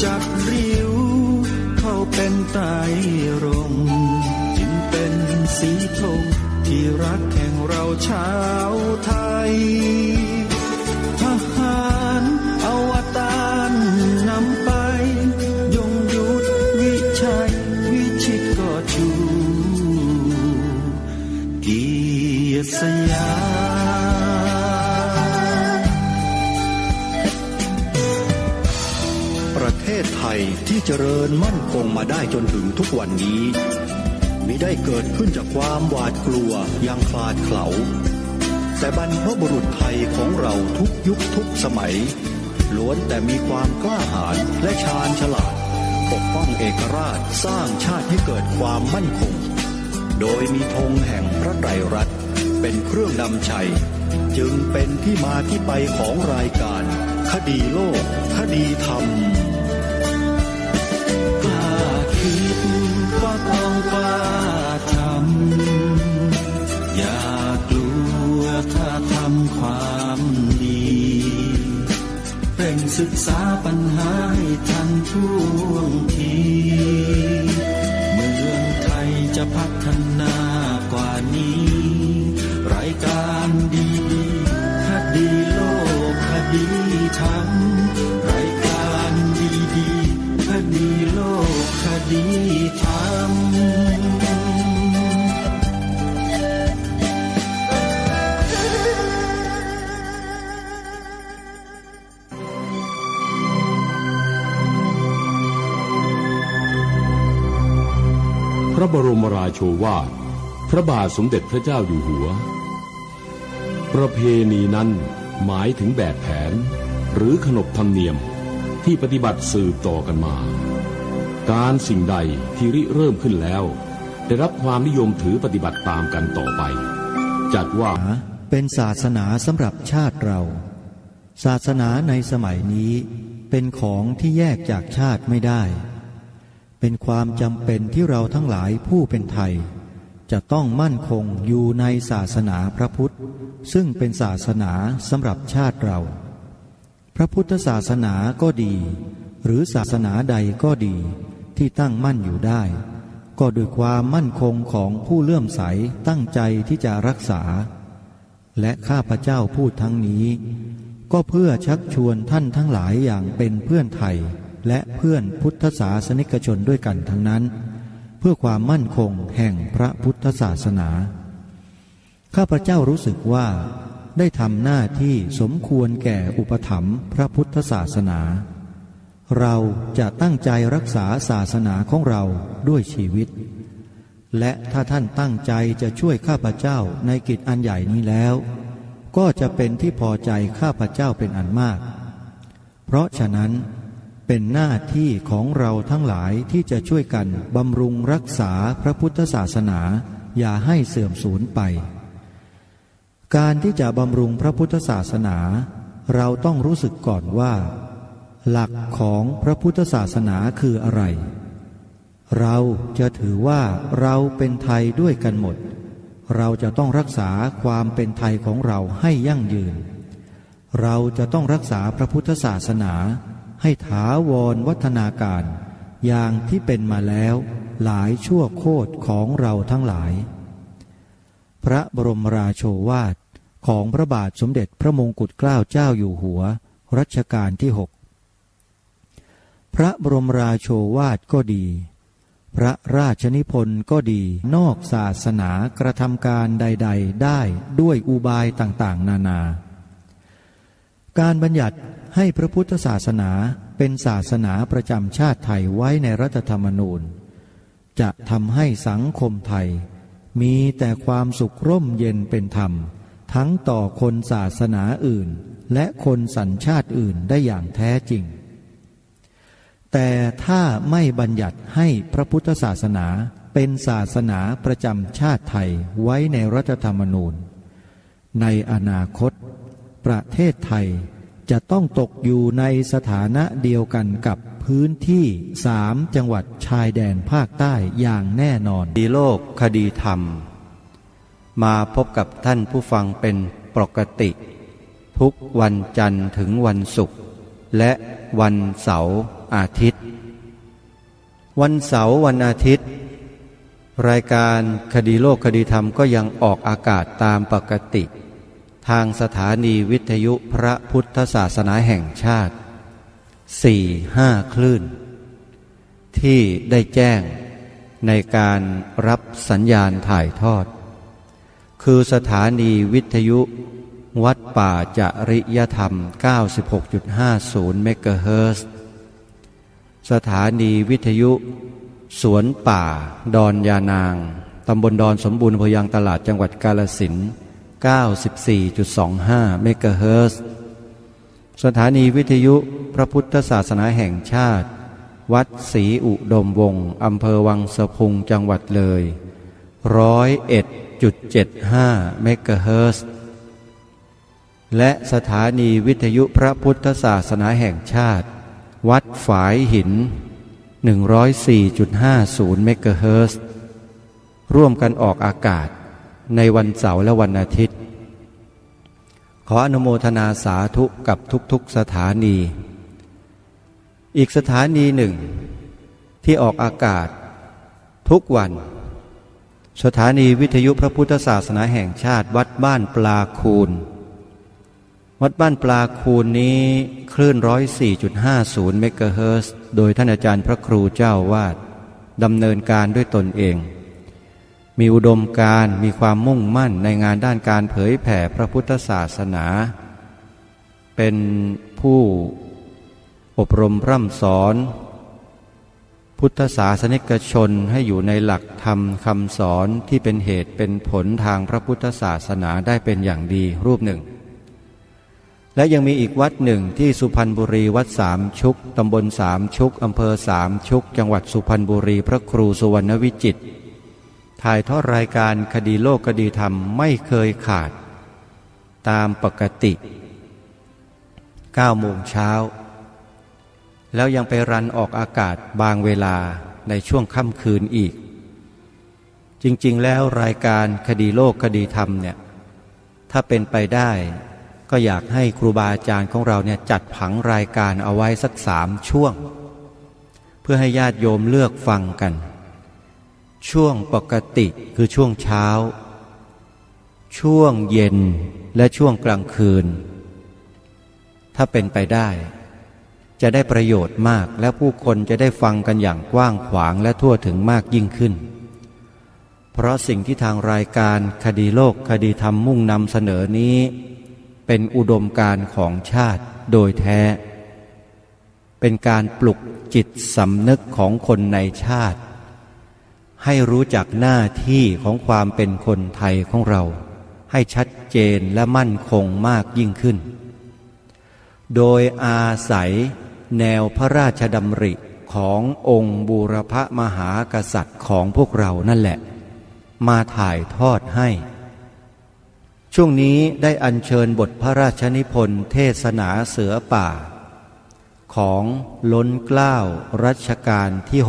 จัดริ้วเข้าเป็นไตรรงค์จึงเป็นสีธงที่รักแห่งเราชาวไทยทหารอวตารนำไปยงยุทธวิชัยวิชิตก็ชูเกียรติสยามประเทศไทยที่เจริญมั่นคงมาได้จนถึงทุกวันนี้มิได้เกิดขึ้นจากความหวาดกลัวอย่างคลาดเขลาแต่บรรพบุรุษไทยของเราทุกยุคทุกสมัยล้วนแต่มีความกล้าหาญและชาญฉลาดปกป้องเอกราชสร้างชาติให้เกิดความมั่นคงโดยมีธงแห่งพระไตรรัตน์เป็นเครื่องนำชัยจึงเป็นที่มาที่ไปของรายการคดีโลกคดีธรรมกล้าคิดก็ต้องกล้าทำอย่ากลัวถ้าทำความดีเร่งศึกษาปัญหาให้ทันท่วงทีเมืองไทยจะพัฒนากว่านี้รายการดีคดีโลกคดีธรรมรายการดีคดีโลกคดีธรรมพระบรมราโชวาทพระบาทสมเด็จพระเจ้าอยู่หัวประเพณีนั้นหมายถึงแบบแผนหรือขนบธรรมเนียม ที่ปฏิบัติสืบต่อกันมา การสิ่งใดที่ริเริ่มขึ้นแล้วได้รับความนิยมถือปฏิบัติตามกันต่อไปจัดว่าเป็นศาสนาสำหรับชาติเรา ศาสนาในสมัยนี้เป็นของที่แยกจากชาติไม่ได้เป็นความจำเป็นที่เราทั้งหลายผู้เป็นไทยจะต้องมั่นคงอยู่ในศาสนาพระพุทธซึ่งเป็นศาสนาสำหรับชาติเราพระพุทธศาสนาก็ดีหรือศาสนาใดก็ดีที่ตั้งมั่นอยู่ได้ก็ด้วยความมั่นคงของผู้เลื่อมใสตั้งใจที่จะรักษาและข้าพเจ้าพูดทั้งนี้ก็เพื่อชักชวนท่านทั้งหลายอย่างเป็นเพื่อนไทยและเพื่อนพุทธศาสนิกชนด้วยกันทั้งนั้นเพื่อความมั่นคงแห่งพระพุทธศาสนาข้าพเจ้ารู้สึกว่าได้ทำหน้าที่สมควรแก่อุปถัมภ์พระพุทธศาสนาเราจะตั้งใจรักษาศาสนาของเราด้วยชีวิตและถ้าท่านตั้งใจจะช่วยข้าพเจ้าในกิจอันใหญ่นี้แล้วก็จะเป็นที่พอใจข้าพเจ้าเป็นอันมากเพราะฉะนั้นเป็นหน้าที่ของเราทั้งหลายที่จะช่วยกันบำรุงรักษาพระพุทธศาสนาอย่าให้เสื่อมสูญไปการที่จะบำรุงพระพุทธศาสนาเราต้องรู้สึกก่อนว่าหลักของพระพุทธศาสนาคืออะไรเราจะถือว่าเราเป็นไทยด้วยกันหมดเราจะต้องรักษาความเป็นไทยของเราให้ยั่งยืนเราจะต้องรักษาพระพุทธศาสนาให้ถาวรวัฒนาการอย่างที่เป็นมาแล้วหลายชั่วโคตรของเราทั้งหลายพระบรมราโชวาทของพระบาทสมเด็จพระมงกุฎเกล้าเจ้าอยู่หัวรัชกาลที่ 6พระบรมราโชวาทก็ดีพระราชนิพนธ์ก็ดีนอกศาสนากระทำการใดๆได้ด้วยอุบายต่างๆนานาการบัญญัติให้พระพุทธศาสนาเป็นศาสนาประจำชาติไทยไว้ในรัฐธรรมนูญจะทำให้สังคมไทยมีแต่ความสุขร่มเย็นเป็นธรรมทั้งต่อคนศาสนาอื่นและคนสัญชาติอื่นได้อย่างแท้จริงแต่ถ้าไม่บัญญัติให้พระพุทธศาสนาเป็นศาสนาประจำชาติไทยไว้ในรัฐธรรมนูญในอนาคตประเทศไทยจะต้องตกอยู่ในสถานะเดียวกันกับพื้นที่3 จังหวัดชายแดนภาคใต้อย่างแน่นอนดีโลกคดีธรรมมาพบกับท่านผู้ฟังเป็นปกติทุกวันจันทร์ถึงวันศุกร์และวันเสาร์อาทิตย์วันเสาร์วันอาทิตย์รายการคดีโลกคดีธรรมก็ยังออกอากาศตามปกติทางสถานีวิทยุพระพุทธศาสนาแห่งชาติ 4-5 คลื่นที่ได้แจ้งในการรับสัญญาณถ่ายทอดคือสถานีวิทยุวัดป่าจริยธรรม 96.50 เมกะเฮิรตซ์ สถานีวิทยุสวนป่าดอนยานางตำบลดอนสมบูรณ์อำเภอยางตลาดจังหวัดกาฬสินธุ์ 94.25 เมกะเฮิรตซ์ สถานีวิทยุพระพุทธศาสนาแห่งชาติวัดศรีอุดมวงศ์อำเภอวังสะพุงจังหวัดเลย 101.75 เมกะเฮิรตซ์ และสถานีวิทยุพระพุทธศาสนาแห่งชาติวัดฝายหิน 104.50 เมกะเฮิรตซ์ ร่วมกันออกอากาศในวันเสาร์และวันอาทิตย์ขออนุโมทนาสาธุกับทุกๆสถานีอีกสถานีหนึ่งที่ออกอากาศทุกวันสถานีวิทยุพระพุทธศาสนาแห่งชาติวัดบ้านปลาคูนวัดบ้านปลาคูนนี้คลื่น 104.50 เมกะเฮิรตซ์ โดยท่านอาจารย์พระครูเจ้าวาดดำเนินการด้วยตนเองมีอุดมการณ์มีความมุ่งมั่นในงานด้านการเผยแผ่พระพุทธศาสนาเป็นผู้อบรมพร่ำสอนพุทธศาสนิกชนให้อยู่ในหลักธรรมคำสอนที่เป็นเหตุเป็นผลทางพระพุทธศาสนาได้เป็นอย่างดีรูปหนึ่ง และยังมีอีกวัดหนึ่งที่สุพรรณบุรีวัดสามชุกตำบลสามชุกอำเภอสามชุกจังหวัดสุพรรณบุรีพระครูสุวรรณวิจิตรถ่ายทอดรายการคดีโลกคดีธรรมไม่เคยขาดตามปกติ9 โมงเช้าแล้วยังไปรันออกอากาศบางเวลาในช่วงค่ำคืนอีกจริงๆแล้วรายการคดีโลกคดีธรรมเนี่ยถ้าเป็นไปได้ก็อยากให้ครูบาอาจารย์ของเราเนี่ยจัดผังรายการเอาไว้สัก3 ช่วงเพื่อให้ญาติโยมเลือกฟังกันช่วงปกติคือช่วงเช้าช่วงเย็นและช่วงกลางคืนถ้าเป็นไปได้จะได้ประโยชน์มากและผู้คนจะได้ฟังกันอย่างกว้างขวางและทั่วถึงมากยิ่งขึ้นเพราะสิ่งที่ทางรายการคดีโลกคดีธรรมมุ่งนำเสนอนี้เป็นอุดมการณ์ของชาติโดยแท้เป็นการปลุกจิตสำนึกของคนในชาติให้รู้จักหน้าที่ของความเป็นคนไทยของเราให้ชัดเจนและมั่นคงมากยิ่งขึ้นโดยอาศัยแนวพระราชดำริขององค์บูรพมหากษัตริย์ของพวกเรานั่นแหละมาถ่ายทอดให้ช่วงนี้ได้อัญเชิญบทพระราชนิพนธ์เทศนาเสือป่าของล้นเกล้ารัชกาลที่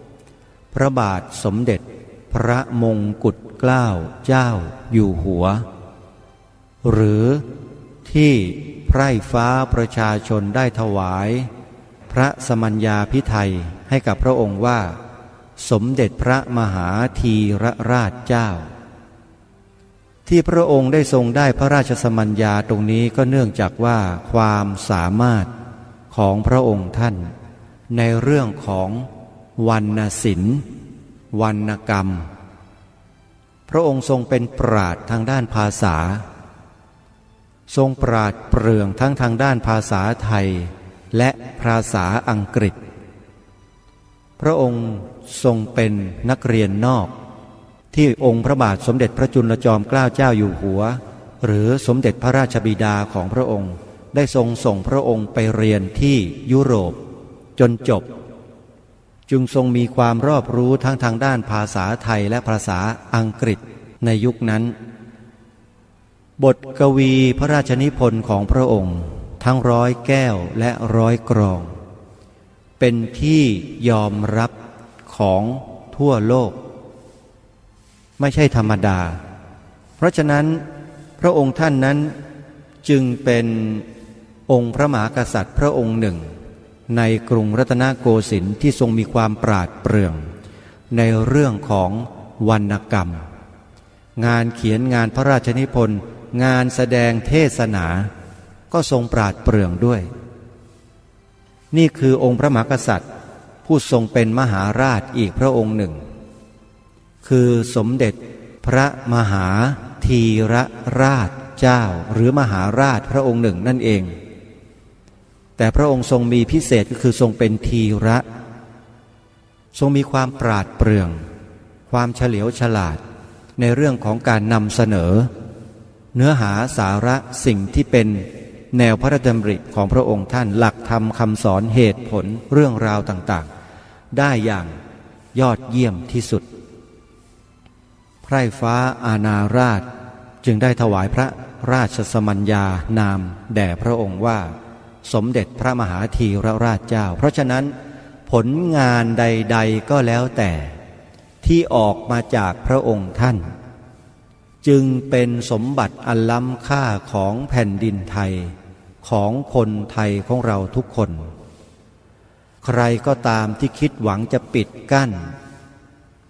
6พระบาทสมเด็จพระมงกุฎเกล้าเจ้าอยู่หัวหรือที่ไพร่ฟ้าประชาชนได้ถวายพระสมัญญาภิไธยให้กับพระองค์ว่าสมเด็จพระมหาธีรราชเจ้าที่พระองค์ได้ทรงได้พระราชสมัญญาตรงนี้ก็เนื่องจากว่าความสามารถของพระองค์ท่านในเรื่องของวรรณศิลป์วรรณกรรมพระองค์ทรงเป็นปราชญ์ทางด้านภาษาทรงปราดเปรื่องทั้งทางด้านภาษาไทยและภาษาอังกฤษพระองค์ทรงเป็นนักเรียนนอกที่องค์พระบาทสมเด็จพระจุลจอมเกล้าเจ้าอยู่หัวหรือสมเด็จพระราชบิดาของพระองค์ได้ทรงส่งพระองค์ไปเรียนที่ยุโรปจนจบจึงทรงมีความรอบรู้ทั้งทางด้านภาษาไทยและภาษาอังกฤษในยุคนั้นบทกวีพระราชนิพนธ์ของพระองค์ทั้ง100 แก้วและ100 กรองเป็นที่ยอมรับของทั่วโลกไม่ใช่ธรรมดาเพราะฉะนั้นพระองค์ท่านนั้นจึงเป็นองค์พระมหากษัตริย์พระองค์หนึ่งในกรุงรัตนโกสินทร์ที่ทรงมีความปราดเปรื่องในเรื่องของวรรณกรรมงานเขียนงานพระราชนิพนธ์งานแสดงเทศนาก็ทรงปราดเปรื่องด้วยนี่คือองค์พระมหากษัตริย์ผู้ทรงเป็นมหาราชอีกพระองค์หนึ่งคือสมเด็จพระมหาธีรราชเจ้าหรือมหาราชพระองค์หนึ่งนั่นเองแต่พระองค์ทรงมีพิเศษก็คือทรงเป็นธีระทรงมีความปราดเปรื่องความเฉลียวฉลาดในเรื่องของการนำเสนอเนื้อหาสาระสิ่งที่เป็นแนวพระราชดำริของพระองค์ท่านหลักธรรมคำสอนเหตุผลเรื่องราวต่างๆได้อย่างยอดเยี่ยมที่สุดไพร่ฟ้าอาณาราชจึงได้ถวายพระราชสมัญญานามแด่พระองค์ว่าสมเด็จพระมหาธีรราชเจ้าเพราะฉะนั้นผลงานใดๆก็แล้วแต่ที่ออกมาจากพระองค์ท่านจึงเป็นสมบัติอันล้ำค่าของแผ่นดินไทยของคนไทยของเราทุกคนใครก็ตามที่คิดหวังจะปิดกั้น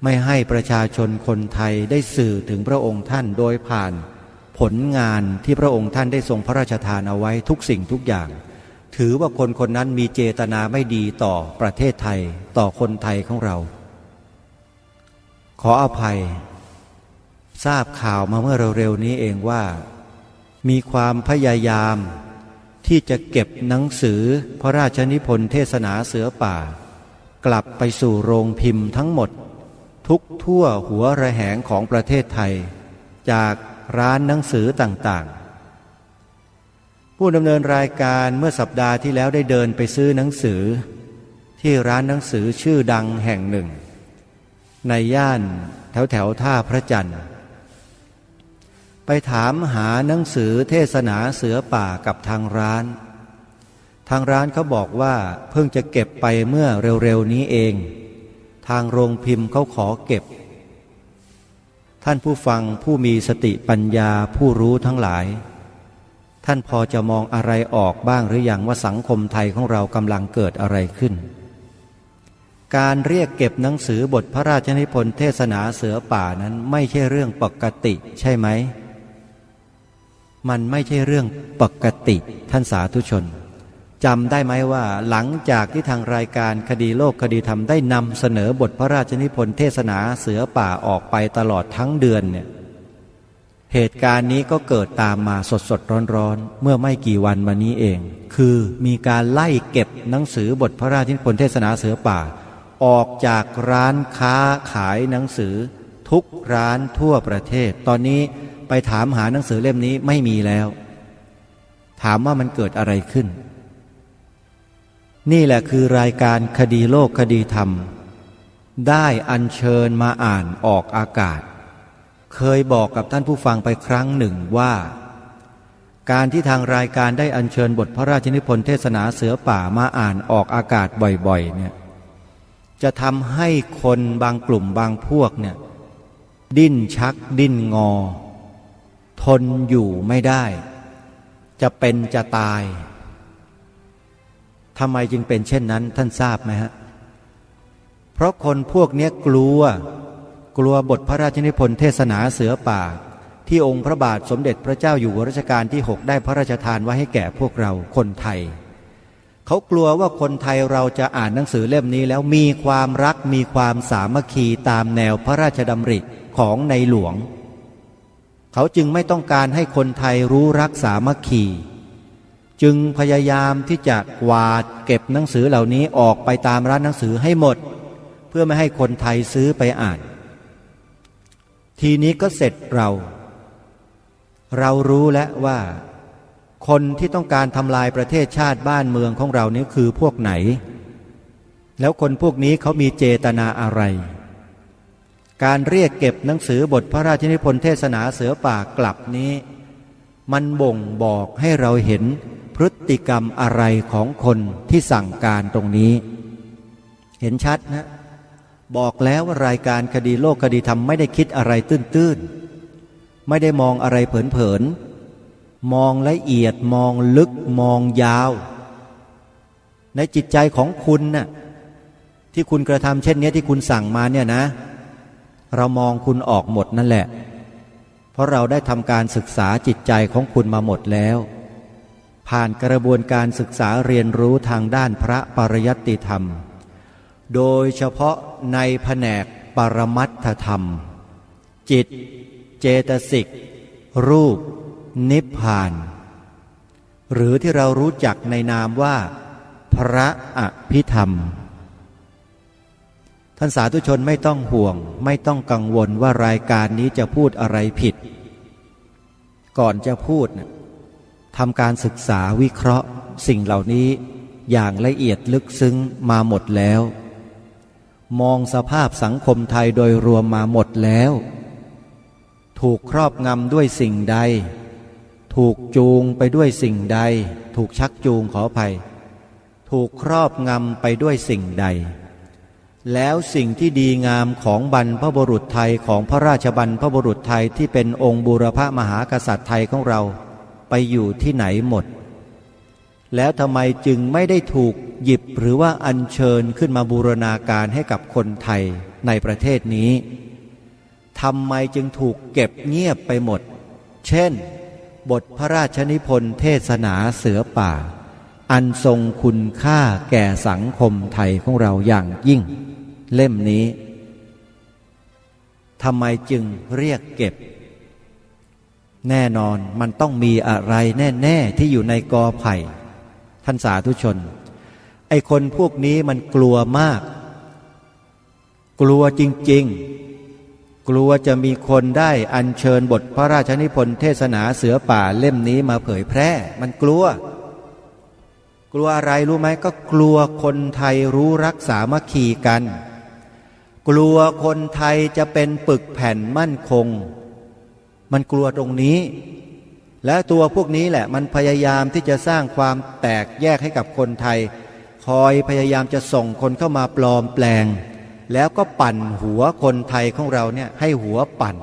ไม่ให้ประชาชนคนไทยได้สื่อถึงพระองค์ท่านโดยผ่านผลงานที่พระองค์ท่านได้ทรงพระราชทานเอาไว้ทุกสิ่งทุกอย่างถือว่าคนคนนั้นมีเจตนาไม่ดีต่อประเทศไทยต่อคนไทยของเราขออภัยทราบข่าวมาเมื่อเร็วๆนี้เองว่ามีความพยายามที่จะเก็บหนังสือพระราชนิพนธ์เทศนาเสือป่ากลับไปสู่โรงพิมพ์ทั้งหมดทุกทั่วหัวระแหงของประเทศไทยจากร้านหนังสือต่างๆ ผู้ดำเนินรายการเมื่อสัปดาห์ที่แล้วได้เดินไปซื้อหนังสือที่ร้านหนังสือชื่อดังแห่งหนึ่งในย่านแถวท่าพระจันทร์ไปถามหาหนังสือเทศนาเสือป่ากับทางร้านเขาบอกว่าเพิ่งจะเก็บไปเมื่อเร็วๆนี้เองทางโรงพิมพ์เขาขอเก็บท่านผู้ฟังผู้มีสติปัญญาผู้รู้ทั้งหลายท่านพอจะมองอะไรออกบ้างหรือยังว่าสังคมไทยของเรากำลังเกิดอะไรขึ้นการเรียกเก็บหนังสือบทพระราชนิพนธ์เทศนาเสือป่านั้นไม่ใช่เรื่องปกติใช่ไหมมันไม่ใช่เรื่องปกติท่านสาธุชนจำได้ไหมว่าหลังจากที่ทางรายการคดีโลกคดีธรรมได้นำเสนอบทพระราชนิพนธ์เทศนาเสือป่าออกไปตลอดทั้งเดือนเนี่ยเหตุการณ์นี้ก็เกิดตามมาสดๆร้อนๆเมื่อไม่กี่วันมานี้เองคือมีการไล่เก็บหนังสือบทพระราชนิพนธ์เทศนาเสือป่าออกจากร้านค้าขายหนังสือทุกร้านทั่วประเทศตอนนี้ไปถามหาหนังสือเล่มนี้ไม่มีแล้วถามว่ามันเกิดอะไรขึ้นนี่แหละคือรายการคดีโลกคดีธรรมได้อัญเชิญมาอ่านออกอากาศเคยบอกกับท่านผู้ฟังไปครั้งหนึ่งว่าการที่ทางรายการได้อัญเชิญบทพระราชนิพนธ์เทศนาเสือป่ามาอ่านออกอากาศบ่อยๆเนี่ยจะทำให้คนบางกลุ่มบางพวกเนี่ยดิ้นชักดิ้นงอทนอยู่ไม่ได้จะเป็นจะตายทำไมจึงเป็นเช่นนั้นท่านทราบไหมฮะเพราะคนพวกนี้กลัวบทพระราชนิพนธ์เทศนาเสือป่าที่องค์พระบาทสมเด็จพระเจ้าอยู่หัวรัชกาลที่ 6ได้พระราชทานไว้ให้แก่พวกเราคนไทยเขากลัวว่าคนไทยเราจะอ่านหนังสือเล่มนี้แล้วมีความรักมีความสามัคคีตามแนวพระราชดำริของในหลวงเขาจึงไม่ต้องการให้คนไทยรู้รักสามัคคีจึงพยายามที่จะกวาดเก็บหนังสือเหล่านี้ออกไปตามร้านหนังสือให้หมดเพื่อไม่ให้คนไทยซื้อไปอ่านทีนี้ก็เสร็จเรารู้แล้วว่าคนที่ต้องการทำลายประเทศชาติบ้านเมืองของเรานี้คือพวกไหนแล้วคนพวกนี้เขามีเจตนาอะไรการเรียกเก็บหนังสือบทพระราชนิพนธ์เทศนาเสือป่ากลับนี้มันบ่งบอกให้เราเห็นพฤติกรรมอะไรของคนที่สั่งการตรงนี้เห็นชัดนะบอกแล้วว่ารายการคดีโลกคดีธรรมไม่ได้คิดอะไรตื้นๆไม่ได้มองอะไรเผินๆมองละเอียดมองลึกมองยาวในจิตใจของคุณน่ะที่คุณกระทำเช่นนี้ที่คุณสั่งมาเนี่ยนะเรามองคุณออกหมดนั่นแหละเพราะเราได้ทำการศึกษาจิตใจของคุณมาหมดแล้วผ่านกระบวนการศึกษาเรียนรู้ทางด้านพระปริยัติธรรมโดยเฉพาะในแผนกปรมัตถธรรมจิตเจตสิกรูปนิพพานหรือที่เรารู้จักในนามว่าพระอภิธรรมท่านสาธุชนไม่ต้องห่วงไม่ต้องกังวลว่ารายการนี้จะพูดอะไรผิดก่อนจะพูดทำการศึกษาวิเคราะห์สิ่งเหล่านี้อย่างละเอียดลึกซึ้งมาหมดแล้วมองสภาพสังคมไทยโดยรวมมาหมดแล้วถูกครอบงำด้วยสิ่งใดถูกจูงไปด้วยสิ่งใดถูกชักจูงขออภัยถูกครอบงำไปด้วยสิ่งใดแล้วสิ่งที่ดีงามของบรรพบุรุษไทยของพระราชบรรพบุรุษไทยที่เป็นองค์บูรพมหากษัตริย์ไทยของเราไปอยู่ที่ไหนหมดแล้วทำไมจึงไม่ได้ถูกหยิบหรือว่าอัญเชิญขึ้นมาบูรณาการให้กับคนไทยในประเทศนี้ทำไมจึงถูกเก็บเงียบไปหมดเช่นบทพระราชนิพนธ์เทศนาเสือป่าอันทรงคุณค่าแก่สังคมไทยของเราอย่างยิ่งเล่มนี้ทำไมจึงเรียกเก็บแน่นอนมันต้องมีอะไรแน่ๆที่อยู่ในกอไผ่ท่านสาธุชนไอ้คนพวกนี้มันกลัวมากกลัวจริงๆ กลัวจะมีคนได้อัญเชิญบทพระราชนิพนธ์เทศนาเสือป่าเล่มนี้มาเผยแพร่มันกลัวอะไรรู้ไหมก็กลัวคนไทยรู้รักสามัคคีกันกลัวคนไทยจะเป็นปึกแผ่นมั่นคงมันกลัวตรงนี้และตัวพวกนี้แหละมันพยายามที่จะสร้างความแตกแยกให้กับคนไทยคอยพยายามจะส่งคนเข้ามาปลอมแปลงแล้วก็ปั่นหัวคนไทยของเราเนี่ยให้หัวปั่น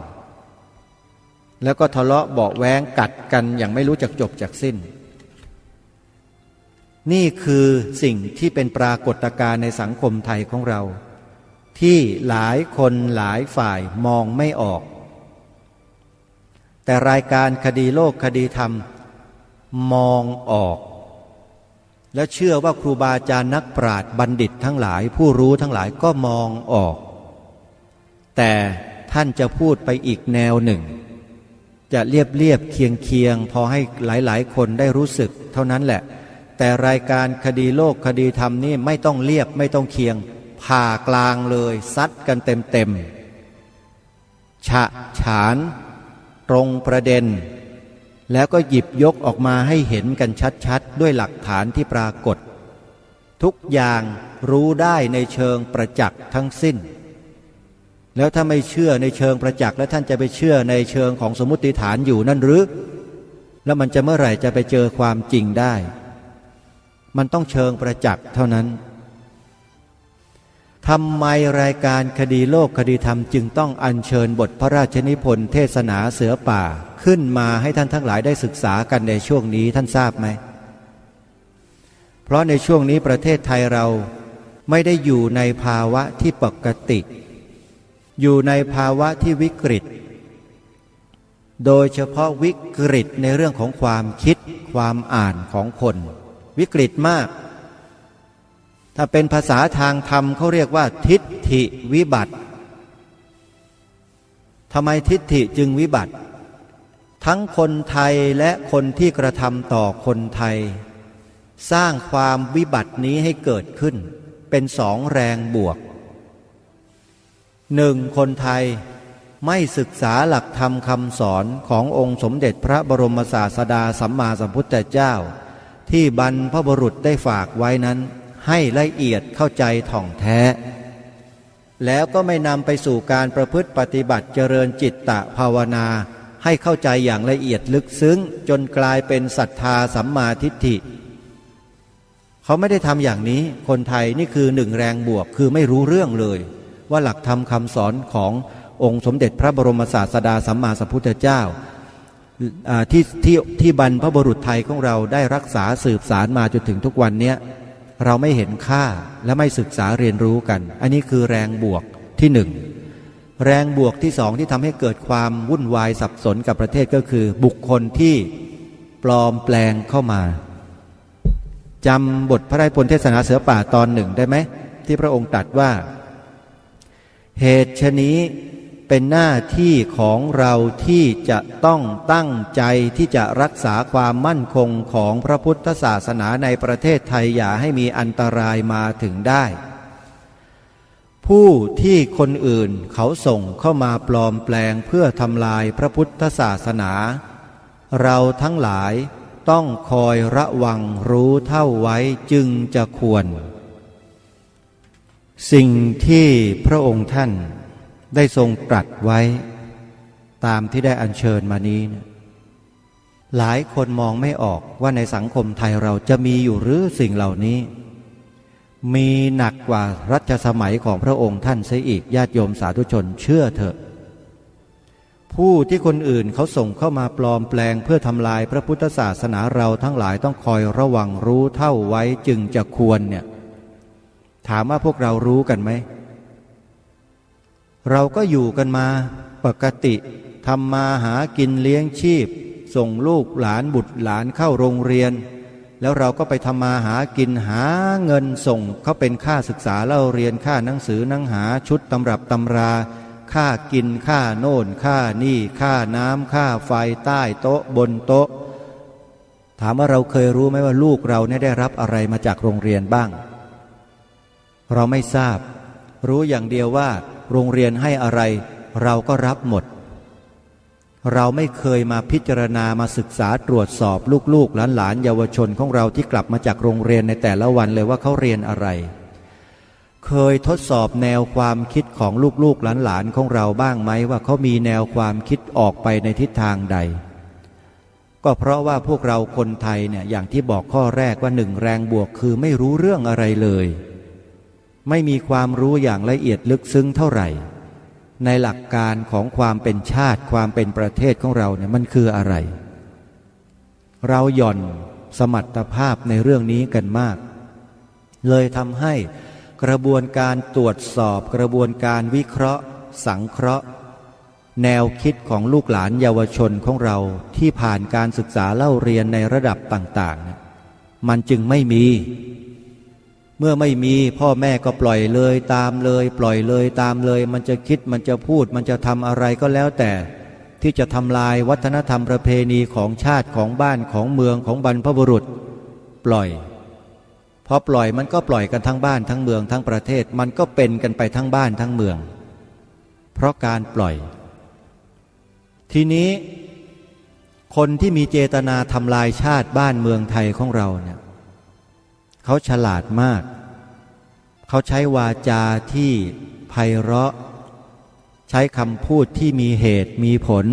แล้วก็ทะเลาะเบาะแว้งกัดกันอย่างไม่รู้จักจบจักสิ้นนี่คือสิ่งที่เป็นปรากฏการณ์ในสังคมไทยของเราที่หลายคนหลายฝ่ายมองไม่ออกแต่รายการคดีโลกคดีธรรมมองออกและเชื่อว่าครูบาอาจารย์นักปราชญ์บัณฑิตทั้งหลายผู้รู้ทั้งหลายก็มองออกแต่ท่านจะพูดไปอีกแนวหนึ่งจะเรียบเคียงพอให้หลายคนได้รู้สึกเท่านั้นแหละแต่รายการคดีโลกคดีธรรมนี่ไม่ต้องเรียบไม่ต้องเคียงผ่ากลางเลยซัดกันเต็มฉะฉานตรงประเด็นแล้วก็หยิบยกออกมาให้เห็นกันชัดๆด้วยหลักฐานที่ปรากฏทุกอย่างรู้ได้ในเชิงประจักษ์ทั้งสิ้นแล้วถ้าไม่เชื่อในเชิงประจักษ์แล้วท่านจะไปเชื่อในเชิงของสมมุติฐานอยู่นั่นหรือแล้วมันจะเมื่อไหร่จะไปเจอความจริงได้มันต้องเชิงประจักษ์เท่านั้นทำไมรายการคดีโลกคดีธรรมจึงต้องอัญเชิญบทพระราชนิพนธ์เทศนาเสือป่าขึ้นมาให้ท่านทั้งหลายได้ศึกษากันในช่วงนี้ท่านทราบไหมเพราะในช่วงนี้ประเทศไทยเราไม่ได้อยู่ในภาวะที่ปกติอยู่ในภาวะที่วิกฤตโดยเฉพาะวิกฤตในเรื่องของความคิดความอ่านของคนวิกฤตมากถ้าเป็นภาษาทางธรรมเขาเรียกว่าทิฏฐิวิบัติทำไมทิฏฐิจึงวิบัติทั้งคนไทยและคนที่กระทำต่อคนไทยสร้างความวิบัตินี้ให้เกิดขึ้นเป็นสองแรงบวกหนึ่งคนไทยไม่ศึกษาหลักธรรมคำสอนขององค์สมเด็จพระบรมศาสดาสัมมาสัมพุทธเจ้าที่บรรพบุรุษได้ฝากไว้นั้นให้ละเอียดเข้าใจถ่องแท้แล้วก็ไม่นำไปสู่การประพฤติปฏิบัติเจริญจิตตภาวนาให้เข้าใจอย่างละเอียดลึกซึ้งจนกลายเป็นศรัทธาสัมมาทิฏฐิเขาไม่ได้ทำอย่างนี้คนไทยนี่คือหนึ่งแรงบวกคือไม่รู้เรื่องเลยว่าหลักธรรมคำสอนขององค์สมเด็จพระบรมศาสดาสัมมาสัมพุทธเจ้าที่บรรพบุรุษไทยของเราได้รักษาสืบสารมาจนถึงทุกวันนี้เราไม่เห็นค่าและไม่ศึกษาเรียนรู้กันอันนี้คือแรงบวกที่หนึ่งแรงบวกที่สองที่ทำให้เกิดความวุ่นวายสับสนกับประเทศก็คือบุคคลที่ปลอมแปลงเข้ามาจำบทพระราชนิพนธ์เทศนาเสือป่าตอนหนึ่งได้ไหมที่พระองค์ตรัสว่าเหตุฉะนี้เป็นหน้าที่ของเราที่จะต้องตั้งใจที่จะรักษาความมั่นคงของพระพุทธศาสนาในประเทศไทยอย่าให้มีอันตรายมาถึงได้ผู้ที่คนอื่นเขาส่งเข้ามาปลอมแปลงเพื่อทำลายพระพุทธศาสนาเราทั้งหลายต้องคอยระวังรู้เท่าไว้จึงจะควรสิ่งที่พระองค์ท่านได้ทรงตรัสไว้ตามที่ได้อัญเชิญมานี้หลายคนมองไม่ออกว่าในสังคมไทยเราจะมีอยู่หรือสิ่งเหล่านี้มีหนักกว่ารัชสมัยของพระองค์ท่านเสียอีกญาติโยมสาธุชนเชื่อเถอะผู้ที่คนอื่นเขาส่งเข้ามาปลอมแปลงเพื่อทำลายพระพุทธศาสนาเราทั้งหลายต้องคอยระวังรู้เท่าไว้จึงจะควรเนี่ยถามว่าพวกเรารู้กันไหมเราก็อยู่กันมาปกติทำมาหากินเลี้ยงชีพส่งลูกหลานบุตรหลานเข้าโรงเรียนแล้วเราก็ไปทำมาหากินหาเงินส่งเขาเป็นค่าศึกษาเล่าเรียนค่าหนังสือหนังหาชุดตำรับตำราค่ากินค่าโน่นค่านี่ค่าน้ำค่าไฟใต้โต๊ะบนโต๊ะถามว่าเราเคยรู้ไหมว่าลูกเราเนี่ยได้รับอะไรมาจากโรงเรียนบ้างเราไม่ทราบรู้อย่างเดียวว่าโรงเรียนให้อะไร เราก็รับหมดเราไม่เคยมาพิจารณามาศึกษาตรวจสอบลูกๆหลานๆเยาวชนของเราที่กลับมาจากโรงเรียนในแต่ละวันเลยว่าเขาเรียนอะไรเคยทดสอบแนวความคิดของลูกๆหลานๆของเราบ้างไหมว่าเขามีแนวความคิดออกไปในทิศทางใดก็เพราะว่าพวกเราคนไทยเนี่ยอย่างที่บอกข้อแรกว่าหนึ่งแรงบวกคือไม่รู้เรื่องอะไรเลยไม่มีความรู้อย่างละเอียดลึกซึ้งเท่าไหร่ในหลักการของความเป็นชาติความเป็นประเทศของเราเนี่ยมันคืออะไรเราหย่อนสมรรถภาพในเรื่องนี้กันมากเลยทำให้กระบวนการตรวจสอบกระบวนการวิเคราะห์สังเคราะห์แนวคิดของลูกหลานเยาวชนของเราที่ผ่านการศึกษาเล่าเรียนในระดับต่างๆมันจึงไม่มีเมื่อไม่มีพ่อแม่ก็ปล่อยเลยตามเลยปล่อยเลยตามเลยมันจะคิดมันจะพูดมันจะทำอะไรก็แล้วแต่ที่จะทำลายวัฒนธรรมประเพณีของชาติของบ้านของเมืองของบรรพบุรุษปล่อยพอปล่อยมันก็ปล่อยกันทั้งบ้านทั้งเมืองทั้งประเทศมันก็เป็นกันไปทั้งบ้านทั้งเมืองเพราะการปล่อยทีนี้คนที่มีเจตนาทำลายชาติบ้านเมืองไทยของเราเนี่ยเขาฉลาดมากเขาใช้วาจาที่ไพเราะใช้คำพูดที่มีเหตุมีผล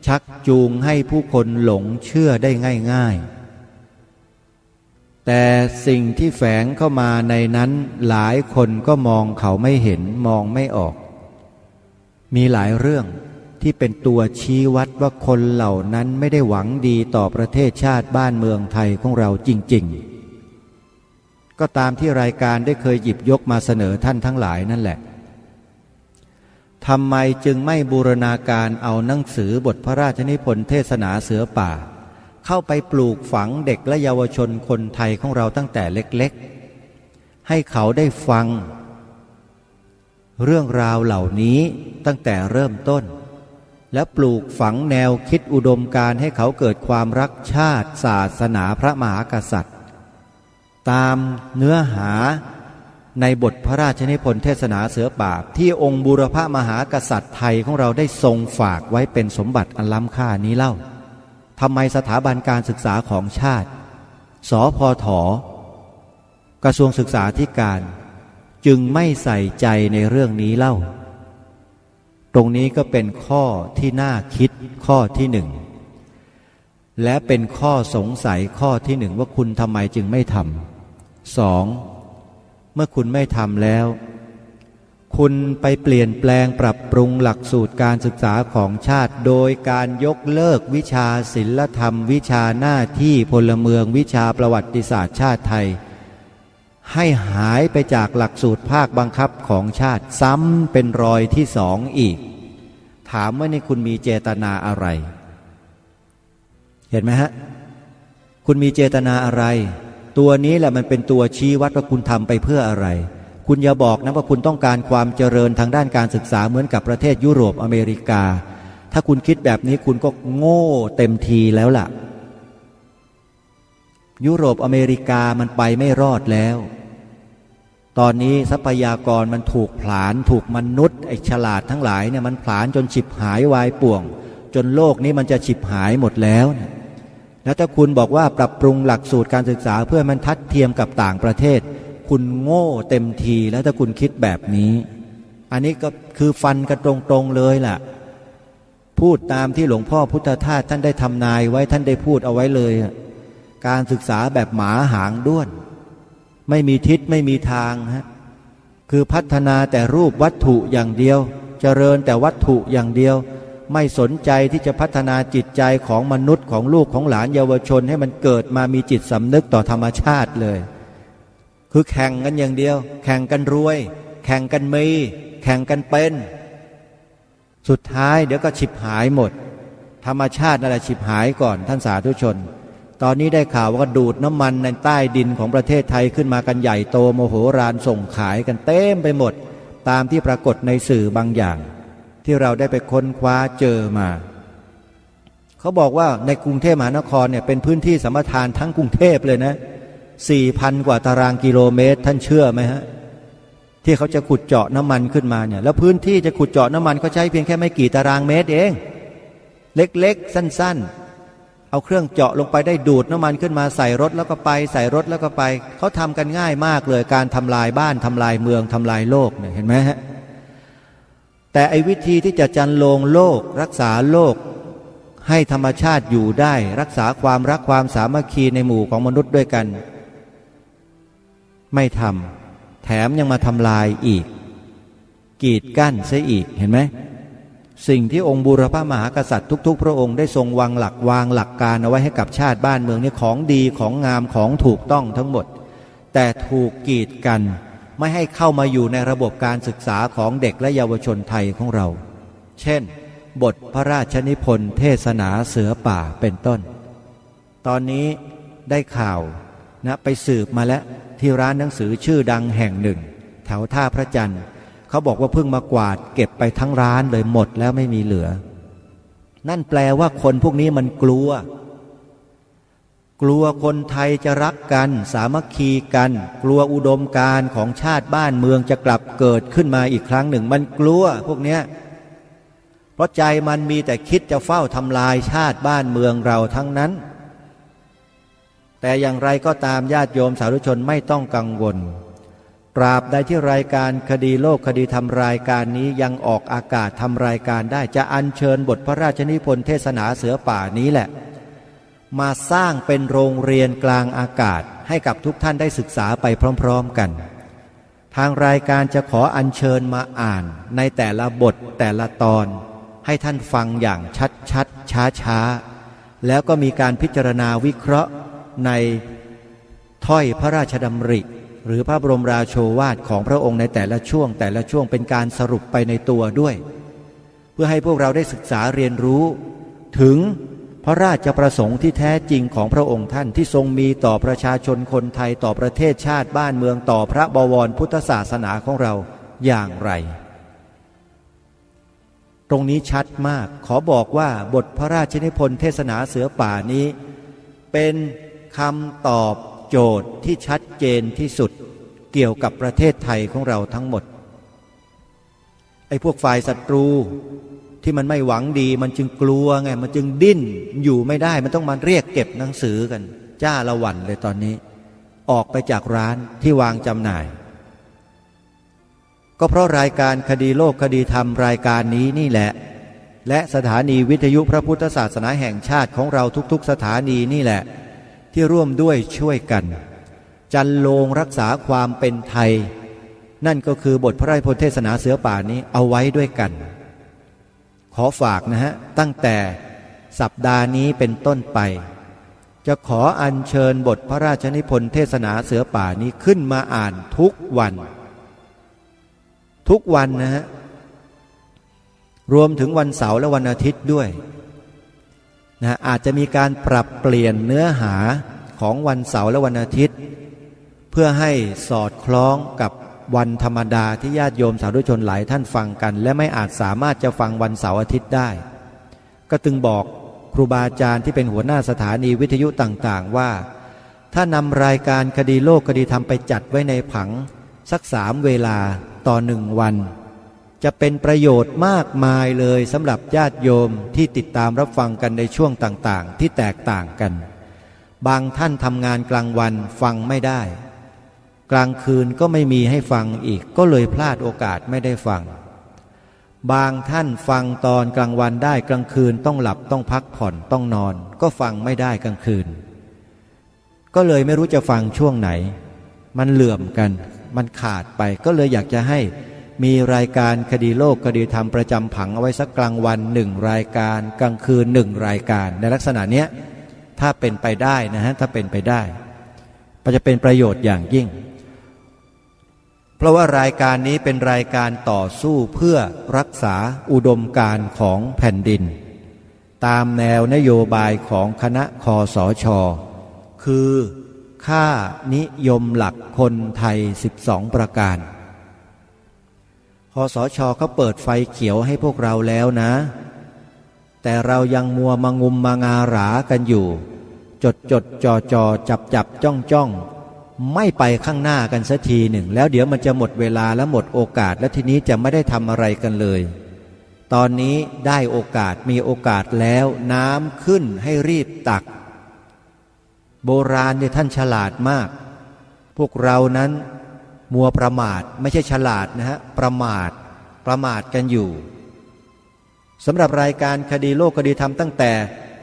ชักจูงให้ผู้คนหลงเชื่อได้ง่ายๆแต่สิ่งที่แฝงเข้ามาในนั้นหลายคนก็มองเขาไม่เห็นมองไม่ออกมีหลายเรื่องที่เป็นตัวชี้วัดว่าคนเหล่านั้นไม่ได้หวังดีต่อประเทศชาติบ้านเมืองไทยของเราจริงๆก็ตามที่รายการได้เคยหยิบยกมาเสนอท่านทั้งหลายนั่นแหละทำไมจึงไม่บูรณาการเอาหนังสือบทพระราชนิพนธ์เทศนาเสือป่าเข้าไปปลูกฝังเด็กและเยาวชนคนไทยของเราตั้งแต่เล็กๆให้เขาได้ฟังเรื่องราวเหล่านี้ตั้งแต่เริ่มต้นและปลูกฝังแนวคิดอุดมการณ์ให้เขาเกิดความรักชาติศาสนาพระมหากษัตริย์ตามเนื้อหาในบทพระราชนิพนธ์เทศนาเสือป่าที่องค์บูรพมหากษัตริย์ไทยของเราได้ทรงฝากไว้เป็นสมบัติอันล้ำค่านี้เล่าทำไมสถาบันการศึกษาของชาติสพท.กระทรวงศึกษาธิการจึงไม่ใส่ใจในเรื่องนี้เล่าตรงนี้ก็เป็นข้อที่น่าคิดข้อที่หนึ่งและเป็นข้อสงสัยข้อที่หนึ่งว่าคุณทำไมจึงไม่ทำสองเมื่อคุณไม่ทำแล้วคุณไปเปลี่ยนแปลงปรับปรุงหลักสูตรการศึกษาของชาติโดยการยกเลิกวิชาศิลธรรมวิชาหน้าที่พลเมืองวิชาประวัติศาสตร์ชาติไทยให้หายไปจากหลักสูตรภาคบังคับของชาติซ้ำเป็นรอยที่สองอีกถามว่านี่คุณมีเจตนาอะไรเห็นไหมฮะคุณมีเจตนาอะไรตัวนี้แหละมันเป็นตัวชี้วัดว่าคุณทำไปเพื่ออะไรคุณอย่าบอกนะว่าคุณต้องการความเจริญทางด้านการศึกษาเหมือนกับประเทศยุโรปอเมริกาถ้าคุณคิดแบบนี้คุณก็โง่เต็มทีแล้วล่ะยุโรปอเมริกามันไปไม่รอดแล้วตอนนี้ทรัพยากรมันถูกผลาญถูกมนุษย์ไอ้ฉลาดทั้งหลายเนี่ยมันผลาญจนฉิบหายวายป่วงจนโลกนี้มันจะฉิบหายหมดแล้วนะแล้วถ้าคุณบอกว่าปรับปรุงหลักสูตรการศึกษาเพื่อมันทัดเทียมกับต่างประเทศคุณโง่เต็มทีแล้วถ้าคุณคิดแบบนี้อันนี้ก็คือฟันกันตรงๆเลยล่ะพูดตามที่หลวงพ่อพุทธทาสท่านได้ทำนายไว้ท่านได้พูดเอาไว้เลยการศึกษาแบบหมาหางด้วนไม่มีทิศไม่มีทางฮะคือพัฒนาแต่รูปวัตถุอย่างเดียวเจริญแต่วัตถุอย่างเดียวไม่สนใจที่จะพัฒนาจิตใจของมนุษย์ของลูกของหลานเยาวชนให้มันเกิดมามีจิตสำนึกต่อธรรมชาติเลยคือแข่งกันอย่างเดียวแข่งกันรวยแข่งกันมีแข่งกันเป็นสุดท้ายเดี๋ยวก็ฉิบหายหมดธรรมชาตินั่นแหละฉิบหายก่อนท่านสาธุชนตอนนี้ได้ข่าวว่าดูดน้ำมันในใต้ดินของประเทศไทยขึ้นมากันใหญ่โตโมโหฬารส่งขายกันเต็มไปหมดตามที่ปรากฏในสื่อบางอย่างที่เราได้ไปค้นคว้าเจอมาเขาบอกว่าในกรุงเทพมหานครเนี่ยเป็นพื้นที่สัมปทานทั้งกรุงเทพเลยนะ 4,000 กว่าตารางกิโลเมตรท่านเชื่อไหมฮะ ที่เขาจะขุดเจาะน้ำมันขึ้นมาเนี่ยแล้วพื้นที่จะขุดเจาะน้ำมันเขาใช้เพียงแค่ไม่กี่ตารางเมตรเองเล็กๆสั้นๆเอาเครื่องเจาะลงไปได้ดูดน้ำมันขึ้นมาใส่รถแล้วก็ไปใส่รถแล้วก็ไปเขาทำกันง่ายมากเลยการทำลายบ้านทำลายเมืองทำลายโลกเนี่ยเห็นไหมฮะแต่ไอ้วิธีที่จะจันโลงโลกรักษาโลกให้ธรรมชาติอยู่ได้รักษาความรักความสามัคคีในหมู่ของมนุษย์ด้วยกันไม่ทำแถมยังมาทำลายอีกกีดกั้นเสียอีกเห็นไหมสิ่งที่องค์บูรพมหากษัตริย์ทุกๆพระองค์ได้ทรงวางหลักการเอาไว้ให้กับชาติบ้านเมืองนี่ของดีของงามของถูกต้องทั้งหมดแต่ถูกกีดกันไม่ให้เข้ามาอยู่ในระบบการศึกษาของเด็กและเยาวชนไทยของเราเช่นบทพระราชนิพนธ์เทศนาเสือป่าเป็นต้นตอนนี้ได้ข่าวนะไปสืบมาแล้วที่ร้านหนังสือชื่อดังแห่งหนึ่งแถวท่าพระจันทร์เขาบอกว่าเพิ่งมากวาดเก็บไปทั้งร้านเลยหมดแล้วไม่มีเหลือนั่นแปลว่าคนพวกนี้มันกลัวคนไทยจะรักกันสามัคคีกันกลัวอุดมการณ์ของชาติบ้านเมืองจะกลับเกิดขึ้นมาอีกครั้งหนึ่งมันกลัวพวกเนี้ยเพราะใจมันมีแต่คิดจะเฝ้าทำลายชาติบ้านเมืองเราทั้งนั้นแต่อย่างไรก็ตามญาติโยมสาธุชนไม่ต้องกังวลตราบใดที่รายการคดีโลกคดีธรรมรายการนี้ยังออกอากาศทำรายการได้จะอัญเชิญบทพระราชนิพนธ์เทศนาเสือป่านี้แหละมาสร้างเป็นโรงเรียนกลางอากาศให้กับทุกท่านได้ศึกษาไปพร้อมๆกันทางรายการจะขออัญเชิญมาอ่านในแต่ละบทแต่ละตอนให้ท่านฟังอย่างชัดๆช้าๆแล้วก็มีการพิจารณาวิเคราะห์ในถ้อยพระราชดำริหรือพระบรมราโชวาทของพระองค์ในแต่ละช่วงเป็นการสรุปไปในตัวด้วยเพื่อให้พวกเราได้ศึกษาเรียนรู้ถึงพระราชประสงค์ที่แท้จริงของพระองค์ท่านที่ทรงมีต่อประชาชนคนไทยต่อประเทศชาติบ้านเมืองต่อพระบวรพุทธศาสนาของเราอย่างไรตรงนี้ชัดมากขอบอกว่าบทพระราชนิพนธ์เทศนาเสือป่านี้เป็นคำตอบโจทย์ที่ชัดเจนที่สุดเกี่ยวกับประเทศไทยของเราทั้งหมดไอ้พวกฝ่ายศัตรูที่มันไม่หวังดีมันจึงกลัวไงมันจึงดิ้นอยู่ไม่ได้มันต้องมาเรียกเก็บหนังสือกันจ้าละวันเลยตอนนี้ออกไปจากร้านที่วางจำหน่ายก็เพราะรายการคดีโลกคดีธรรมรายการนี้นี่แหละและสถานีวิทยุพระพุทธศาสนาแห่งชาติของเราทุกๆสถานีนี่แหละที่ร่วมด้วยช่วยกันจันโลงรักษาความเป็นไทยนั่นก็คือบทพระราชนิพนธ์เทศนาเสือป่านี้เอาไว้ด้วยกันขอฝากนะฮะตั้งแต่สัปดาห์นี้เป็นต้นไปจะขออัญเชิญบทพระราชนิพนธ์เทศนาเสือป่านี้ขึ้นมาอ่านทุกวันนะฮะรวมถึงวันเสาร์และวันอาทิตย์ด้วยนะอาจจะมีการปรับเปลี่ยนเนื้อหาของวันเสาร์และวันอาทิตย์เพื่อให้สอดคล้องกับวันธรรมดาที่ญาติโยมสาธุชนหลายท่านฟังกันและไม่อาจสามารถจะฟังวันเสาร์อาทิตย์ได้ก็จึงบอกครูบาอาจารย์ที่เป็นหัวหน้าสถานีวิทยุต่างๆว่าถ้านำรายการคดีโลกคดีธรรมไปจัดไว้ในผังสัก3 เวลาต่อ1 วันจะเป็นประโยชน์มากมายเลยสำหรับญาติโยมที่ติดตามรับฟังกันในช่วงต่างๆที่แตกต่างกันบางท่านทำงานกลางวันฟังไม่ได้กลางคืนก็ไม่มีให้ฟังอีกก็เลยพลาดโอกาสไม่ได้ฟังบางท่านฟังตอนกลางวันได้กลางคืนต้องหลับต้องพักผ่อนต้องนอนก็ฟังไม่ได้กลางคืนก็เลยไม่รู้จะฟังช่วงไหนมันเหลื่อมกันมันขาดไปก็เลยอยากจะให้มีรายการคดีโลกคดีธรรมประจำผังเอาไว้สักกลางวัน1 รายการกลางคืน1 รายการในลักษณะเนี้ยถ้าเป็นไปได้นะฮะถ้าเป็นไปได้มันจะเป็นประโยชน์อย่างยิ่งเพราะว่ารายการนี้เป็นรายการต่อสู้เพื่อรักษาอุดมการณ์ของแผ่นดินตามแนวนโยบายของคณะคสช.คือค่านิยมหลักคนไทย12 ประการคสช.เขาเปิดไฟเขียวให้พวกเราแล้วนะแต่เรายังมัวมางุมมางาหรากันอยู่จดจ่อจับจ้อง ไม่ไปข้างหน้ากันสักทีหนึ่งแล้วเดี๋ยวมันจะหมดเวลาและหมดโอกาสและทีนี้จะไม่ได้ทำอะไรกันเลยตอนนี้ได้โอกาสมีโอกาสแล้วน้ำขึ้นให้รีบตักโบราณเนี่ยท่านฉลาดมากพวกเรานั้นมัวประมาทไม่ใช่ฉลาดนะฮะประมาทกันอยู่สำหรับรายการคดีโลกคดีธรรมตั้งแต่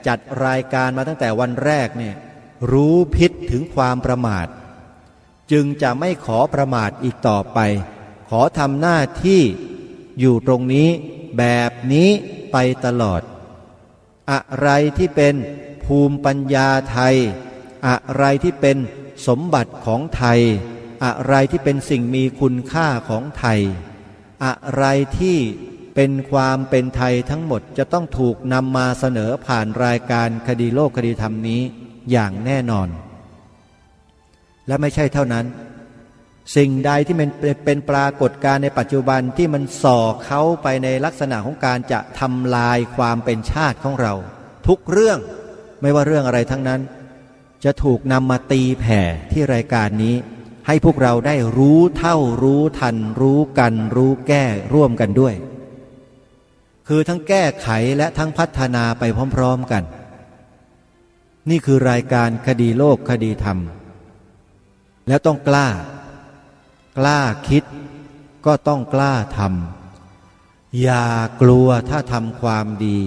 จัดรายการมาตั้งแต่วันแรกเนี่ยรู้พิษถึงความประมาทจึงจะไม่ขอประมาทอีกต่อไปขอทำหน้าที่อยู่ตรงนี้แบบนี้ไปตลอดอะไรที่เป็นภูมิปัญญาไทยอะไรที่เป็นสมบัติของไทยอะไรที่เป็นสิ่งมีคุณค่าของไทยอะไรที่เป็นความเป็นไทยทั้งหมดจะต้องถูกนำมาเสนอผ่านรายการคดีโลกคดีธรรมนี้อย่างแน่นอนและไม่ใช่เท่านั้นสิ่งใดที่เป็นปรากฏการณ์ในปัจจุบันที่มันส่อเข้าไปในลักษณะของการจะทำลายความเป็นชาติของเราทุกเรื่องไม่ว่าเรื่องอะไรทั้งนั้นจะถูกนำมาตีแผ่ที่รายการนี้ให้พวกเราได้รู้เท่ารู้ทันรู้กันรู้แก้ร่วมกันด้วยคือทั้งแก้ไขและทั้งพัฒนาไปพร้อมๆกันนี่คือรายการคดีโลกคดีธรรมแล้วต้องกล้าคิดก็ต้องกล้าทำอย่ากลัวถ้าทำความดี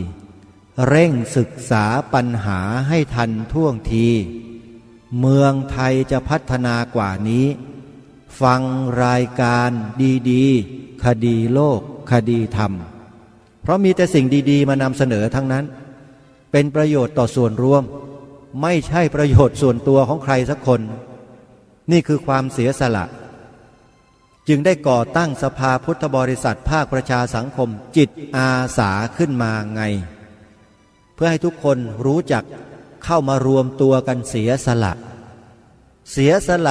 เร่งศึกษาปัญหาให้ทันท่วงทีเมืองไทยจะพัฒนากว่านี้ฟังรายการดีๆคดีโลกคดีธรรมเพราะมีแต่สิ่งดีๆมานำเสนอทั้งนั้นเป็นประโยชน์ต่อส่วนรวมไม่ใช่ประโยชน์ส่วนตัวของใครสักคนนี่คือความเสียสละจึงได้ก่อตั้งสภาพุทธบริษัทภาคประชาสังคมจิตอาสาขึ้นมาไงเพื่อให้ทุกคนรู้จักเข้ามารวมตัวกันเสียสล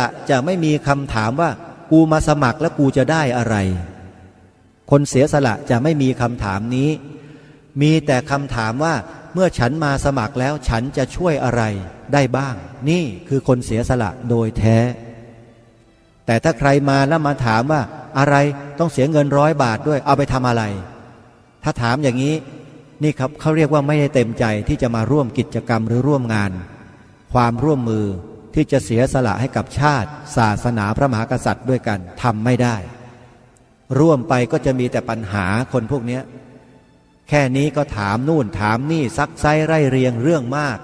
ะจะไม่มีคำถามว่ากูมาสมัครแล้วกูจะได้อะไรคนเสียสละจะไม่มีคำถามนี้มีแต่คำถามว่าเมื่อฉันมาสมัครแล้วฉันจะช่วยอะไรได้บ้างนี่คือคนเสียสละโดยแท้แต่ถ้าใครมาแล้วมาถามว่าอะไรต้องเสียเงิน100 บาทด้วยเอาไปทำอะไรถ้าถามอย่างนี้นี่ครับเขาเรียกว่าไม่ได้เต็มใจที่จะมาร่วมกิจกรรมหรือร่วมงานความร่วมมือที่จะเสียสละให้กับชาติศาสนาพระมหากษัตริย์ด้วยกันทำไม่ได้ร่วมไปก็จะมีแต่ปัญหาคนพวกนี้แค่นี้ก็ถามนู่นถามนี่ซักไซไร่เรียงเรื่องมาก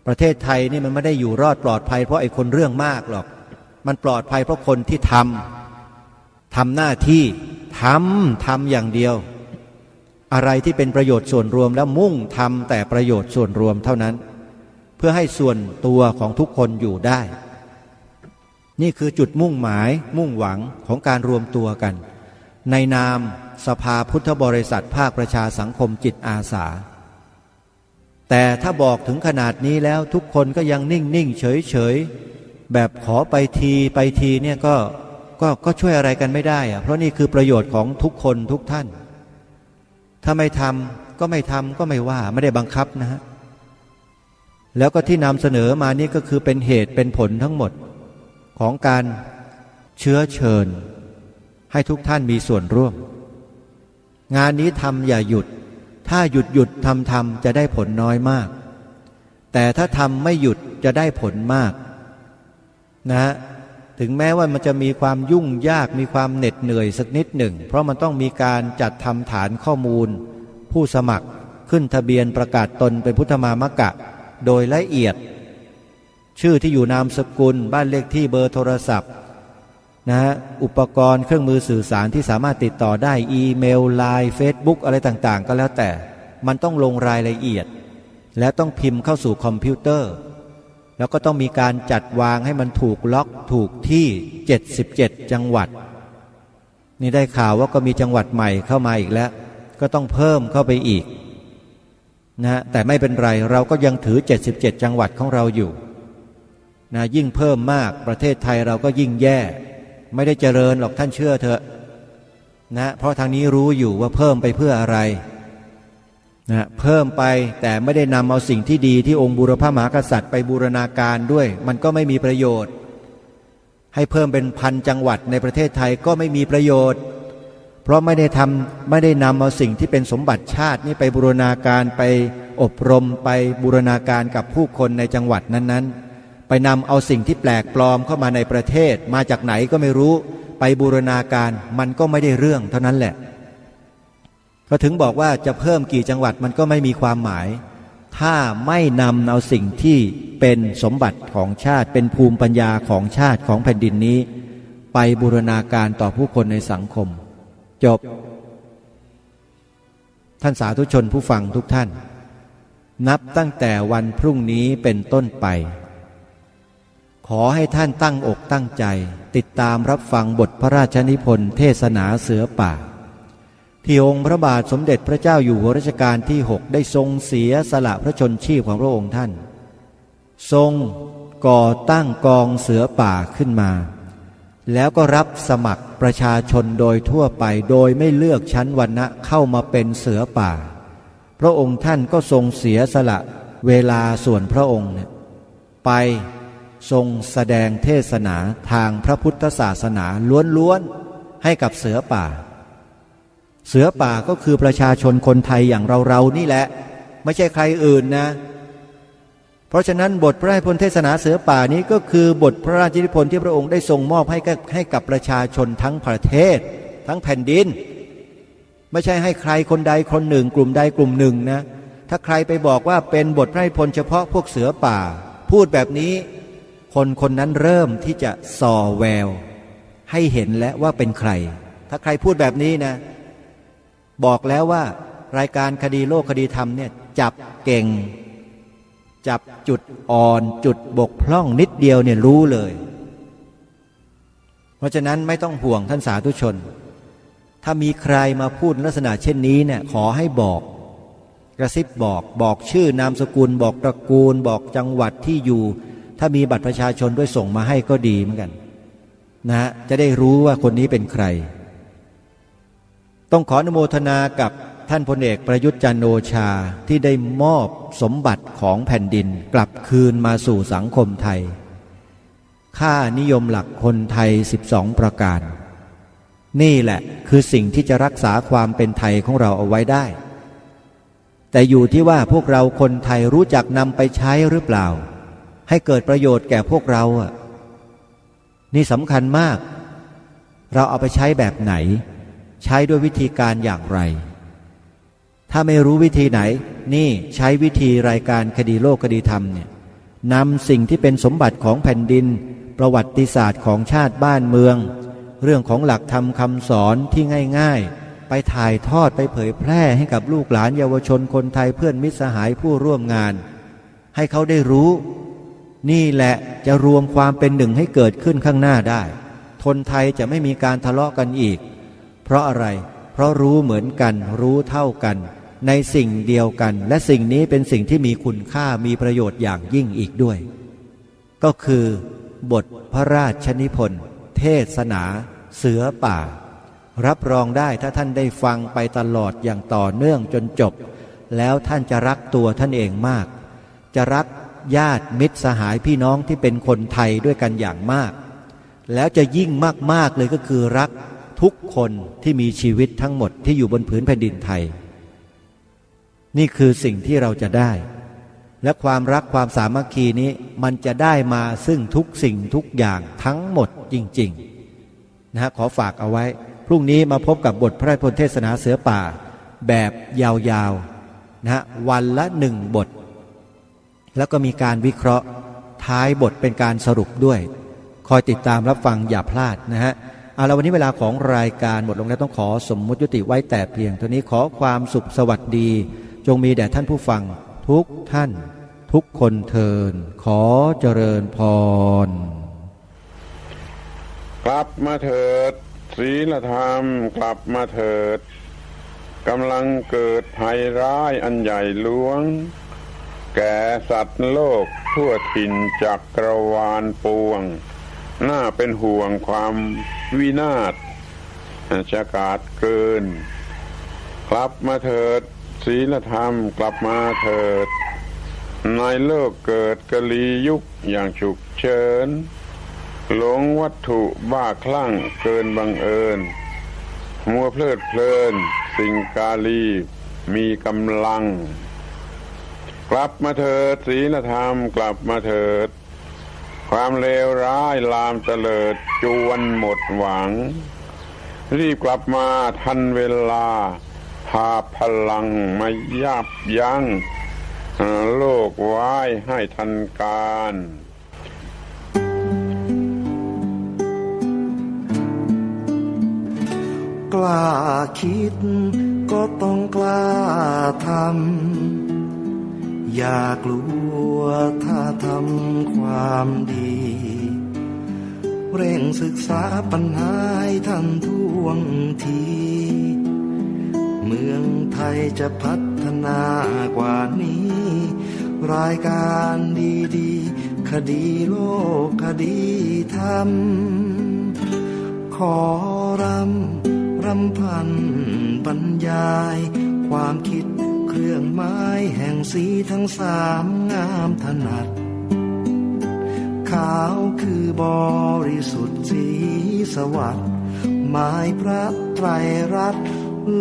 ประเทศไทยนี่มันไม่ได้อยู่รอดปลอดภัยเพราะไอ้คนเรื่องมากหรอกมันปลอดภัยเพราะคนที่ทำหน้าที่ทำอย่างเดียวอะไรที่เป็นประโยชน์ส่วนรวมแล้วมุ่งทำแต่ประโยชน์ส่วนรวมเท่านั้นเพื่อให้ส่วนตัวของทุกคนอยู่ได้นี่คือจุดมุ่งหมายมุ่งหวังของการรวมตัวกันในนามสภาพุทธบริษัทภาคประชาสังคมจิตอาสาแต่ถ้าบอกถึงขนาดนี้แล้วทุกคนก็ยังนิ่งเฉยแบบขอไปทีเนี่ยก็ช่วยอะไรกันไม่ได้อะเพราะนี่คือประโยชน์ของทุกคนทุกท่านถ้าไม่ทำก็ไม่ทำก็ไม่ว่าไม่ได้บังคับนะฮะแล้วก็ที่นำเสนอมานี่ก็คือเป็นเหตุเป็นผลทั้งหมดของการเชื้อเชิญให้ทุกท่านมีส่วนร่วมงานนี้ทำอย่าหยุดถ้าหยุดทำจะได้ผลน้อยมากแต่ถ้าทำไม่หยุดจะได้ผลมากนะถึงแม้ว่ามันจะมีความยุ่งยากมีความเหน็ดเหนื่อยสักนิดหนึ่งเพราะมันต้องมีการจัดทำฐานข้อมูลผู้สมัครขึ้นทะเบียนประกาศตนเป็นพุทธมามกะโดยละเอียดชื่อที่อยู่นามสกุลบ้านเลขที่เบอร์โทรศัพท์นะฮะอุปกรณ์เครื่องมือสื่อสารที่สามารถติดต่อได้อีเมลไลน์เฟซบุ๊กอะไรต่างๆก็แล้วแต่มันต้องลงรายละเอียดและต้องพิมพ์เข้าสู่คอมพิวเตอร์แล้วก็ต้องมีการจัดวางให้มันถูกล็อกถูกที่77จังหวัดนี่ได้ข่าวว่าก็มีจังหวัดใหม่เข้ามาอีกแล้วก็ต้องเพิ่มเข้าไปอีกนะแต่ไม่เป็นไรเราก็ยังถือ77จังหวัดของเราอยู่นะยิ่งเพิ่มมากประเทศไทยเราก็ยิ่งแย่ไม่ได้เจริญหรอกท่านเชื่อเถอะนะเพราะทางนี้รู้อยู่ว่าเพิ่มไปเพื่ออะไรนะเพิ่มไปแต่ไม่ได้นำเอาสิ่งที่ดีที่องค์บูรพมหากษัตริย์ไปบูรณาการด้วยมันก็ไม่มีประโยชน์ ให้เพิ่มเป็น1,000 จังหวัดในประเทศไทยก็ไม่มีประโยชน์เพราะไม่ได้นำเอาสิ่งที่เป็นสมบัติชาตินี้ไปบูรณาการไปอบรมไปบูรณาการกับผู้คนในจังหวัดนั้นๆไปนำเอาสิ่งที่แปลกปลอมเข้ามาในประเทศมาจากไหนก็ไม่รู้ไปบูรณาการมันก็ไม่ได้เรื่องเท่านั้นแหละก็ถึงบอกว่าจะเพิ่มกี่จังหวัดมันก็ไม่มีความหมายถ้าไม่นำเอาสิ่งที่เป็นสมบัติของชาติเป็นภูมิปัญญาของชาติของแผ่นดินนี้ไปบูรณาการต่อผู้คนในสังคมจบท่านสาธุชนผู้ฟังทุกท่านนับตั้งแต่วันพรุ่งนี้เป็นต้นไปขอให้ท่านตั้งอกตั้งใจติดตามรับฟังบทพระราชนิพนธ์เทศนาเสือป่าที่องค์พระบาทสมเด็จพระเจ้าอยู่หัวรัชกาลที่ 6ได้ทรงเสียสละพระชนชีพของพระองค์ท่านทรงก่อตั้งกองเสือป่าขึ้นมาแล้วก็รับสมัครประชาชนโดยทั่วไปโดยไม่เลือกชั้นวรรณะเข้ามาเป็นเสือป่าพระองค์ท่านก็ทรงเสียสละเวลาส่วนพระองค์ไปทรงแสดงเทศนาทางพระพุทธศาสนาล้วนๆให้กับเสือป่าเสือป่าก็คือประชาชนคนไทยอย่างเราๆนี่แหละไม่ใช่ใครอื่นนะเพราะฉะนั้นบทพระราชนิพนธ์เทศนาเสือป่านี้ก็คือบทพระราชนิพนธ์ที่พระองค์ได้ทรงมอบให้กับประชาชนทั้งประเทศทั้งแผ่นดินไม่ใช่ให้ใครคนใดคนหนึ่งกลุ่มใดกลุ่มหนึ่งนะถ้าใครไปบอกว่าเป็นบทพระราชนิพนธ์เฉพาะพวกเสือป่าพูดแบบนี้คนนั้นเริ่มที่จะส่อแววให้เห็นแล้วว่าเป็นใครถ้าใครพูดแบบนี้นะบอกแล้วว่ารายการคดีโลกคดีธรรมเนี่ยจับเก่งจับจุดอ่อนจุดบกพร่องนิดเดียวเนี่ยรู้เลยเพราะฉะนั้นไม่ต้องห่วงท่านสาธุชนถ้ามีใครมาพูดลักษณะเช่นนี้เนี่ยขอให้บอกกระซิบบอกชื่อนามสกุลบอกตระกูลบอกจังหวัดที่อยู่ถ้ามีบัตรประชาชนด้วยส่งมาให้ก็ดีเหมือนกันนะจะได้รู้ว่าคนนี้เป็นใครต้องขออนุโมทนากับท่านพลเอกประยุทธ์จันทร์โอชาที่ได้มอบสมบัติของแผ่นดินกลับคืนมาสู่สังคมไทยค่านิยมหลักคนไทย12ประการนี่แหละคือสิ่งที่จะรักษาความเป็นไทยของเราเอาไว้ได้แต่อยู่ที่ว่าพวกเราคนไทยรู้จักนำไปใช้หรือเปล่าให้เกิดประโยชน์แก่พวกเราอ่ะนี่สำคัญมากเราเอาไปใช้แบบไหนใช้ด้วยวิธีการอย่างไรถ้าไม่รู้วิธีไหนนี่ใช้วิธีรายการคดีโลกคดีธรรมเนี่ยนำสิ่งที่เป็นสมบัติของแผ่นดินประวัติศาสตร์ของชาติบ้านเมืองเรื่องของหลักธรรมคำสอนที่ง่ายๆไปถ่ายทอดไปเผยแพร่ให้กับลูกหลานเยาวชนคนไทยเพื่อนมิตรสหายผู้ร่วมงานให้เขาได้รู้นี่แหละจะรวมความเป็นหนึ่งให้เกิดขึ้นข้างหน้าได้คนไทยจะไม่มีการทะเลาะกันอีกเพราะอะไรเพราะรู้เหมือนกันรู้เท่ากันในสิ่งเดียวกันและสิ่งนี้เป็นสิ่งที่มีคุณค่ามีประโยชน์อย่างยิ่งอีกด้วยก็คือบทพระราชนิพนธ์เทศนาเสือป่ารับรองได้ถ้าท่านได้ฟังไปตลอดอย่างต่อเนื่องจนจบแล้วท่านจะรักตัวท่านเองมากจะรักญาติมิตรสหายพี่น้องที่เป็นคนไทยด้วยกันอย่างมากแล้วจะยิ่งมากๆเลยก็คือรักทุกคนที่มีชีวิตทั้งหมดที่อยู่บนผืนแผ่นดินไทยนี่คือสิ่งที่เราจะได้และความรักความสามัคคีนี้มันจะได้มาซึ่งทุกสิ่งทุกอย่างทั้งหมดจริงๆขอฝากเอาไว้พรุ่งนี้มาพบกับบทพระราชนิพนธ์เทศนาเสือป่าแบบยาวๆวันละ1 บทแล้วก็มีการวิเคราะห์ท้ายบทเป็นการสรุปด้วยคอยติดตามรับฟังอย่าพลาดเอาละวันนี้เวลาของรายการหมดลงแล้วต้องขอสมมุติยุติไว้แต่เพียงเท่านี้ขอความสุขสวัสดีจงมีแด่ท่านผู้ฟังทุกท่านทุกคนเทินขอเจริญพรกลับมาเถิดศีลธรรมกลับมาเถิดกำลังเกิดภัยร้ายอันใหญ่หลวงแก่สัตว์โลกทั่วถิ่นจักรวาลปวงน่าเป็นห่วงความวินาศจะกาจเกินกลับมาเถิดศีลธรรมกลับมาเถิดในโลกเกิดกลียุคอย่างฉุกเฉิน หลงวัตถุบ้าคลั่งเกินบังเอิญมัวเพลิดเพลินสิ่งกาลีมีกำลังกลับมาเถิดศีลธรรมกลับมาเถิดความเลวร้ายลามเตลิดจวนหมดหวังรีบกลับมาทันเวลาพาพลังมายับยั้งโลกไว้ให้ทันการกล้าคิดก็ต้องกล้าทำอย่ากลัวถ้าทำความดีเร่งศึกษาปัญหาให้ทันท่วงทีเมืองไทยจะพัฒนากว่านี้รายการดีๆคดีโลกคดีธรรมขอรำพันบรรยายความคิดเครื่องไม้แห่งสีทั้งสามงามถนัดขาวคือบริสุทธิ์สีสวัสดิ์หมายพระไตรรัตน์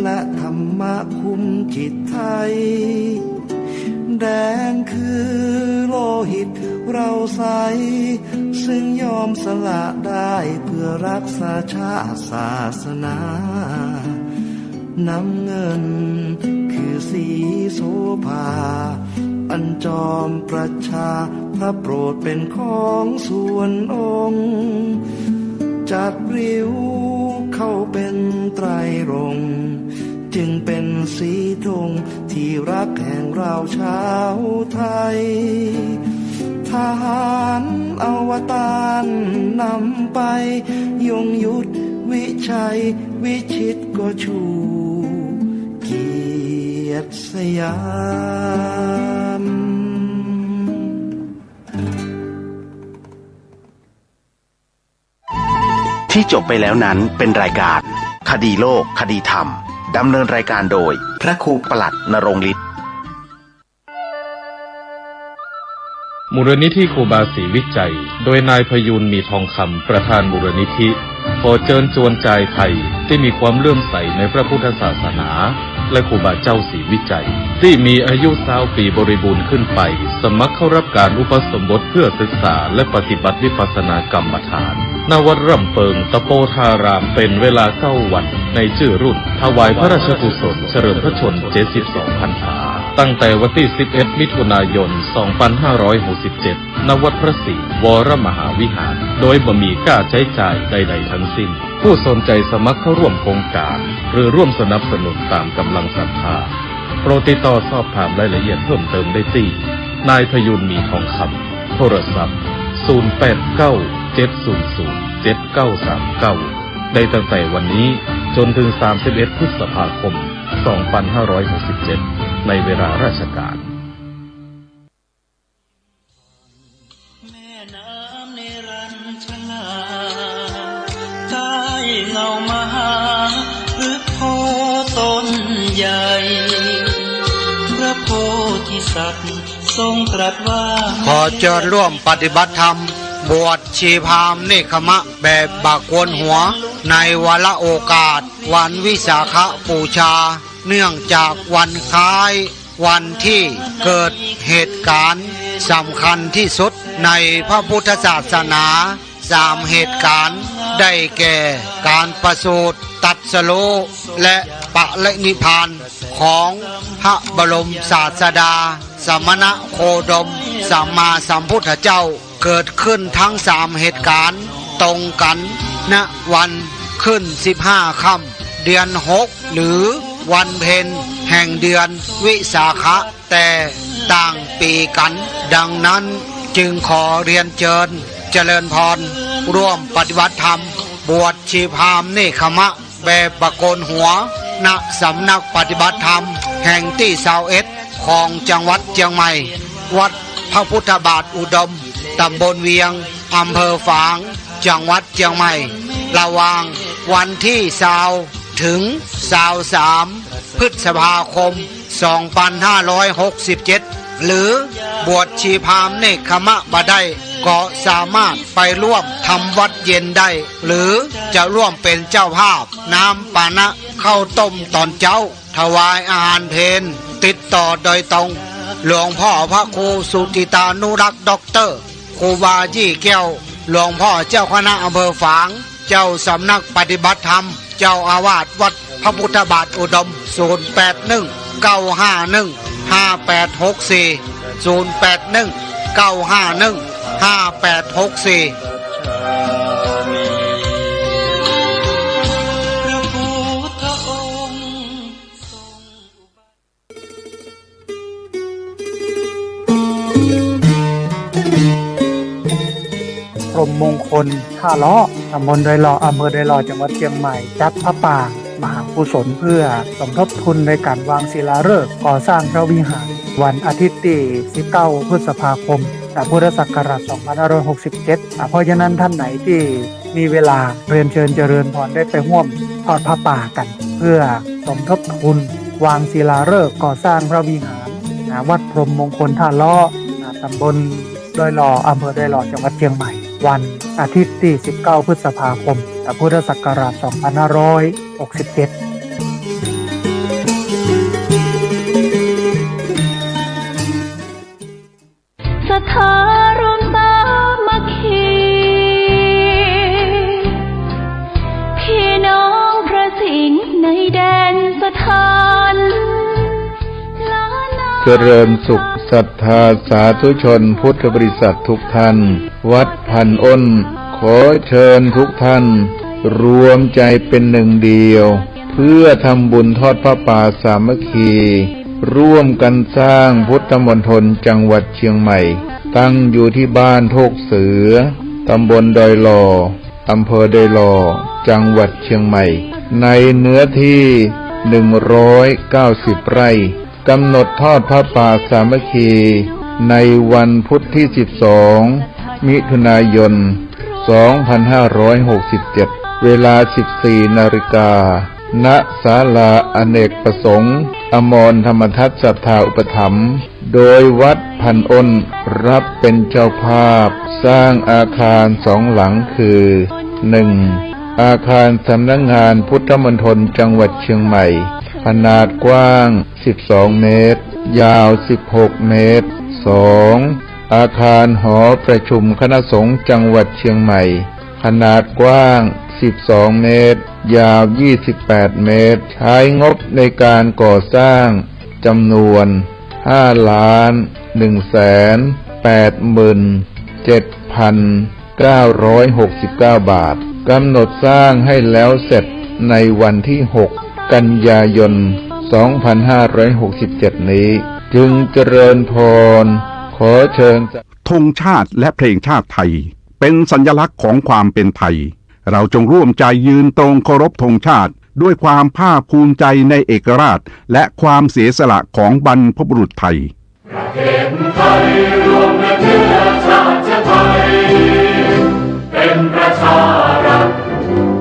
และธรรมะคุ้มจิตไทยแดงคือโลหิตเราใสซึ่งยอมสละได้เพื่อรักษาชาติศาสนาน้ำเงินคือสีโสภาอันจอมประชาพระโปรดเป็นของส่วนองค์จัดริ้วเข้าเป็นไตรรงค์จึงเป็นสีธงที่รักแห่งเราชาวไทยทหารอวตารนำไปยงยุทธวิชัยวิชิตก็ชูเกียรติสยามที่จบไปแล้วนั้นเป็นรายการคดีโลกคดีธรรมดำเนินรายการโดยพระครูปลัดณรงค์ฤทธิ์ มูลนิธิครูบาศรีวิจัยโดยนายพยูนมีทองคำประธานมูลนิธิขอเชิญชวนใจไทยที่มีความเลื่อมใสในพระพุทธศาสนาและครูบาเจ้าศรีวิจัยที่มีอายุ20 ปีบริบูรณ์ขึ้นไปสมัครเข้ารับการอุปสมบทเพื่อศึกษาและปฏิบัติวิปัสสนากรรมฐานณวัดร่ำเปิงตะโปธารามเป็นเวลา9 วันในชื่อรุ่นถวายพระราชกุศลเฉลิมพระชนม์72 พรรษาตั้งแต่วันที่11 มิถุนายน 2567 ณ วัดพระศรีวรมหาวิหารโดยบ่มีค่าใช้จ่ายใดๆทั้งสิ้นผู้สนใจสมัครเข้าร่วมโครงการหรือร่วมสนับสนุนตามกำลังศรัทธาโปรดติดต่อสอบถามรายละเอียดเพิ่มเติมได้ที่นายพยุนมีทองคำโทรศัพท์ 0897007939 ได้ตั้งแต่วันนี้จนถึง 31 พฤษภาคม 2567 ในเวลาราชการใต้เงามหาพฤกษ์โพต้นใหญ่พระโพธิสัตว์ทรงตรัสว่าขอเชิญร่วมปฏิบัติธรรมบวชชีพราหมณ์เนคขมะแบบบากโกนหัวในวาระโอกาสวันวิสาขบูชาเนื่องจากวันคล้ายวันที่เกิดเหตุการณ์สำคัญที่สุดในพระพุทธศาสนา3 เหตุการณ์ได้แก่การประสูติตรัสรู้และปรินิพพานของพระบรมศาสดาสมณโคดมสัมมาสัมพุทธเจ้าเกิดขึ้นทั้ง3 เหตุการณ์ตรงกันณวันขึ้น15 ค่ำเดือน6หรือวันเพ็ญแห่งเดือนวิสาขะแต่ต่างปีกันดังนั้นจึงขอเรียนเชิญเจริญพรร่วมปฏิบัติธรรมบวชชีพราหมณ์เนคขมะแบบบากโกนหัวณสำนักปฏิบัติธรรมแห่งที่21ของจังหวัดเชียงใหม่วัดพระพุทธบาทอุดมตำบลเวียงอำเภอฝางจังหวัดเชียงใหม่ระหว่างวันที่20ถึง23 พฤษภาคม 2567 หรือบวชชีพราหมณ์เนคขมะบ่ได้ ก็สามารถไปร่วมทำวัดเย็นได้หรือจะร่วมเป็นเจ้าภาพน้ำปานะข้าวต้มตอนเช้าถวายอาหารเพลติดต่อโดยตรงหลวงพ่อพระครูสุติตานุรักษ์ด็อกเตอร์ครูบายี่แก้วหลวงพ่อเจ้าคณะอำเภอฝางเจ้าสำนักปฏิบัติธรรมเจ้าอาวาสวัดพระพุทธบาทอุดม081 951 5864 081 951 5864พรหมมงคลท่าล้อตำบลดอยหล่ออำเภอดอยหล่อจังหวัดเชียงใหม่จัดพระป่ามหากุศลเพื่อสมทบทุนในการวางศิลาฤกษ์ก่อสร้างพระวิหารวันอาทิตย์ที่19 พฤษภาคมพุทธศักราช2567เพราะฉะนั้นท่านไหนที่มีเวลาเรียนเชิญเจริญพรได้ไปร่วมทอดพระป่ากันเพื่อสมทบทุนวางศิลาฤกษ์ก่อสร้างพระวิหารวัดพรหมมงคลท่าล้อตำบลดอยหล่ออำเภอดอยหล่อจังหวัดเชียงใหม่วันอาทิตย์ที่19 พฤษภาคมพุทธศักราช2567ศรัทธารวมสามัคคีพี่น้องพระสิงห์ในแดนสถานเจริญสุขศรัทธาสาธุชนพุทธบริษัททุกท่านวัดพันอ้นขอเชิญทุกท่านรวมใจเป็นหนึ่งเดียวเพื่อทำบุญทอดพระป่าสามัคคีร่วมกันสร้างพุทธมณฑลจังหวัดเชียงใหม่ตั้งอยู่ที่บ้านโทกเสือตำบลดอยหล่ออำเภอดอยหล่อจังหวัดเชียงใหม่ในเนื้อที่190 ไร่กำหนดทอดพระป่าสามัคคีในวันพุธที่12 มิถุนายน 2567 เวลา 14 นาฬิกาณศาลาอเนกประสงค์อมรธรรมทัศน์ศรัทธาอุปถัมภ์โดยวัดพันอ้นรับเป็นเจ้าภาพสร้างอาคาร2 หลังคือ 1. อาคารสำนักงานพุทธมณฑลจังหวัดเชียงใหม่ขนาดกว้าง12 เมตรยาว16 เมตร 2. อาคารหอประชุมคณะสงฆ์จังหวัดเชียงใหม่ขนาดกว้าง12 เมตรยาว28 เมตรใช้งบในการก่อสร้างจำนวน5,187,969 บาทกำหนดสร้างให้แล้วเสร็จในวันที่6 กันยายน 2567 นี้จึงเจริญพรขอเชิญธงชาติและเพลงชาติไทยเป็นสัญลักษณ์ของความเป็นไทยเราจงร่วมใจยืนตรงเคารพธงชาติด้วยความภาคภูมิใจในเอกราชและความเสียสละของบรรพบุรุษไทยประเทศไทยรวมและเชื้อชาติไทยเป็นประชารัฐ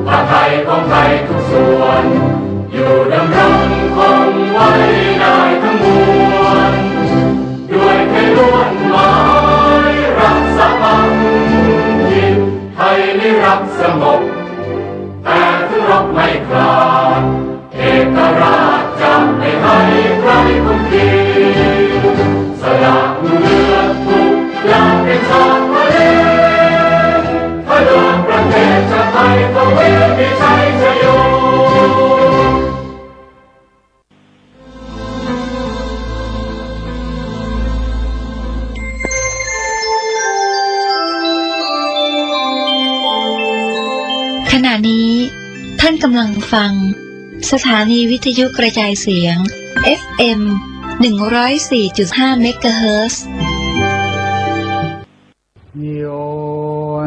ผ้าไทยของไทยทุกส่วนอยู่ดำรงคงไว้ได้ทั้งมวลด้วยไทยล้วนหมายรักษาพันธิตไทยนิรักสงบแต่ถึงรบไม่คลาดเอกราชจะไม่ให้ใครคุมขีสละเลือดทุกอย่างเป็นชาติทะเลถ้าเดินประเทศชาติไทยก็เวทีชัยชโยขณะนี้ท่านกำลังฟังสถานีวิทยุกระจายเสียง FM 104.5 เมกะเฮิรตซ์โย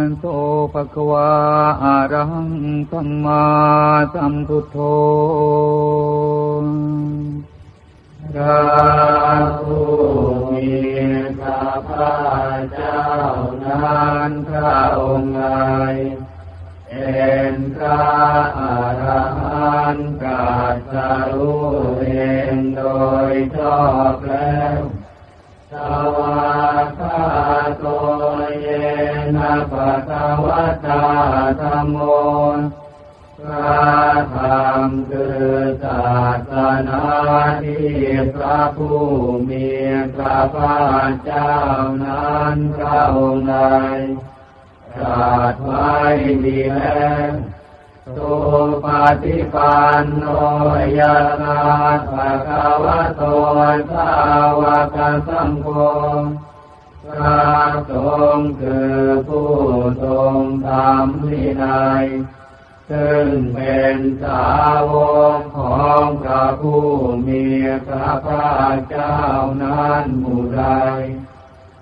นโตภะคะวาอะระหังสัมมาสัมพุทโธพระผู้มีพระภาคเจ้านั้นพระองค์ใดเป็นพระอรหันต์ตรัสรู้เองโดยชอบแล้วสวากขาโตเย ธรรมคือศาสนาที่พระผู้มีพระภาคเจ้านั้นพระองค์ใดตรัสไว้ดีแล้วสุปฏิปันโนยะถาภะคะวะโตสาวกสังโฆพระสงฆ์คือผู้ทรงธรรมวินัยซึ่งเป็นสาวกของพระผู้มีพระภาคเจ้านั้นผู้ใด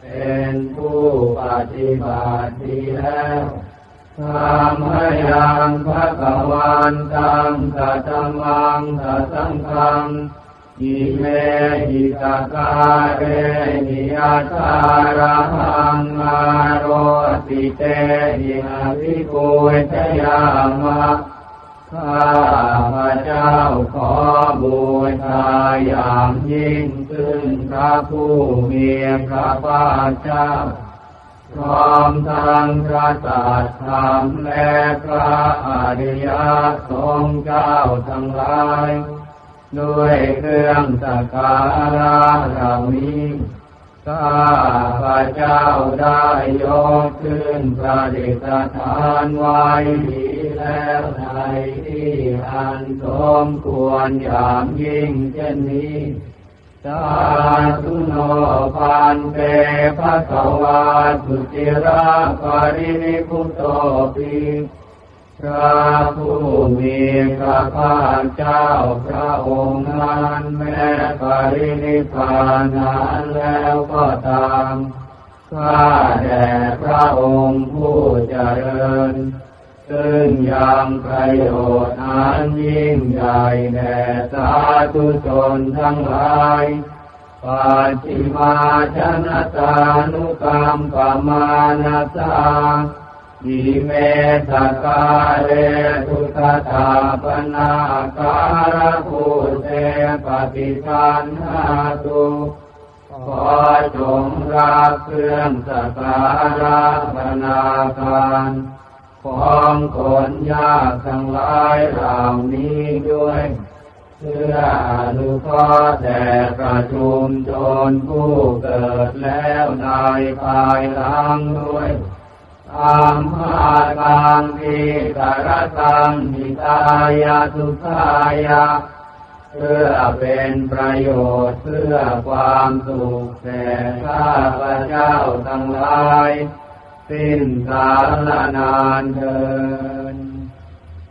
เป็นผู้ปฏิบัติดีแล้วธรรมยังภคะวันตังสัทธัมมังสัทธังฆังอิเมหิตากาเรหิยัตาระหังอาโรติเตหิอาภิปุชยามะข้าพระเจ้าขอบูชาอย่างยิ่งซึ่งพระผู้มีพระภาคเจ้าพร้อมทั้งพระสัตธรรมและพระอริยสงฆ์เจ้าทั้งหลายด้วยเครื่องสักการะเหล่านี้ข้าพระเจ้าได้ยกขึ้นประดิษฐานไว้ดีแล้วในที่อันสมควรอย่างยิ่งเช่นนี้สาธุโนพันเตภะคะวะสุจิราภรินิพพุตโตปิพระผู้มีพระภาคเจ้าพระองค์นั้นแม้ปรินิพพานนั้นแล้วก็ตามข้าแด่พระองค์ผู้เจริญซึ่งยังประโยชน์อันยิ่งใหญ่แด่สาธุชนทั้งหลายปัจฉิมาชนะตานุกรรมปมานาสาอิเมตกาเรทุตตาปนาการะภูเตปฏิคันหาตุขอจงรับเครื่องสักการะปนาการของคนยากทั้งหลายเหล่านี้ด้วยเพื่ออนุเคราะห์แด่ประชุมชนผู้เกิดแล้วในภายหลังด้วยอัมหากังทิกรตังหิตายาสุขายาเพื่อเป็นประโยชน์เพื่อความสุขแก่ข้าพเจ้าทั้งหลายสิ้นกาลนานเถิด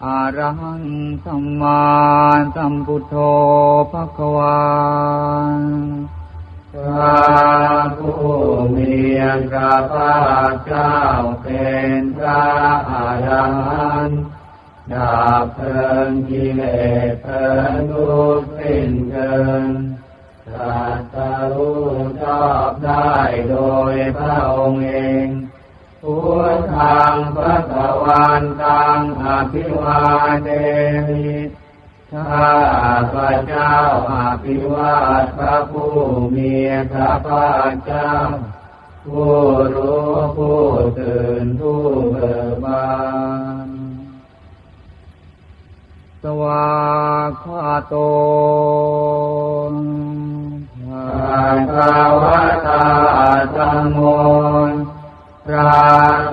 อะระหังสัมมาสัมพุทโธภควาพระผู้มีพระภาคเจ้าเป็นพระอรหันต์ดับเพลิงกิเลสเพลิงทุกข์สิ้นเชิงตรัสรู้ชอบได้โดยพระองค์เองพุทธังภคะวันตังอภิวาเทมิข้าพระเจ้าอภิวาทพระผู้มีพระภาคเจ้าผู้รู้ผู้ตื่นผู้เบิกบานสวากขาโตภะคะวะตาธัมโมพระ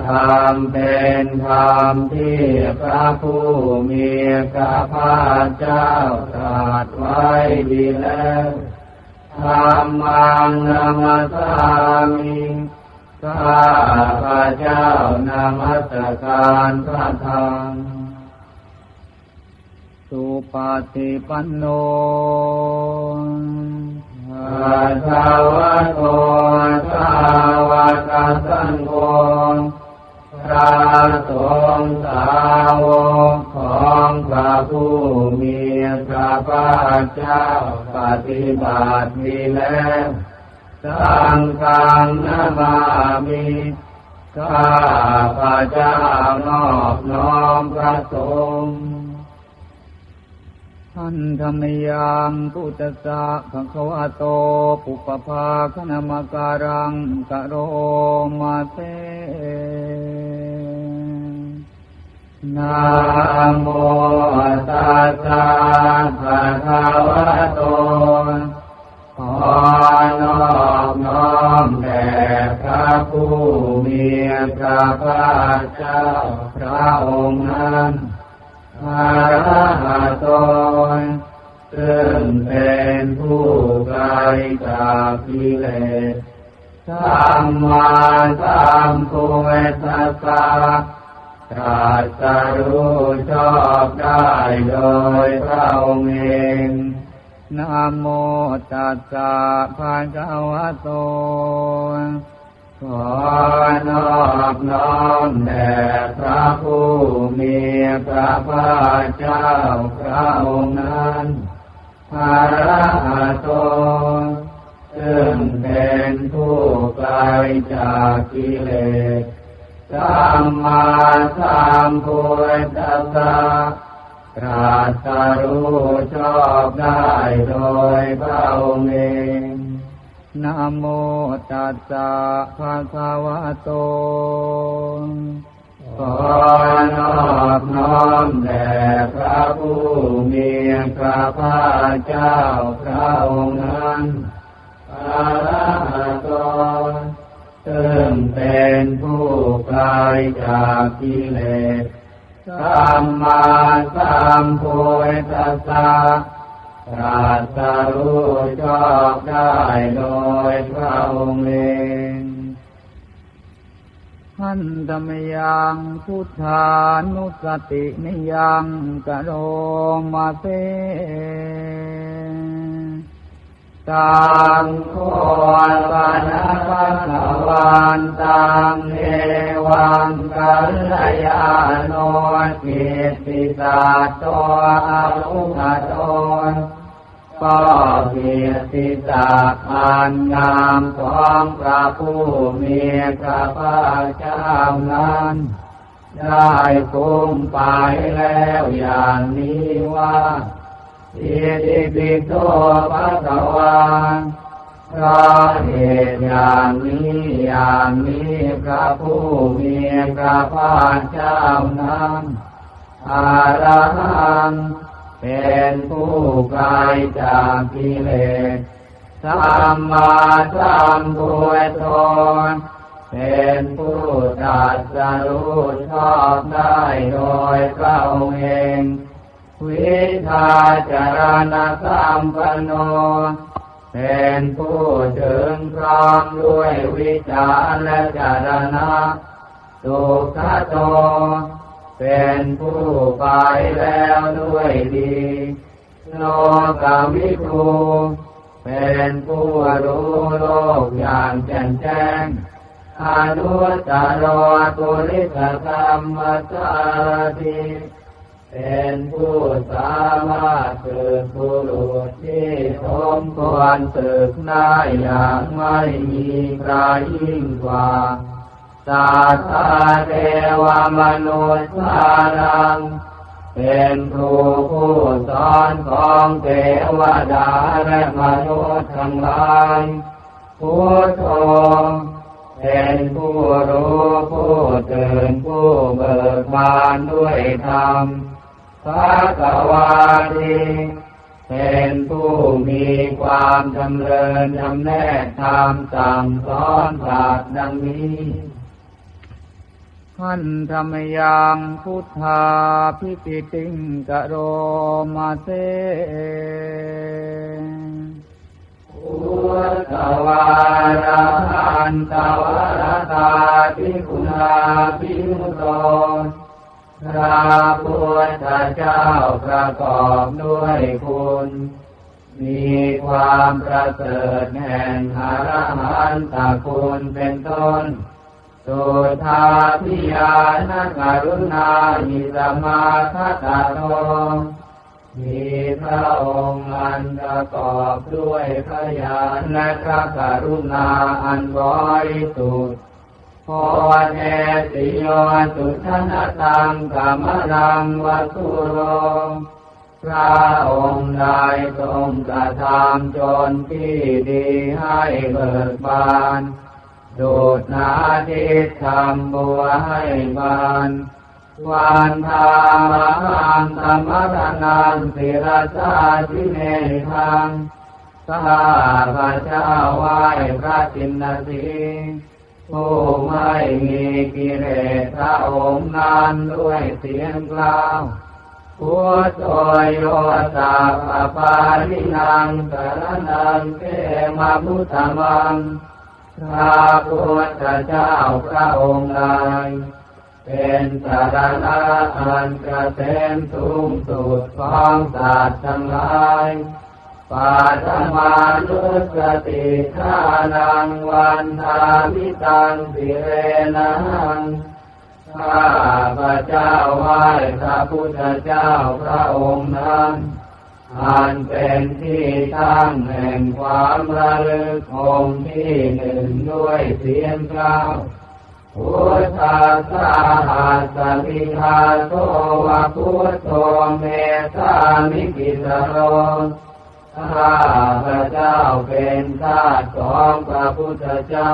ธรรมเป็นธรรมที่พระผู้มีพระภาคเจ้าตรัสไว้ดีแล้วธัมมังนามัสสามิข้าพระเจ้านมัสการพระธรรมสุปฏิปันโนภะคะวะโตสาวกสังโฆพระสงฆ์สาวกของพระผู้มีพระภาคเจ้าปฏิบัติดีแล้วสังฆังนามามิข้าพระเจ้านอบน้อมพระสงฆ์ท่านธรรมยังพุทธสสะภะคะวะโตปุปภาคณมการังกะโรมาเต นะโมตัสสะภะคะวะโตขอนอบน้อมแด่พระผู้มีพระภาคเจ้าพระองค์นั้นอะระหะโตซึ่งเป็นผู้ไกลจากกิเลสสัมมาสัมพุทธัสสะตรัสรู้ชอบได้โดยพระองค์เองนะโมตัสสะภะคะวะโตขอนอบน้อมแด่พระผู้มีพระภาคเจ้าพระองค์นั้นอะระหะโตซึ่งเป็นผู้ไกลจากกิเลสสัมมาสัมพุทธัสสะตรัสรู้ชอบได้โดยพระองค์เองนะโมตัสสะภะคะวะโตขอนอบน้อมแด่พระผู้มีพระภาคเจ้าพระองค์นั้นอะระหะโตซึ่งเป็นผู้ไกลจากกิเลสสัมมาสัมพุทธัสสะตรัสรู้ชอบได้โดยพระองค์เองหันธรรมยังพุทธานุสตินิยังกโรมาเตตังโฆปะนะภะคะวันตังเอวังกัลยาโนกิตติศัตโตอะรุขโตก็เกียรติศักดิ์อันงามของพระผู้มีพระภาคเจ้านั้นได้คุ้มไปแล้วอย่างนี้ว่าอิติปิโสภะคะวาเพราะเหตุอย่างนี้พระผู้มีพระภาคเจ้านั้นอะระหังเป็นผู้ไกลจากกิเลสสัมมาสัมพุทโธเป็นผู้ตรัสรู้ชอบได้โดยพระองค์เองวิชาจารณสัมปันโนเป็นผู้ถึงพร้อมด้วยวิชาและจารณะสุขโตเป็นผู้ไปแล้วด้วยดีโลกวิทูเป็นผู้รู้โลกอย่างแจ่มแจ้งอนุตตรปุริสธรรมสารถิเป็นผู้สามารถฝึกบุรุษที่สมควรฝึกได้อย่างไม่มีใครยิ่งกว่าสัทธาเทวมนุษย์สานังเป็นครูผู้สอนของเทวดาและมนุษย์ทั้งหลายพุทโธเป็นผู้รู้ผู้ตื่นผู้เบิกบานด้วยธรรมภควาทีเป็นผู้มีความจำเริญจำแนกธรรมสั่งสอนสัตว์ดังนี้หันธรรมยังพุทธาภิปิติงกโรมาเตพุทธวาระหันตวรตาภิกขุนาภิกขุโตพระพุทธเจ้าประกอบด้วยคุณมีความประเสริฐแห่งอรหันตคุณเป็นต้นสุทธาภิญาณกรุณาหิสมาทัตโตมีพระองค์อันประกอบด้วยพระญาณและพระกรุณาอันบริสุทธิ์โพเทติโยสุชนะตังกัมรังวัสุโรพระองค์ได้ทรงกระทำจนที่ดีให้เบิกบานดูดนาทิตทำบัวให้บาน วันธามังธรรมทานังศิรสาธิเนทังข้าพระเจ้าไหว้พระจินสีผู้ไม่มีกิเลสพระองค์นั้นด้วยเสียงกล่าวพุทโธโยสัพพะรินังสรณังเขมาพุทธมังพระพุทธเจ้าพระองค์ใดเป็นสารณะอันเกษมสูงสุดของสัตว์ทั้งหลายปัตมานุสติทานังวันทามิตังสิเรนังข้าพระเจ้าไหว้พระพุทธเจ้าพระองค์นั้นอันเป็นที่ตั้งแห่งความระลึกองค์ที่หนึ่งด้วยเสียงกล่าวพุทธัสสะหัสสะมิหาโตวะพุทโธเมธามิกิสโรข้าพระเจ้าเป็นทาสของพระพุทธเจ้า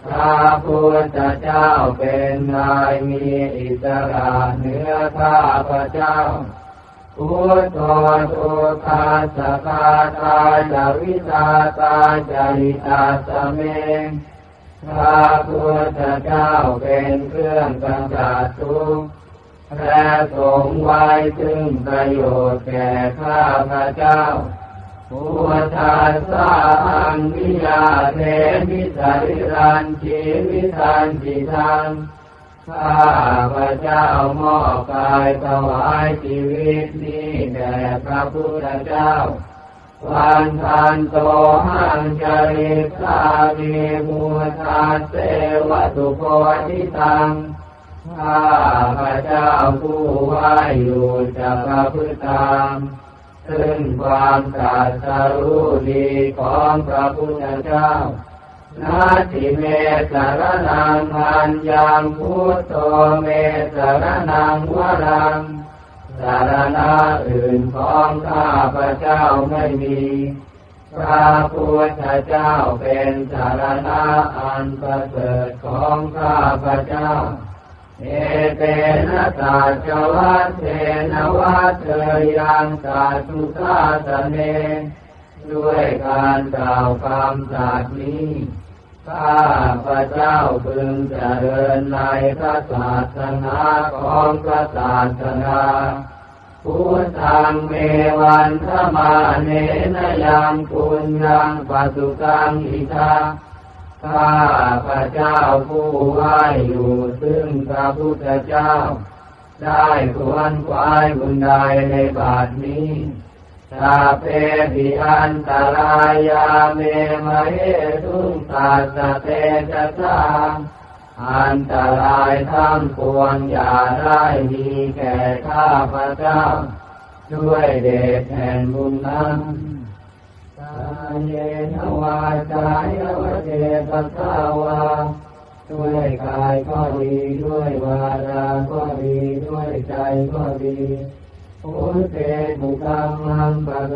พระพุทธเจ้าเป็นนายมีอิสระเหนือข้าพระเจ้าพุทโธทุกขาสกาตาจาวิตาตาจาริตาสเมพระพุทธเจ้าเป็นเครื่องกำจัดทุกข์และทรงไว้ซึ่งประโยชน์แก่ข้าพระเจ้าพุทธัสสะอังวิยาเทมิสาริรันชีวิตันจิตังข้าพระเจ้ามอบกายถวายชีวิตนี้แด่พระพุทธเจ้าวันทันโตหังจาริสามีมุทาเสวะตุโพธิตังข้าพระเจ้าผู้ไหวอยู่จะประพฤติตามซึ่งความตรัสรู้ดีของพระพุทธเจ้านาทิเมสรนังอัญญังพุทโธเมสรนังวรังสารณะอื่นของข้าพระเจ้าไม่มีพระพุทธเจ้าเป็นสารณะอันประเสริฐของข้าพระเจ้าเอเตนะตาจวัตเตนะวัตเตยังสาธุสาสเนด้วยการกล่าวคำตรัสนี้ข้าพระเจ้าพึงเจริญในพระศาสนาของพระศาสนาพุทธังเมวันธมาเนนะยังปุญญังปัสสุกังอิทาข้าพระเจ้าผู้ไหวอยู่ซึ่งพระพุทธเจ้าได้ควรขวายบุญใดในบาทนี้สาเพปิอันตรายาเมมะเหตุสัสสะเตจะสาอันตรายทั้งปวงอย่าได้มีแก่ข้าพระเจ้าด้วยเดชแห่งบุญนั้นกายเยนวาจายาวเจปัสสาวาด้วยกายก็ดีด้วยวาจาก็ดีด้วยใจก็ดีโอเตมุตังมังปะก